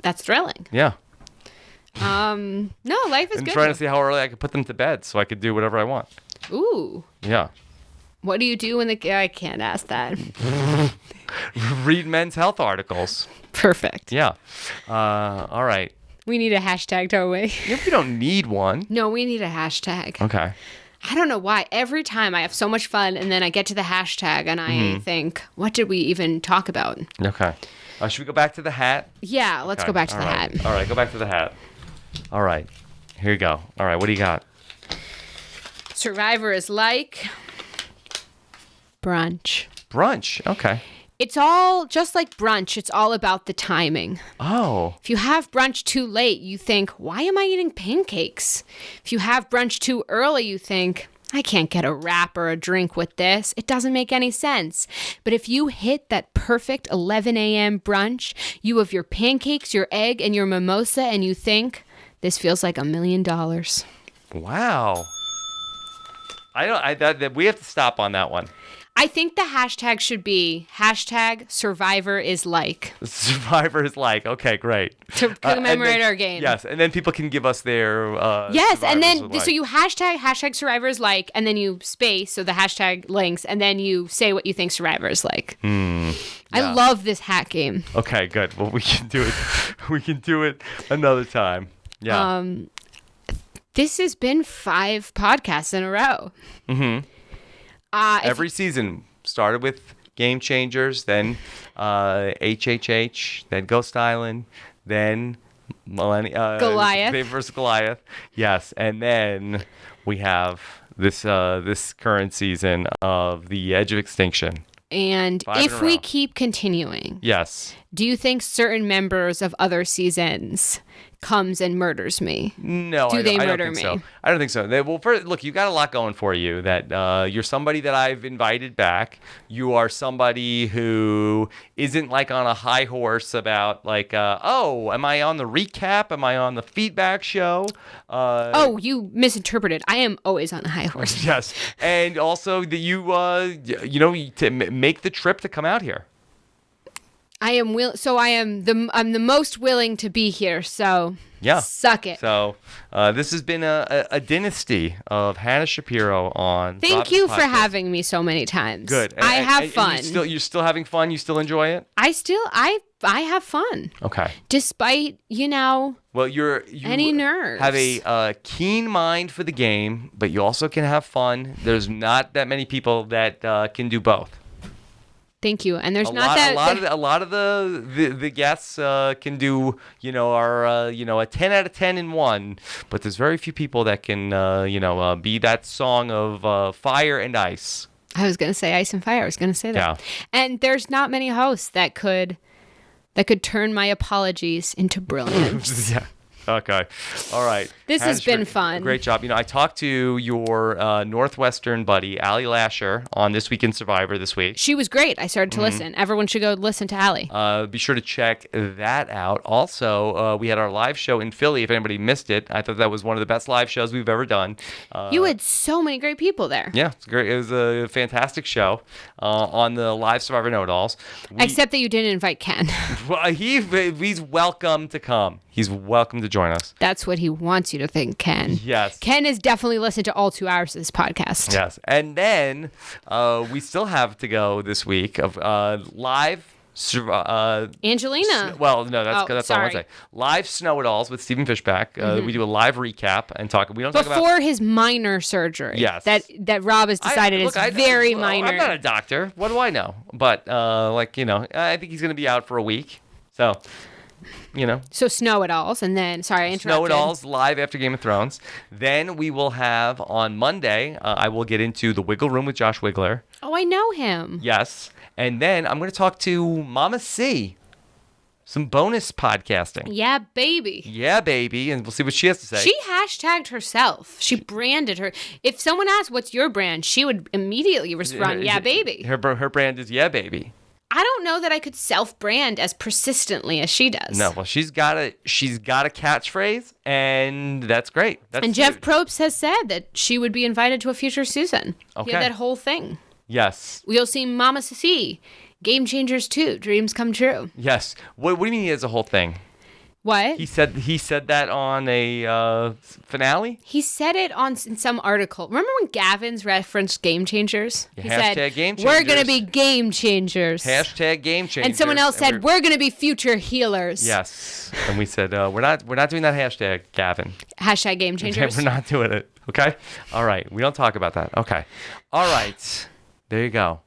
That's thrilling. Yeah. No, life is and good. trying to see how early I could put them to bed so I could do whatever I want. Ooh. Yeah. What do you do when I can't ask that. Read Men's Health articles. Perfect. Yeah. All right. We need a hashtag, don't we? Yeah, we don't need one. No, we need a hashtag. Okay. I don't know why. Every time I have so much fun, and then I get to the hashtag, and I think, what did we even talk about? Okay. Should we go back to the hat? Yeah, let's go back to the hat. All right, go back to the hat. All right. Here you go. All right, what do you got? Survivor is like brunch. Brunch, okay. It's all just like brunch. It's all about the timing. Oh. If you have brunch too late, you think, why am I eating pancakes? If you have brunch too early, you think, I can't get a wrap or a drink with this. It doesn't make any sense. But if you hit that perfect 11 a.m. brunch, you have your pancakes, your egg, and your mimosa, and you think, this feels like $1 million. Wow. We have to stop on that one. I think the hashtag should be #Survivor is like. Survivor is like. Okay, great. To commemorate our game. Yes, and then people can give us their. Yes, and then so you hashtag Survivor is like, and then you space so the hashtag links, and then you say what you think Survivor is like. Yeah. I love this hat game. Okay, good. Well, we can do it. We can do it another time. Yeah. This has been 5 podcasts in a row. Mm-hmm. Every season started with Game Changers, then HHH, then Ghost Island, then Goliath. Dave vs. Goliath. Yes, and then we have this current season of The Edge of Extinction. And if we keep continuing, yes, do you think certain members of other seasons comes and murders me? No, Do they I don't murder think me? so. I don't think so. Well, first, look, you've got a lot going for you. That you're somebody that I've invited back. You are somebody who isn't like on a high horse about like, oh, am I on the recap? Am I on the feedback show? Oh, you misinterpreted. I am always on a high horse. Yes, and also that you to make the trip to come out here. I'm the most willing to be here. So Yeah. suck it. So this has been a dynasty of Hannah Shapiro on. Thank Rob's you for podcast. having me so many times. Good. I have and fun. you're still having fun. You still enjoy it. I have fun. Okay. Despite Well, you any nerves. have a keen mind for the game, but you also can have fun. There's not that many people that can do both. Thank you. And there's A not lot of the guests can do a 10 out of 10 in one, but there's very few people that can be that song of fire and ice. I was going to say ice and fire. I was going to say that. Yeah. And there's not many hosts that could turn my apologies into brilliance. Yeah. Okay. All right. This has been fun. Great job. I talked to your Northwestern buddy, Allie Lasher, on This Week in Survivor this week. She was great. I started to listen. Everyone should go listen to Allie. Be sure to check that out. Also, we had our live show in Philly. If anybody missed it, I thought that was one of the best live shows we've ever done. You had so many great people there. Yeah, it's great. It was a fantastic show on the live Survivor Know-It-Alls. Except that you didn't invite Ken. Well, he's welcome to come. He's welcome to join us. That's what he wants you to think, Ken. Yes. Ken has definitely listened to all 2 hours of this podcast. Yes. And then we still have to go this week of live. Angelina. Well, no, that's all I sorry. want to say. Live Snow-It-Alls with Stephen Fishback. We do a live recap and talk. We don't talk about Before his minor surgery. Yes. That Rob has decided is very minor. I'm not a doctor. What do I know? But I think he's going to be out for a week. So. So Snow-It-Alls, and then, sorry, I interrupted. Snow-It-Alls live after Game of Thrones. Then we will have on Monday, I will get into The Wiggle Room with Josh Wigler. Oh, I know him. Yes. And then I'm going to talk to Mama C. Some bonus podcasting. Yeah, baby. Yeah, baby. And we'll see what she has to say. She hashtagged herself. She branded her. If someone asked, what's your brand? She would immediately respond, yeah, baby. Her brand is Yeah, baby. I don't know that I could self-brand as persistently as she does. No, well, she's got a catchphrase, and that's great. And Jeff Probst has said that she would be invited to a future season. Okay. He had that whole thing. Yes. We'll see Mama Sissy, Game Changers 2, Dreams Come True. Yes. What do you mean he has a whole thing? What? He said that on a finale? He said it in some article. Remember when Gavin's referenced Game Changers? He said, Game Changers. we're going to be game changers. Hashtag Game Changers. And someone else said, we're going to be future healers. Yes. And we said, we're not doing that hashtag, Gavin. Hashtag Game Changers. We're not doing it. Okay? All right. We don't talk about that. Okay. All right. There you go.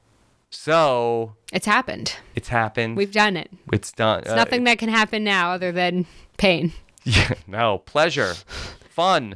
So it's happened. It's happened. We've done it. It's done. It's nothing that can happen now other than pain. Yeah, no, pleasure, fun.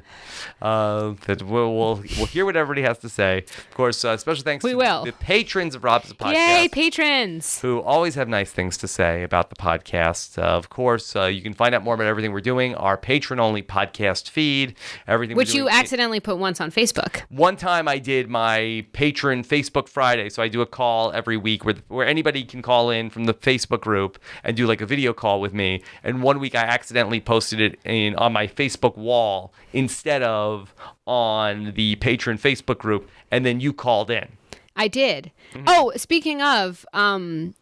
That we'll hear what everybody has to say. Of course, special thanks to the patrons of Rob's podcast. Yay, patrons! Who always have nice things to say about the podcast. Of course, you can find out more about everything we're doing. Our patron-only podcast feed, everything. Which you accidentally put once on Facebook. One time I did my patron Facebook Friday, so I do a call every week where anybody can call in from the Facebook group and do like a video call with me. And one week I accidentally posted it on my Facebook wall instead of on the patron Facebook group, and then you called in. I did. Mm-hmm. Oh, speaking of, I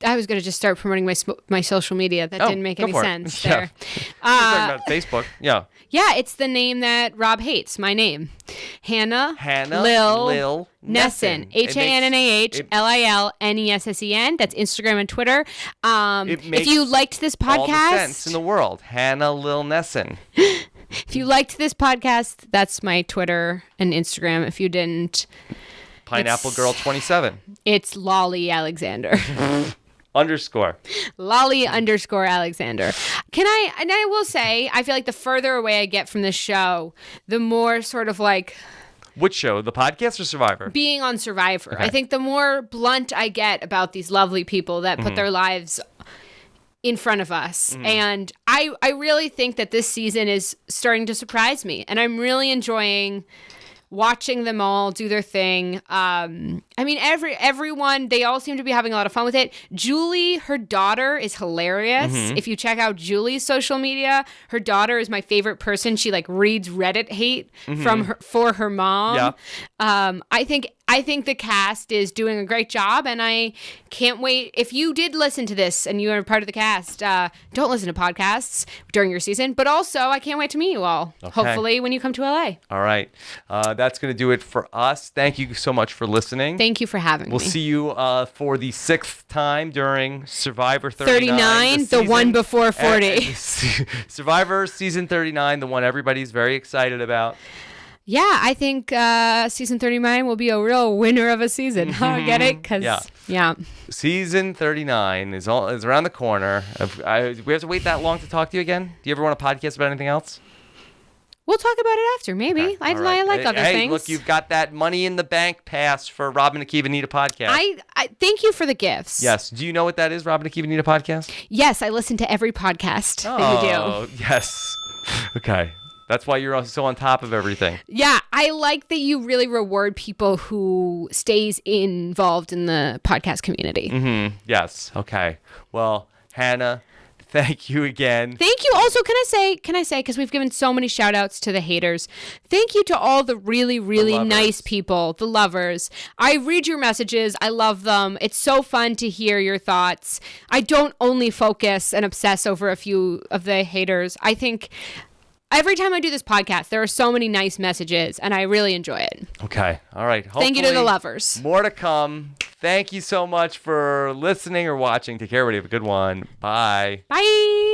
was going to just start promoting my social media. That didn't make any sense there. Talking about Facebook. Yeah. Yeah, it's the name that Rob hates. My name, Hannah Lil Nessen. HANNAHLILNESSEN. That's Instagram and Twitter. If you liked this podcast, all the sense in the world. Hannah Lil Nessen. If you liked this podcast, that's my Twitter and Instagram. If you didn't, Pineapple Girl 27. It's Lolly Alexander. Lolly _ Alexander. And I will say, I feel like the further away I get from this show, the more sort of like... Which show? The podcast or Survivor? Being on Survivor. Okay. I think the more blunt I get about these lovely people that put their lives in front of us. And I really think that this season is starting to surprise me. And I'm really enjoying watching them all do their thing. I mean, everyone, they all seem to be having a lot of fun with it. Julie, her daughter, is hilarious. If you check out Julie's social media, her daughter is my favorite person. She like reads Reddit hate for her mom. Yeah. I think the cast is doing a great job, and I can't wait. If you did listen to this and you are part of the cast, don't listen to podcasts during your season. But also, I can't wait to meet you all, hopefully, when you come to LA. All right. That's going to do it for us. Thank you so much for listening. Thank you for having me. We'll see you for the 6th time during Survivor 39. The one before 40. Survivor Season 39, the one everybody's very excited about. Yeah, I think season 39 will be a real winner of a season. Get it? Because yeah. Season 39 is around the corner. We have to wait that long to talk to you again? Do you ever want to podcast about anything else? We'll talk about it after, maybe. Okay. I like other things. Hey, look, you've got that Money in the Bank pass for Robin Akiva Need a Podcast. I thank you for the gifts. Yes. Do you know what that is, Robin Akiva Need a Podcast? Yes, I listen to every podcast that you do. Oh, yes. Okay. That's why you're so on top of everything. Yeah, I like that you really reward people who stays involved in the podcast community. Yes. Okay. Well, Hannah, thank you again. Thank you. Also, can I say, because we've given so many shout outs to the haters, thank you to all the really, really nice people, the lovers. I read your messages. I love them. It's so fun to hear your thoughts. I don't only focus and obsess over a few of the haters. I think every time I do this podcast, there are so many nice messages, and I really enjoy it. Okay. All right. Thank you to the lovers. More to come. Thank you so much for listening or watching. Take care, everybody. Have a good one. Bye. Bye.